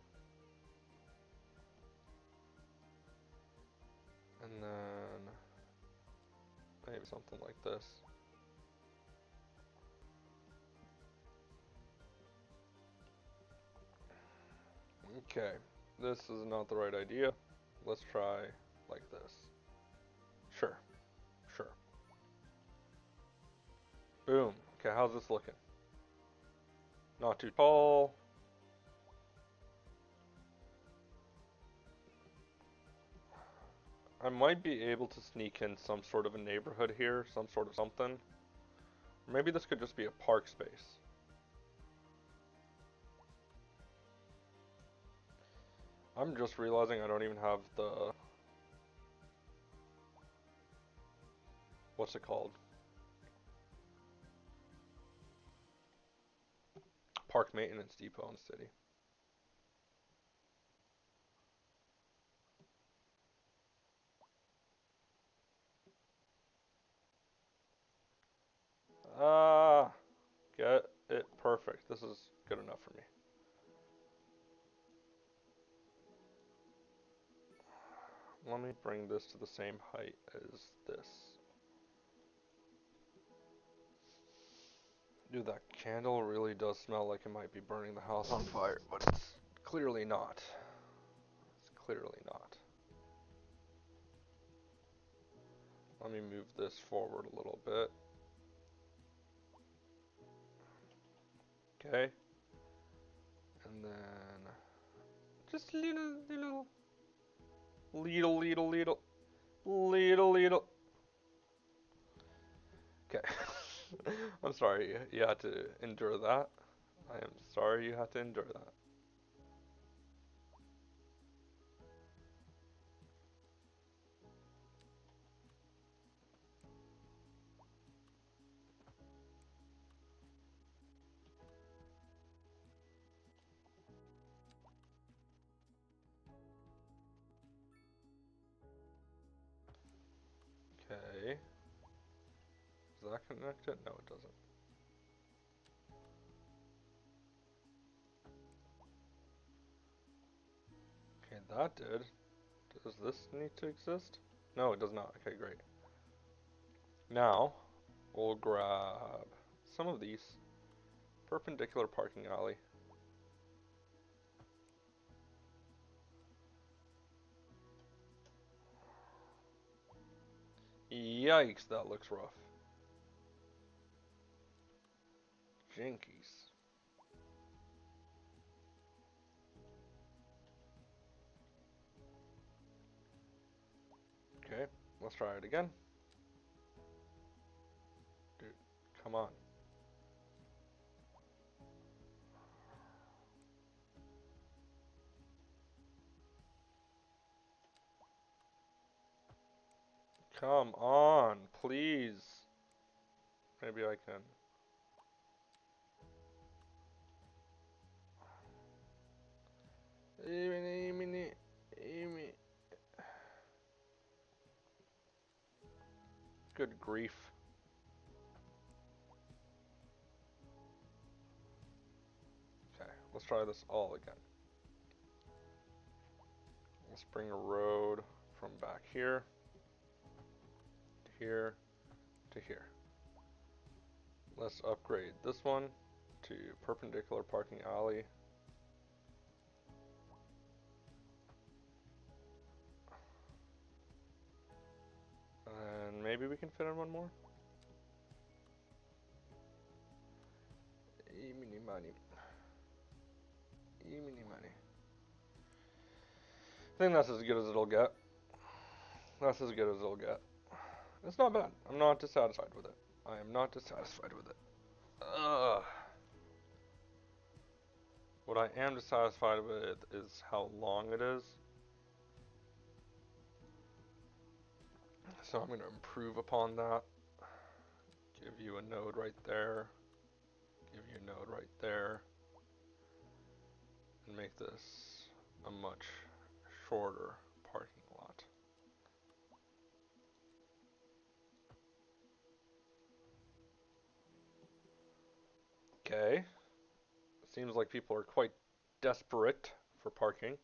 A: And then maybe something like this. Okay, this is not the right idea. Let's try like this. Sure, sure. Boom. Okay, how's this looking? Not too tall. I might be able to sneak in some sort of a neighborhood here, some sort of something. Or maybe this could just be a park space. I'm just realizing I don't even have the... What's it called? Park maintenance depot in the city. Ah, get it perfect. good enough for me. Let me bring this to the same height as this. Dude, that candle really does smell like it might be burning the house on fire, but it's clearly not. It's clearly not. Let me move this forward a little bit. Okay. And then just little. Okay. I'm sorry you had to endure that. I am sorry you had to endure that. Okay. Does that connect it? No, it doesn't. Okay, that did. Does this need to exist? No, it does not. Okay, great. Now, we'll grab some of these. Perpendicular parking alley. Yikes, that looks rough. Jinkies. Okay, let's try it again. Dude, come on. Come on, please. Maybe I can. Good grief. Okay, let's try this all again. Let's bring a road from back here to here to here. Let's upgrade this one to perpendicular parking alley. And maybe we can fit in one more. Eeny money. Eeny money. I think that's as good as it'll get. That's as good as it'll get. It's not bad. I'm not dissatisfied with it. I am not dissatisfied with it. Ugh. What I am dissatisfied with is how long it is. So I'm going to improve upon that. Give you a node right there. Give you a node right there. And make this a much shorter parking lot. Okay. Seems like people are quite desperate for parking.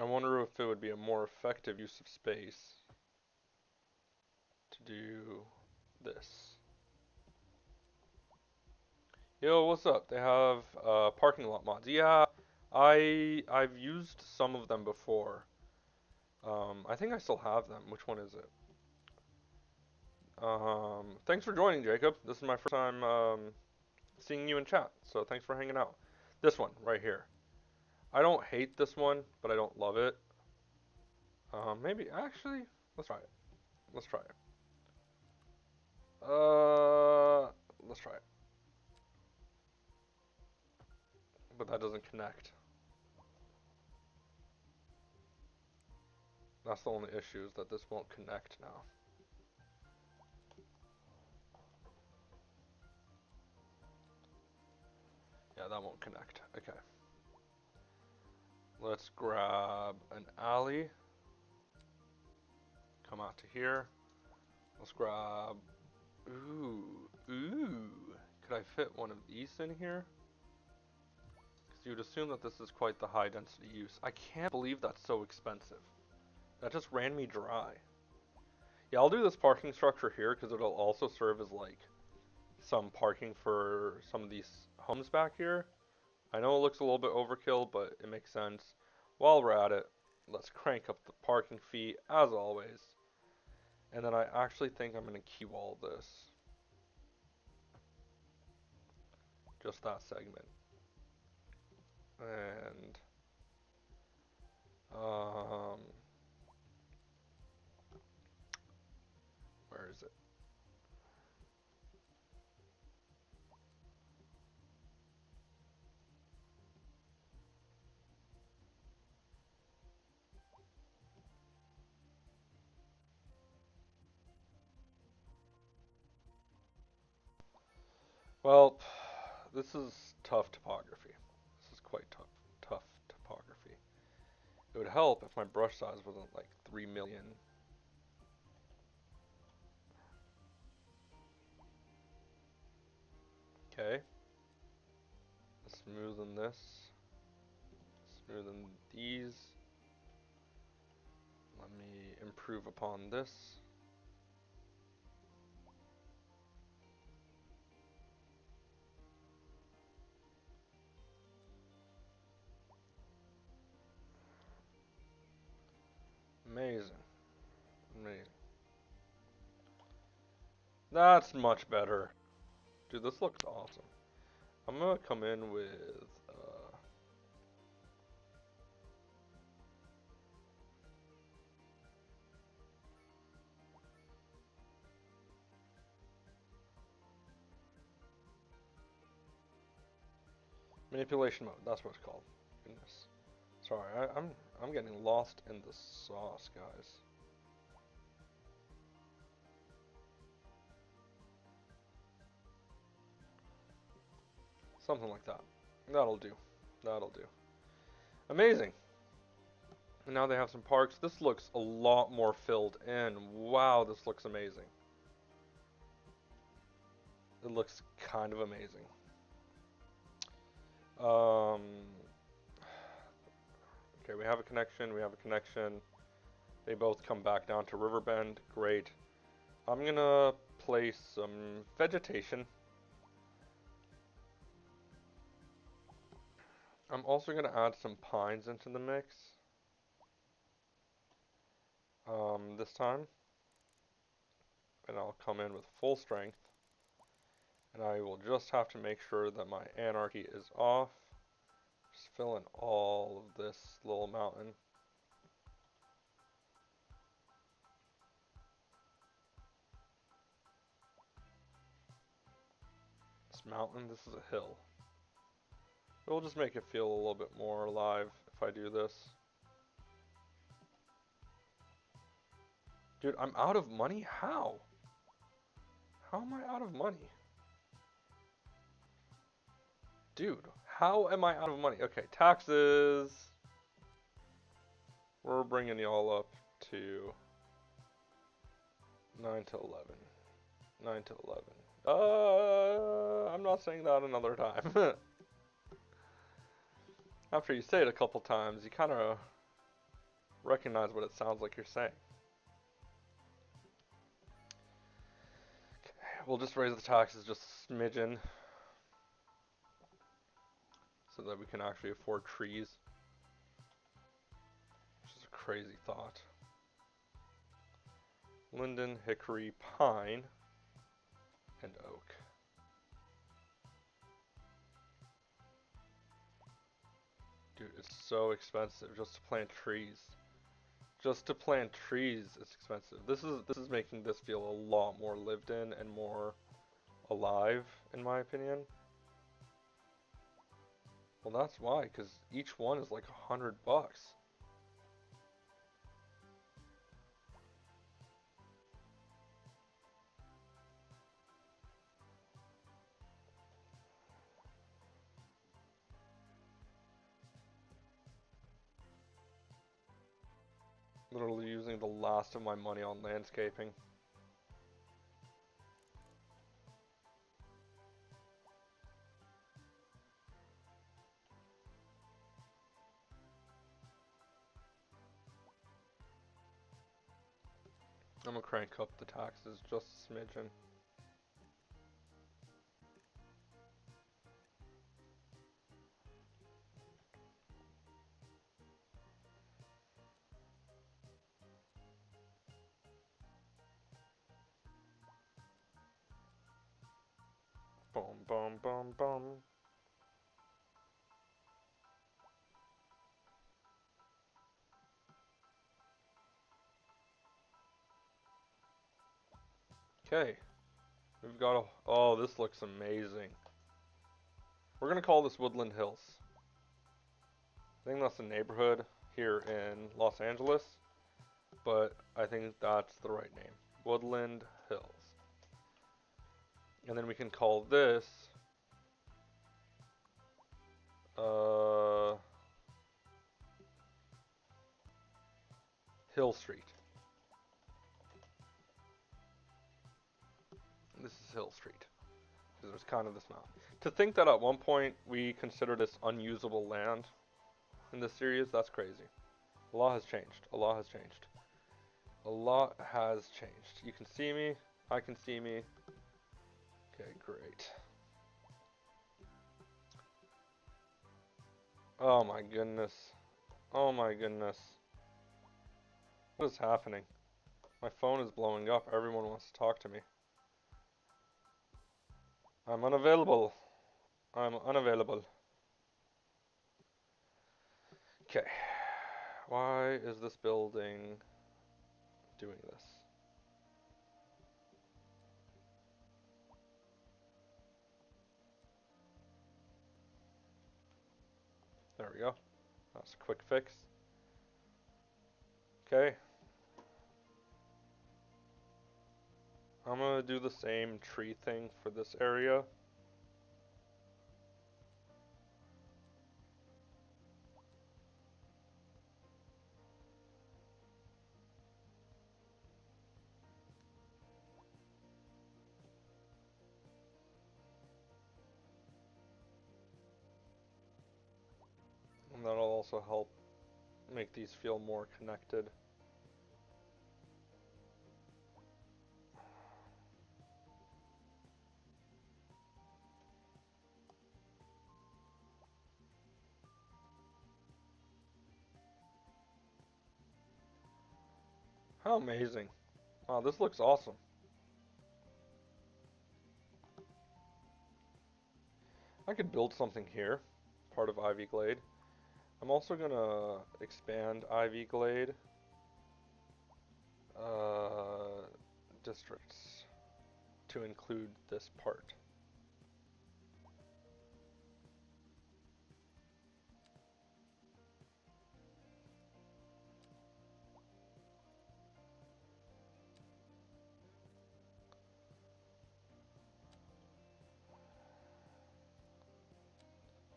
A: I wonder if it would be a more effective use of space to do this. Yo, what's up? They have parking lot mods. Yeah, I've used some of them before. I think I still have them. Which one is it? Thanks for joining, Jacob. This is my first time seeing you in chat, so thanks for hanging out. This one right here. I don't hate this one, but I don't love it. Maybe actually, let's try it. Let's try it. Let's try it. But that doesn't connect. That's the only issue, is that this won't connect now. Yeah, that won't connect. Okay. Let's grab an alley. Come out to here. Let's grab... Ooh. Could could I fit one of these in here? Because you'd assume that this is quite the high density use. I can't believe that's so expensive. That just ran me dry. Yeah, I'll do this parking structure here because it'll also serve as like some parking for some of these homes back here. I know it looks a little bit overkill, but it makes sense. While we're at it, let's crank up the parking fee as always. And then I actually think I'm going to key wall this. Just that segment. And where is it? Well, this is tough topography. This is quite tough topography. It would help if my brush size wasn't like 3 million. Okay. Smoothen this. Smoothen these. Let me improve upon this. Amazing. Amazing. That's much better. Dude, this looks awesome. I'm gonna come in with manipulation mode. That's what it's called. Goodness. Sorry, I'm getting lost in the sauce, guys. Something like that. That'll do. That'll do. Amazing. And now they have some parks. This looks a lot more filled in. Wow, this looks amazing. It looks kind of amazing. Okay, we have a connection. We have a connection. They both come back down to Riverbend. Great. I'm gonna place some vegetation. I'm also gonna add some pines into the mix. This time. And I'll come in with full strength. And I will just have to make sure that my anarchy is off. Just fill in all of this little mountain. This mountain, this is a hill. It'll just make it feel a little bit more alive if I do this. Dude, I'm out of money? How? How am I out of money? Dude, how am I out of money? Okay, taxes. We're bringing y'all up to 9 to 11. 9 to 11. I'm not saying that another time. After you say it a couple times, you kind of recognize what it sounds like you're saying. Okay, we'll just raise the taxes just a smidgen so that we can actually afford trees. Which is a crazy thought. Linden, hickory, pine, and oak. Dude, it's so expensive just to plant trees. Just to plant trees is expensive. This is making this feel a lot more lived in and more alive, in my opinion. Well, that's why, because each one is like $100. Literally using the last of my money on landscaping. I'm gonna crank up the taxes just a smidgen. Boom, boom, boom, boom. Okay. We've got a... Oh, this looks amazing. We're gonna call this Woodland Hills. I think that's the neighborhood here in Los Angeles, but I think that's the right name. Woodland Hills. And then we can call this Hill Street. This is Hill Street. Because there's kind of this mountain. To think that at one point we considered this unusable land in this series, that's crazy. A lot has changed. A lot has changed. A lot has changed. You can see me. I can see me. Okay, great. Oh my goodness. Oh my goodness. What is happening? My phone is blowing up. Everyone wants to talk to me. I'm unavailable. I'm unavailable. Okay. Why is this building doing this? There we go. That's a quick fix. Okay. I'm gonna do the same tree thing for this area. And that'll also help make these feel more connected. How amazing. Wow, this looks awesome. I could build something here, part of Ivy Glade. I'm also gonna expand Ivy Glade districts to include this part.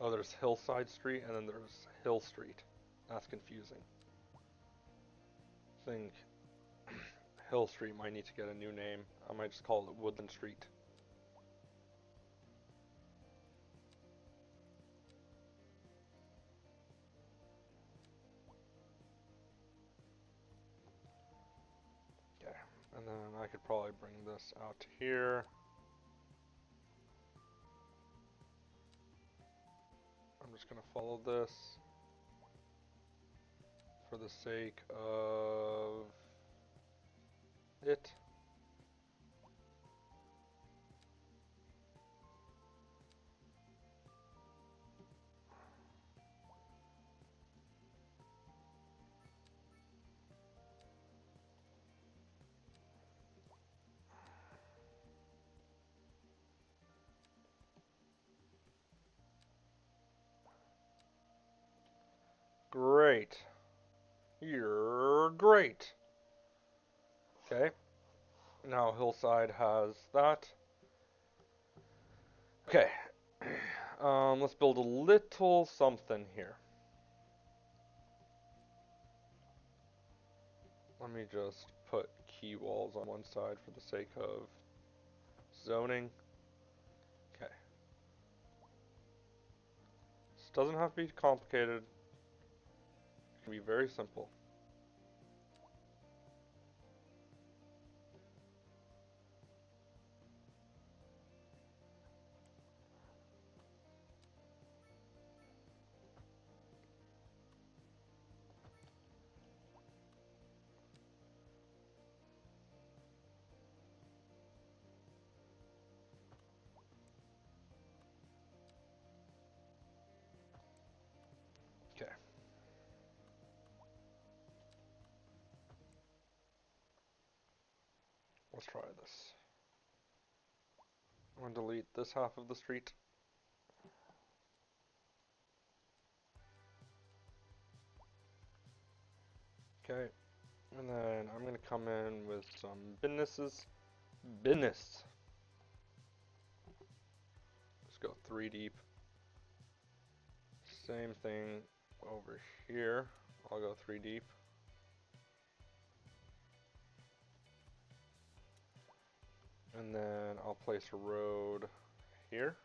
A: Oh, there's Hillside Street and then there's Hill Street. That's confusing. I think Hill Street might need to get a new name. I might just call it Woodland Street. Okay, and then I could probably bring this out to here. I'm just gonna follow this for the sake of it. Great. You're great. Okay. Now Hillside has that. Okay. Let's build a little something here. Let me just put key walls on one side for the sake of zoning. Okay. This doesn't have to be complicated. It can be very simple. Let's try this. I'm going to delete this half of the street. Okay, and then I'm going to come in with some businesses. Business. Let's go 3 deep. Same thing over here. I'll go 3 deep. And then I'll place a road here.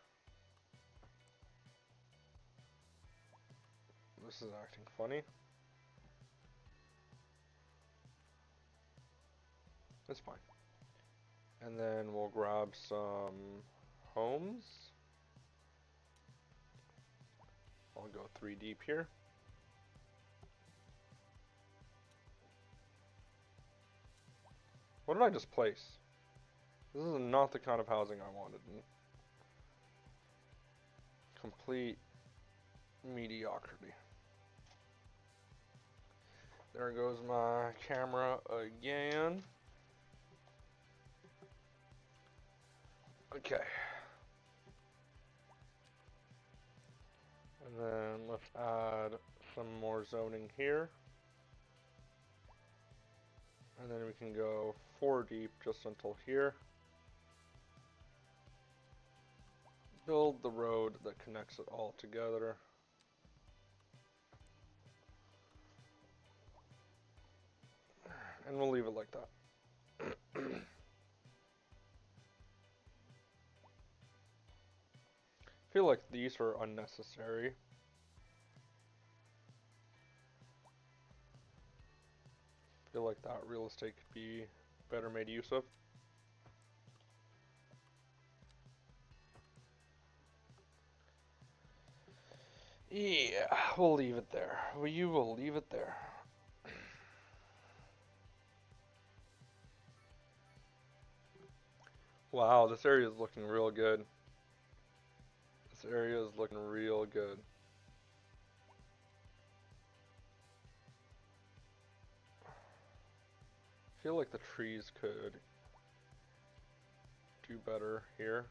A: This is acting funny. It's fine. And then we'll grab some homes. I'll go 3 deep here. What did I just place? This is not the kind of housing I wanted. Complete mediocrity. There goes my camera again. Okay. And then let's add some more zoning here. And then we can go 4 deep just until here. Build the road that connects it all together. And we'll leave it like that. I feel like these are unnecessary. I feel like that real estate could be better made use of. Yeah, we'll leave it there. You will leave it there. Wow, this area is looking real good. This area is looking real good. I feel like the trees could do better here.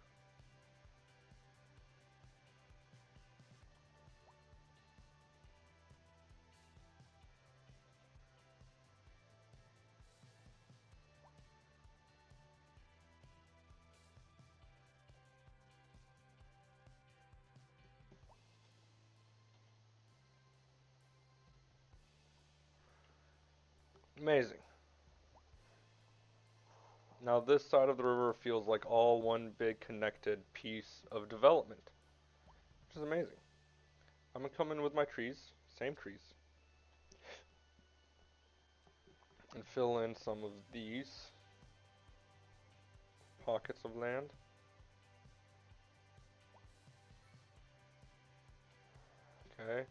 A: Amazing. Now this side of the river feels like all one big connected piece of development, which is amazing. I'm gonna come in with my trees, same trees, and fill in some of these pockets of land. Okay.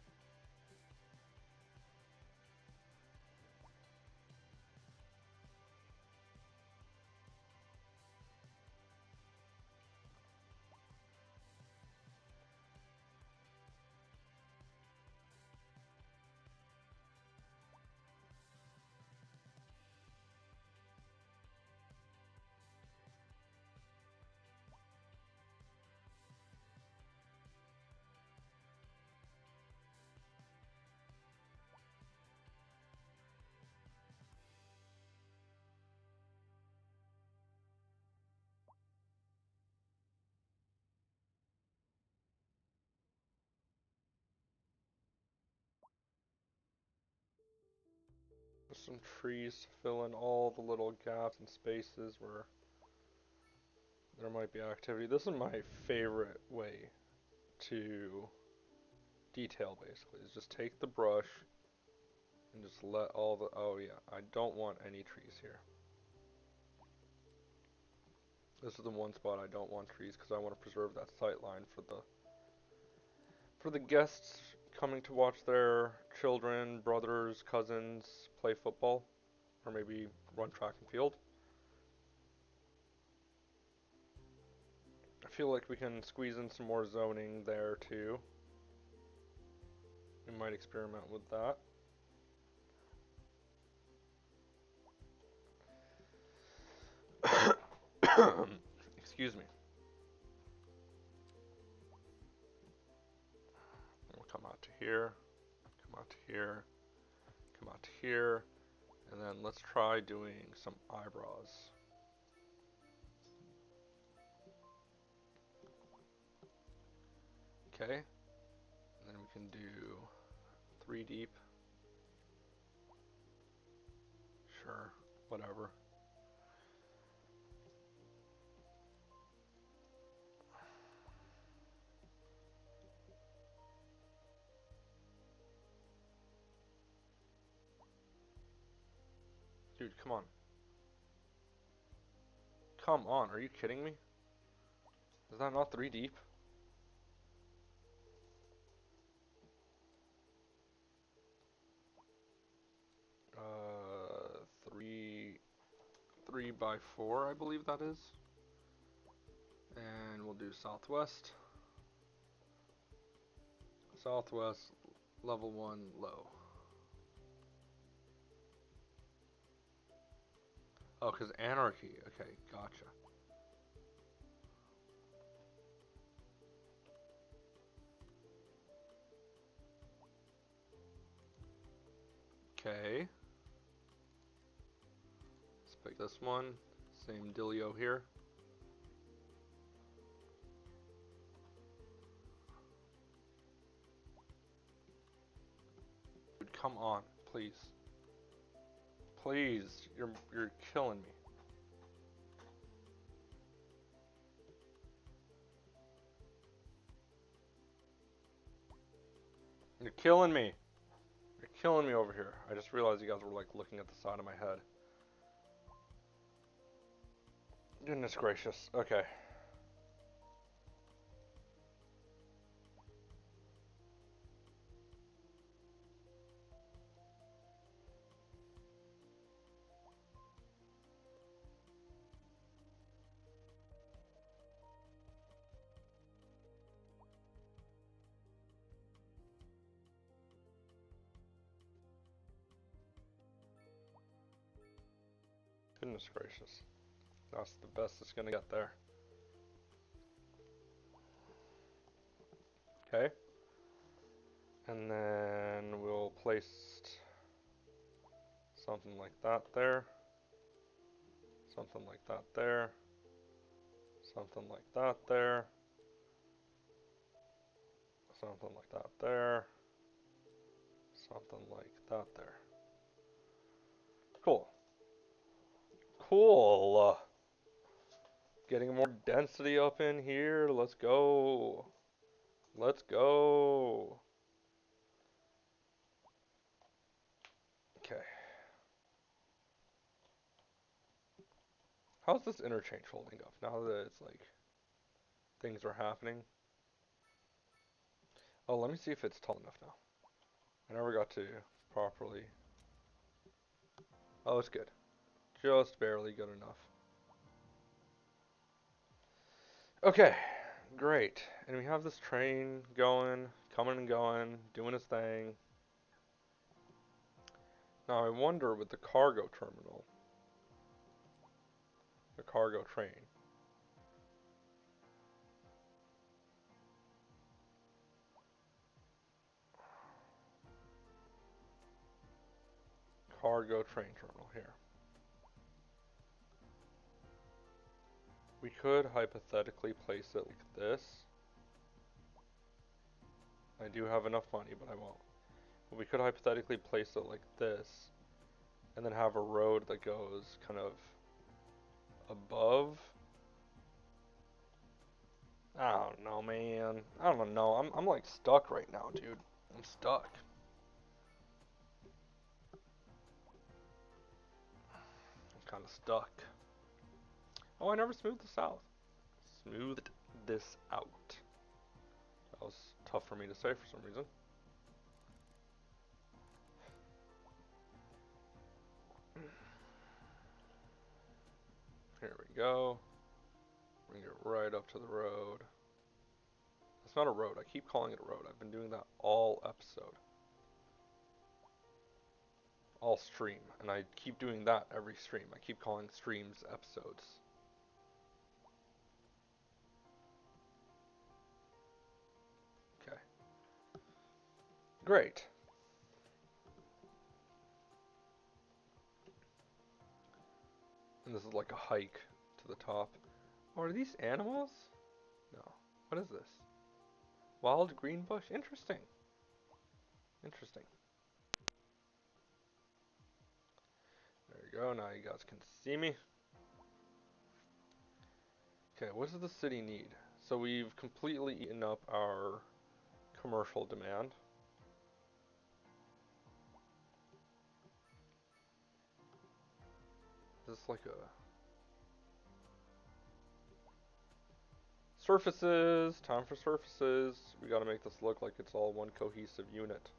A: Some trees to fill in all the little gaps and spaces where there might be activity. This is my favorite way to detail, basically, is just take the brush and just let all the, oh yeah, I don't want any trees here. This is the one spot I don't want trees because I want to preserve that sight line for the guests coming to watch their children, brothers, cousins play football, or maybe run track and field. I feel like we can squeeze in some more zoning there too. We might experiment with that. Excuse me. We'll come out to here, come out to here, come out to here, and then let's try doing some eyebrows. Okay, and then we can do 3 deep. Sure, whatever. Dude, come on. Come on, are you kidding me? Is that not 3 deep? Three by 4, I believe that is. And we'll do southwest. Southwest, level 1, low. Oh, because anarchy. Okay, gotcha. Okay. Let's pick this one. Same dealio here. Dude, come on, please. Please, you're killing me. You're killing me. You're killing me over here. I just realized you guys were like looking at the side of my head. Goodness gracious. Okay. Goodness gracious. That's the best it's gonna get there. Okay. And then we'll place something like that there. Something like that there. Something like that there. Something like that there. Something like that there. Cool. Cool. Getting more density up in here. Let's go. Let's go. Okay. How's this interchange holding up now that it's like things are happening? Oh, let me see if it's tall enough now. I never got to properly. Oh, it's good. Just barely good enough. Okay, great. And we have this train going, coming and going, doing its thing. Now I wonder with the cargo terminal, the cargo train. Cargo train terminal here. We could hypothetically place it like this. I do have enough money, but I won't. But we could hypothetically place it like this, and then have a road that goes kind of above. I don't know, man. I don't know. I'm like stuck right now, dude. I'm stuck. I'm kind of stuck. Oh, I never smoothed this out. Smoothed this out. That was tough for me to say for some reason. Here we go. Bring it right up to the road. It's not a road. I keep calling it a road. I've been doing that all episode. All stream. And I keep doing that every stream. I keep calling streams episodes. Great. And this is like a hike to the top. Oh, are these animals? No. What is this? Wild green bush? Interesting. Interesting. There you go. Now you guys can see me. Okay, what does the city need? So we've completely eaten up our commercial demand. Is this like a... Surfaces! Time for surfaces. We gotta make this look like it's all one cohesive unit.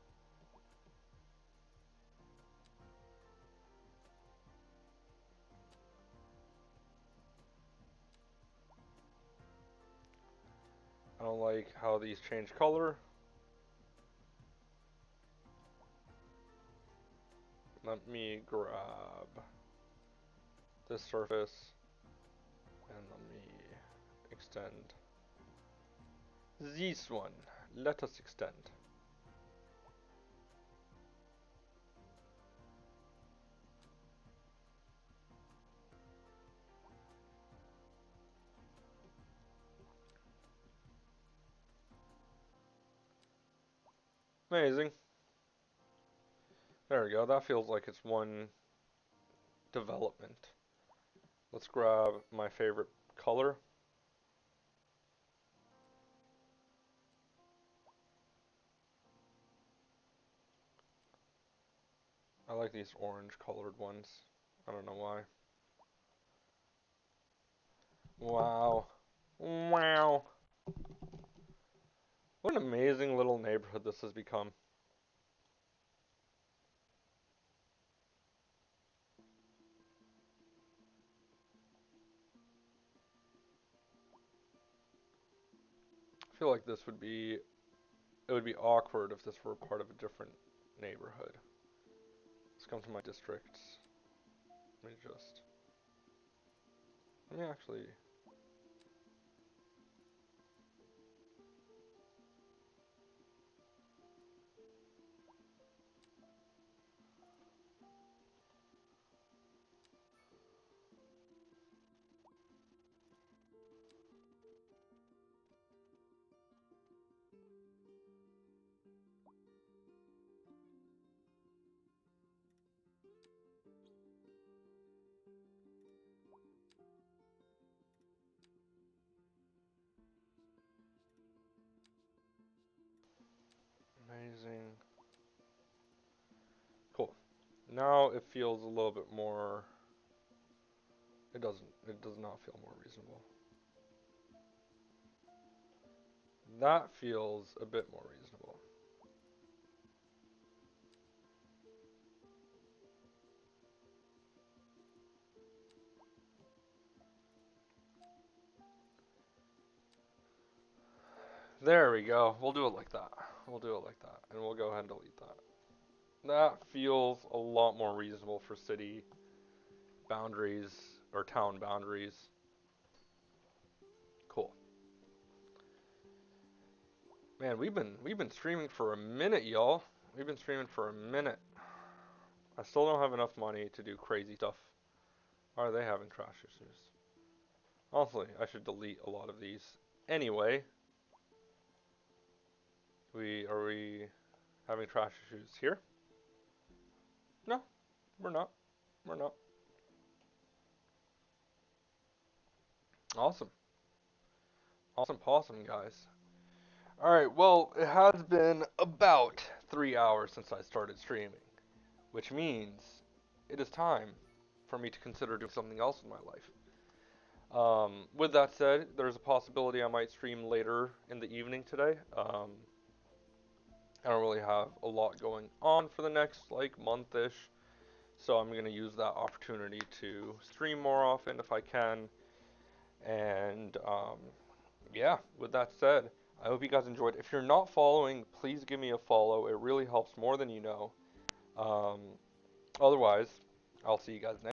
A: I don't like how these change color. Let me grab this surface and let me extend this one. Let us extend. Amazing. There we go. That feels like it's one development. Let's grab my favorite color. I like these orange colored ones. I don't know why. Wow. Wow. What an amazing little neighborhood this has become. I feel like this would be, it would be awkward if this were part of a different neighborhood. Let's come to my districts. Let me actually, amazing. Cool. Now it feels a little bit more, it does not feel more reasonable. That feels a bit more reasonable. There we go. We'll do it like that. We'll do it like that. And we'll go ahead and delete that. That feels a lot more reasonable for city boundaries or town boundaries. Cool. Man, we've been streaming for a minute, y'all. We've been streaming for a minute. I still don't have enough money to do crazy stuff. Why are they having crash issues? Honestly, I should delete a lot of these. Anyway, are we having trash issues here? No, we're not. We're not. Awesome. Awesome possum, guys. Alright, well, it has been about 3 hours since I started streaming, which means it is time for me to consider doing something else in my life. With that said, there's a possibility I might stream later in the evening today. I don't really have a lot going on for the next like month-ish, so I'm gonna use that opportunity to stream more often if I can. And yeah, with that said, I hope you guys enjoyed. If you're not following, please give me a follow. It really helps more than you know. Um, Otherwise, I'll see you guys next.